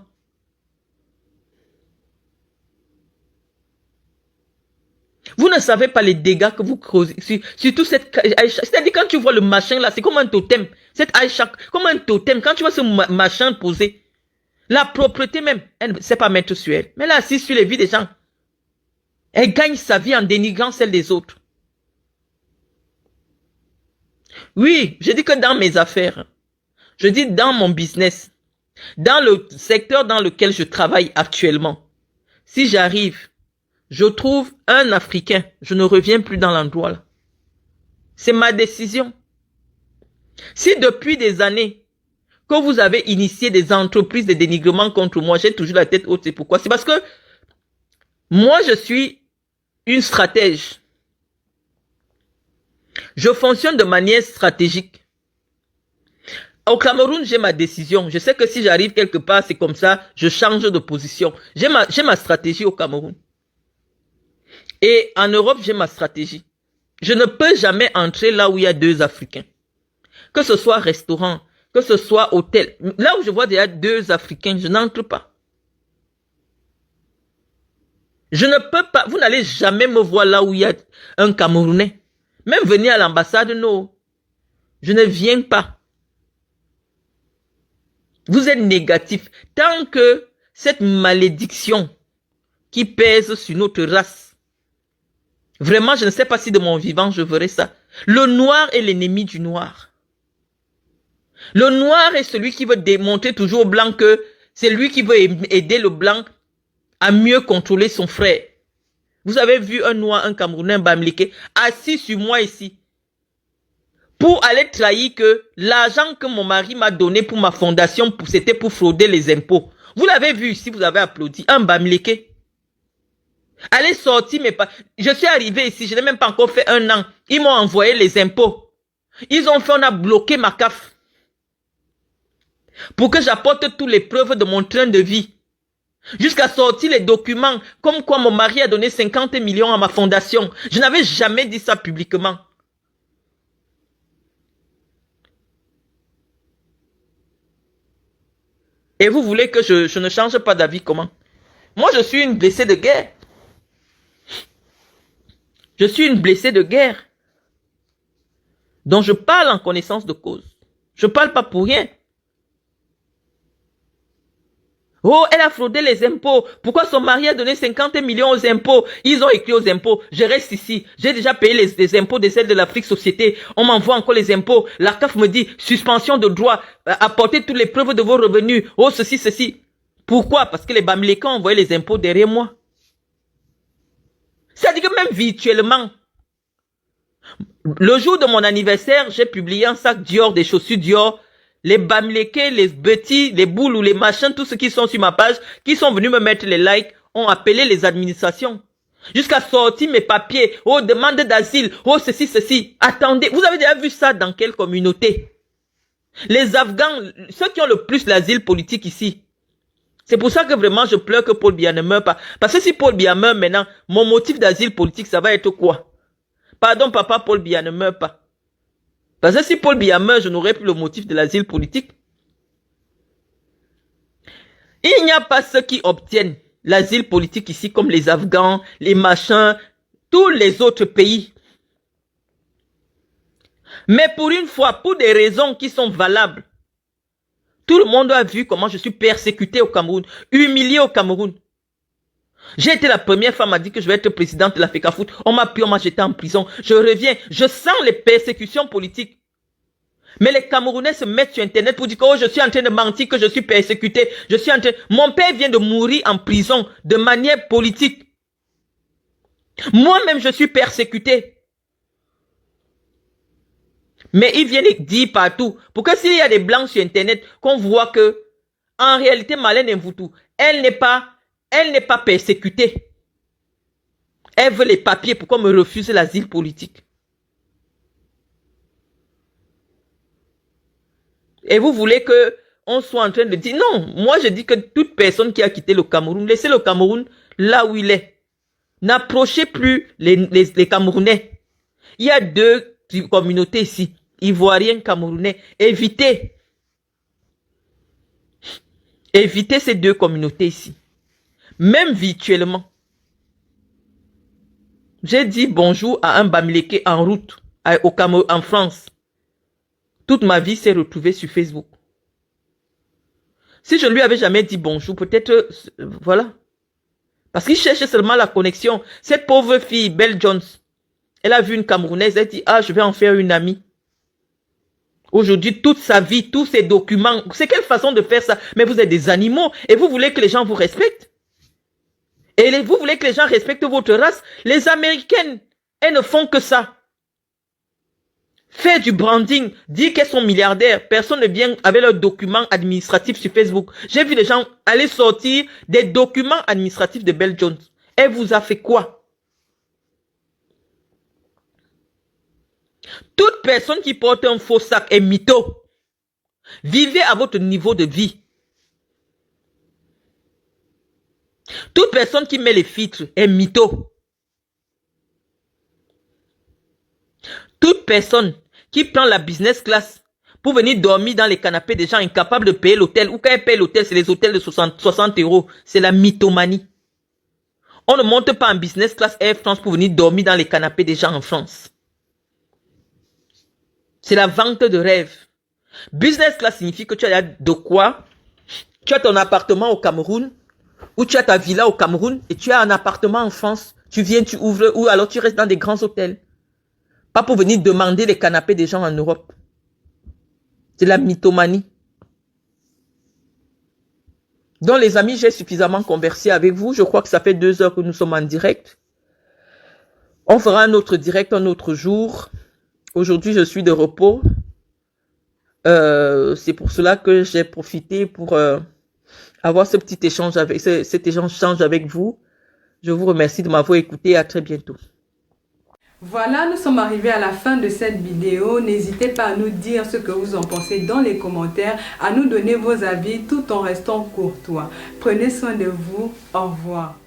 Vous ne savez pas les dégâts que vous causez sur tout cette... C'est-à-dire quand tu vois le machin là, c'est comme un totem. Cette Aïcha, comme un totem. Quand tu vois ce machin posé, la propreté même, elle ne sait pas mettre sur elle. Mais elle est assise sur les vies des gens. Elle gagne sa vie en dénigrant celle des autres. Oui, je dis que dans mes affaires, je dis dans mon business, dans le secteur dans lequel je travaille actuellement, si j'arrive, je trouve un Africain, je ne reviens plus dans l'endroit là. C'est ma décision. Si depuis des années, que vous avez initié des entreprises de dénigrement contre moi, j'ai toujours la tête haute. C'est pourquoi? C'est parce que moi, je suis une stratège. Je fonctionne de manière stratégique. Au Cameroun, j'ai ma décision. Je sais que si j'arrive quelque part, c'est comme ça, je change de position. J'ai ma stratégie au Cameroun. Et en Europe, j'ai ma stratégie. Je ne peux jamais entrer là où il y a 2 Africains. Que ce soit restaurant, que ce soit hôtel. Là où je vois déjà 2 Africains, je n'entre pas. Je ne peux pas, vous n'allez jamais me voir là où il y a un Camerounais. Même venir à l'ambassade, non. Je ne viens pas. Vous êtes négatif. Tant que cette malédiction qui pèse sur notre race, vraiment, je ne sais pas si de mon vivant je verrai ça. Le noir est l'ennemi du noir. Le noir est celui qui veut démontrer toujours au blanc que c'est lui qui veut aider le blanc à mieux contrôler son frère. Vous avez vu un noir, un Camerounais, un Bamileke, assis sur moi ici, pour aller trahir que l'argent que mon mari m'a donné pour ma fondation, c'était pour frauder les impôts. Vous l'avez vu ici, vous avez applaudi, un Bamileke. Allez sortir mes pas. Je suis arrivé ici, je n'ai même pas encore fait 1 an. Ils m'ont envoyé les impôts. Ils ont fait, on a bloqué ma CAF. Pour que j'apporte toutes les preuves de mon train de vie. Jusqu'à sortir les documents, comme quoi mon mari a donné 50 millions à ma fondation. Je n'avais jamais dit ça publiquement. Et vous voulez que je ne change pas d'avis comment? Moi, je suis une blessée de guerre. Je suis une blessée de guerre. Donc je parle en connaissance de cause. Je ne parle pas pour rien. Oh, elle a fraudé les impôts. Pourquoi son mari a donné 50 millions aux impôts? Ils ont écrit aux impôts. Je reste ici. J'ai déjà payé les impôts de celle de l'Afrique Société. On m'envoie encore les impôts. La CAF me dit, suspension de droit. Apportez toutes les preuves de vos revenus. Oh, ceci, ceci. Pourquoi? Parce que les Bamileke ont envoyé les impôts derrière moi. C'est-à-dire que même virtuellement, le jour de mon anniversaire, j'ai publié un sac Dior, des chaussures Dior. Les Bamileke, les Betty, les boules ou les machins, tous ceux qui sont sur ma page, qui sont venus me mettre les likes, ont appelé les administrations. Jusqu'à sortir mes papiers. Oh, demande d'asile. Oh, ceci, ceci. Attendez, vous avez déjà vu ça dans quelle communauté? Les Afghans, ceux qui ont le plus l'asile politique ici. C'est pour ça que vraiment je pleure que Paul Biya ne meure pas. Parce que si Paul Biya meurt maintenant, mon motif d'asile politique, ça va être quoi? Pardon, papa, Paul Biya ne meurt pas. Parce que si Paul Biya meurt, je n'aurai plus le motif de l'asile politique. Il n'y a pas ceux qui obtiennent l'asile politique ici, comme les Afghans, les machins, tous les autres pays. Mais pour une fois, pour des raisons qui sont valables, Tout le monde a vu comment je suis persécutée au Cameroun, humiliée au Cameroun. J'ai été la première femme à dire que je vais être présidente de la FECAFOOT. On m'a pris, on m'a jeté en prison. Je reviens, je sens les persécutions politiques. Mais les Camerounais se mettent sur Internet pour dire que oh, je suis en train de mentir, que je suis persécuté. Mon père vient de mourir en prison de manière politique. Moi-même, je suis persécuté. Mais ils viennent dire partout. Pour que s'il y a des blancs sur Internet, qu'on voit que, en réalité, Marlène Mvoutou, elle n'est pas persécutée. Elle veut les papiers pour qu'on me refuse l'asile politique. Et vous voulez que on soit en train de dire non. Moi, je dis que toute personne qui a quitté le Cameroun, laissez le Cameroun là où il est. N'approchez plus les Camerounais. Il y a deux communautés ici, Ivoiriens, Camerounais. Évitez ces deux communautés ici. Même virtuellement. J'ai dit bonjour à un Bamileke en route, au Cameroun, en France. Toute ma vie s'est retrouvée sur Facebook. Si je ne lui avais jamais dit bonjour, peut-être, voilà. Parce qu'il cherchait seulement la connexion. Cette pauvre fille, Belle Jones, elle a vu une Camerounaise, elle dit, ah, je vais en faire une amie. Aujourd'hui, toute sa vie, tous ses documents, c'est quelle façon de faire ça? Mais vous êtes des animaux et vous voulez que les gens vous respectent? Et vous voulez que les gens respectent votre race? Les Américaines, elles ne font que ça. Faire du branding, dire qu'elles sont milliardaires, personne ne vient avec leurs documents administratifs sur Facebook. J'ai vu les gens aller sortir des documents administratifs de Belle Jones. Elle vous a fait quoi? Toute personne qui porte un faux sac est mytho. Vivez à votre niveau de vie. Toute personne qui met les filtres est mytho. Toute personne qui prend la business class pour venir dormir dans les canapés des gens incapables de payer l'hôtel, ou quand elle paye l'hôtel, c'est les hôtels de 60 €. C'est la mythomanie. On ne monte pas en business class Air France pour venir dormir dans les canapés des gens en France. C'est la vente de rêve. Business class signifie que tu as de quoi. Tu as ton appartement au Cameroun, ou tu as ta villa au Cameroun, et tu as un appartement en France. Tu viens, tu ouvres, ou alors tu restes dans des grands hôtels. Pas pour venir demander les canapés des gens en Europe. C'est la mythomanie. Donc les amis, j'ai suffisamment conversé avec vous. Je crois que ça fait 2 heures que nous sommes en direct. On fera un autre direct un autre jour. Aujourd'hui, je suis de repos. C'est pour cela que j'ai profité pour avoir ce petit échange cet échange avec vous. Je vous remercie de m'avoir écouté. À très bientôt. Voilà, nous sommes arrivés à la fin de cette vidéo. N'hésitez pas à nous dire ce que vous en pensez dans les commentaires, à nous donner vos avis tout en restant courtois. Prenez soin de vous. Au revoir.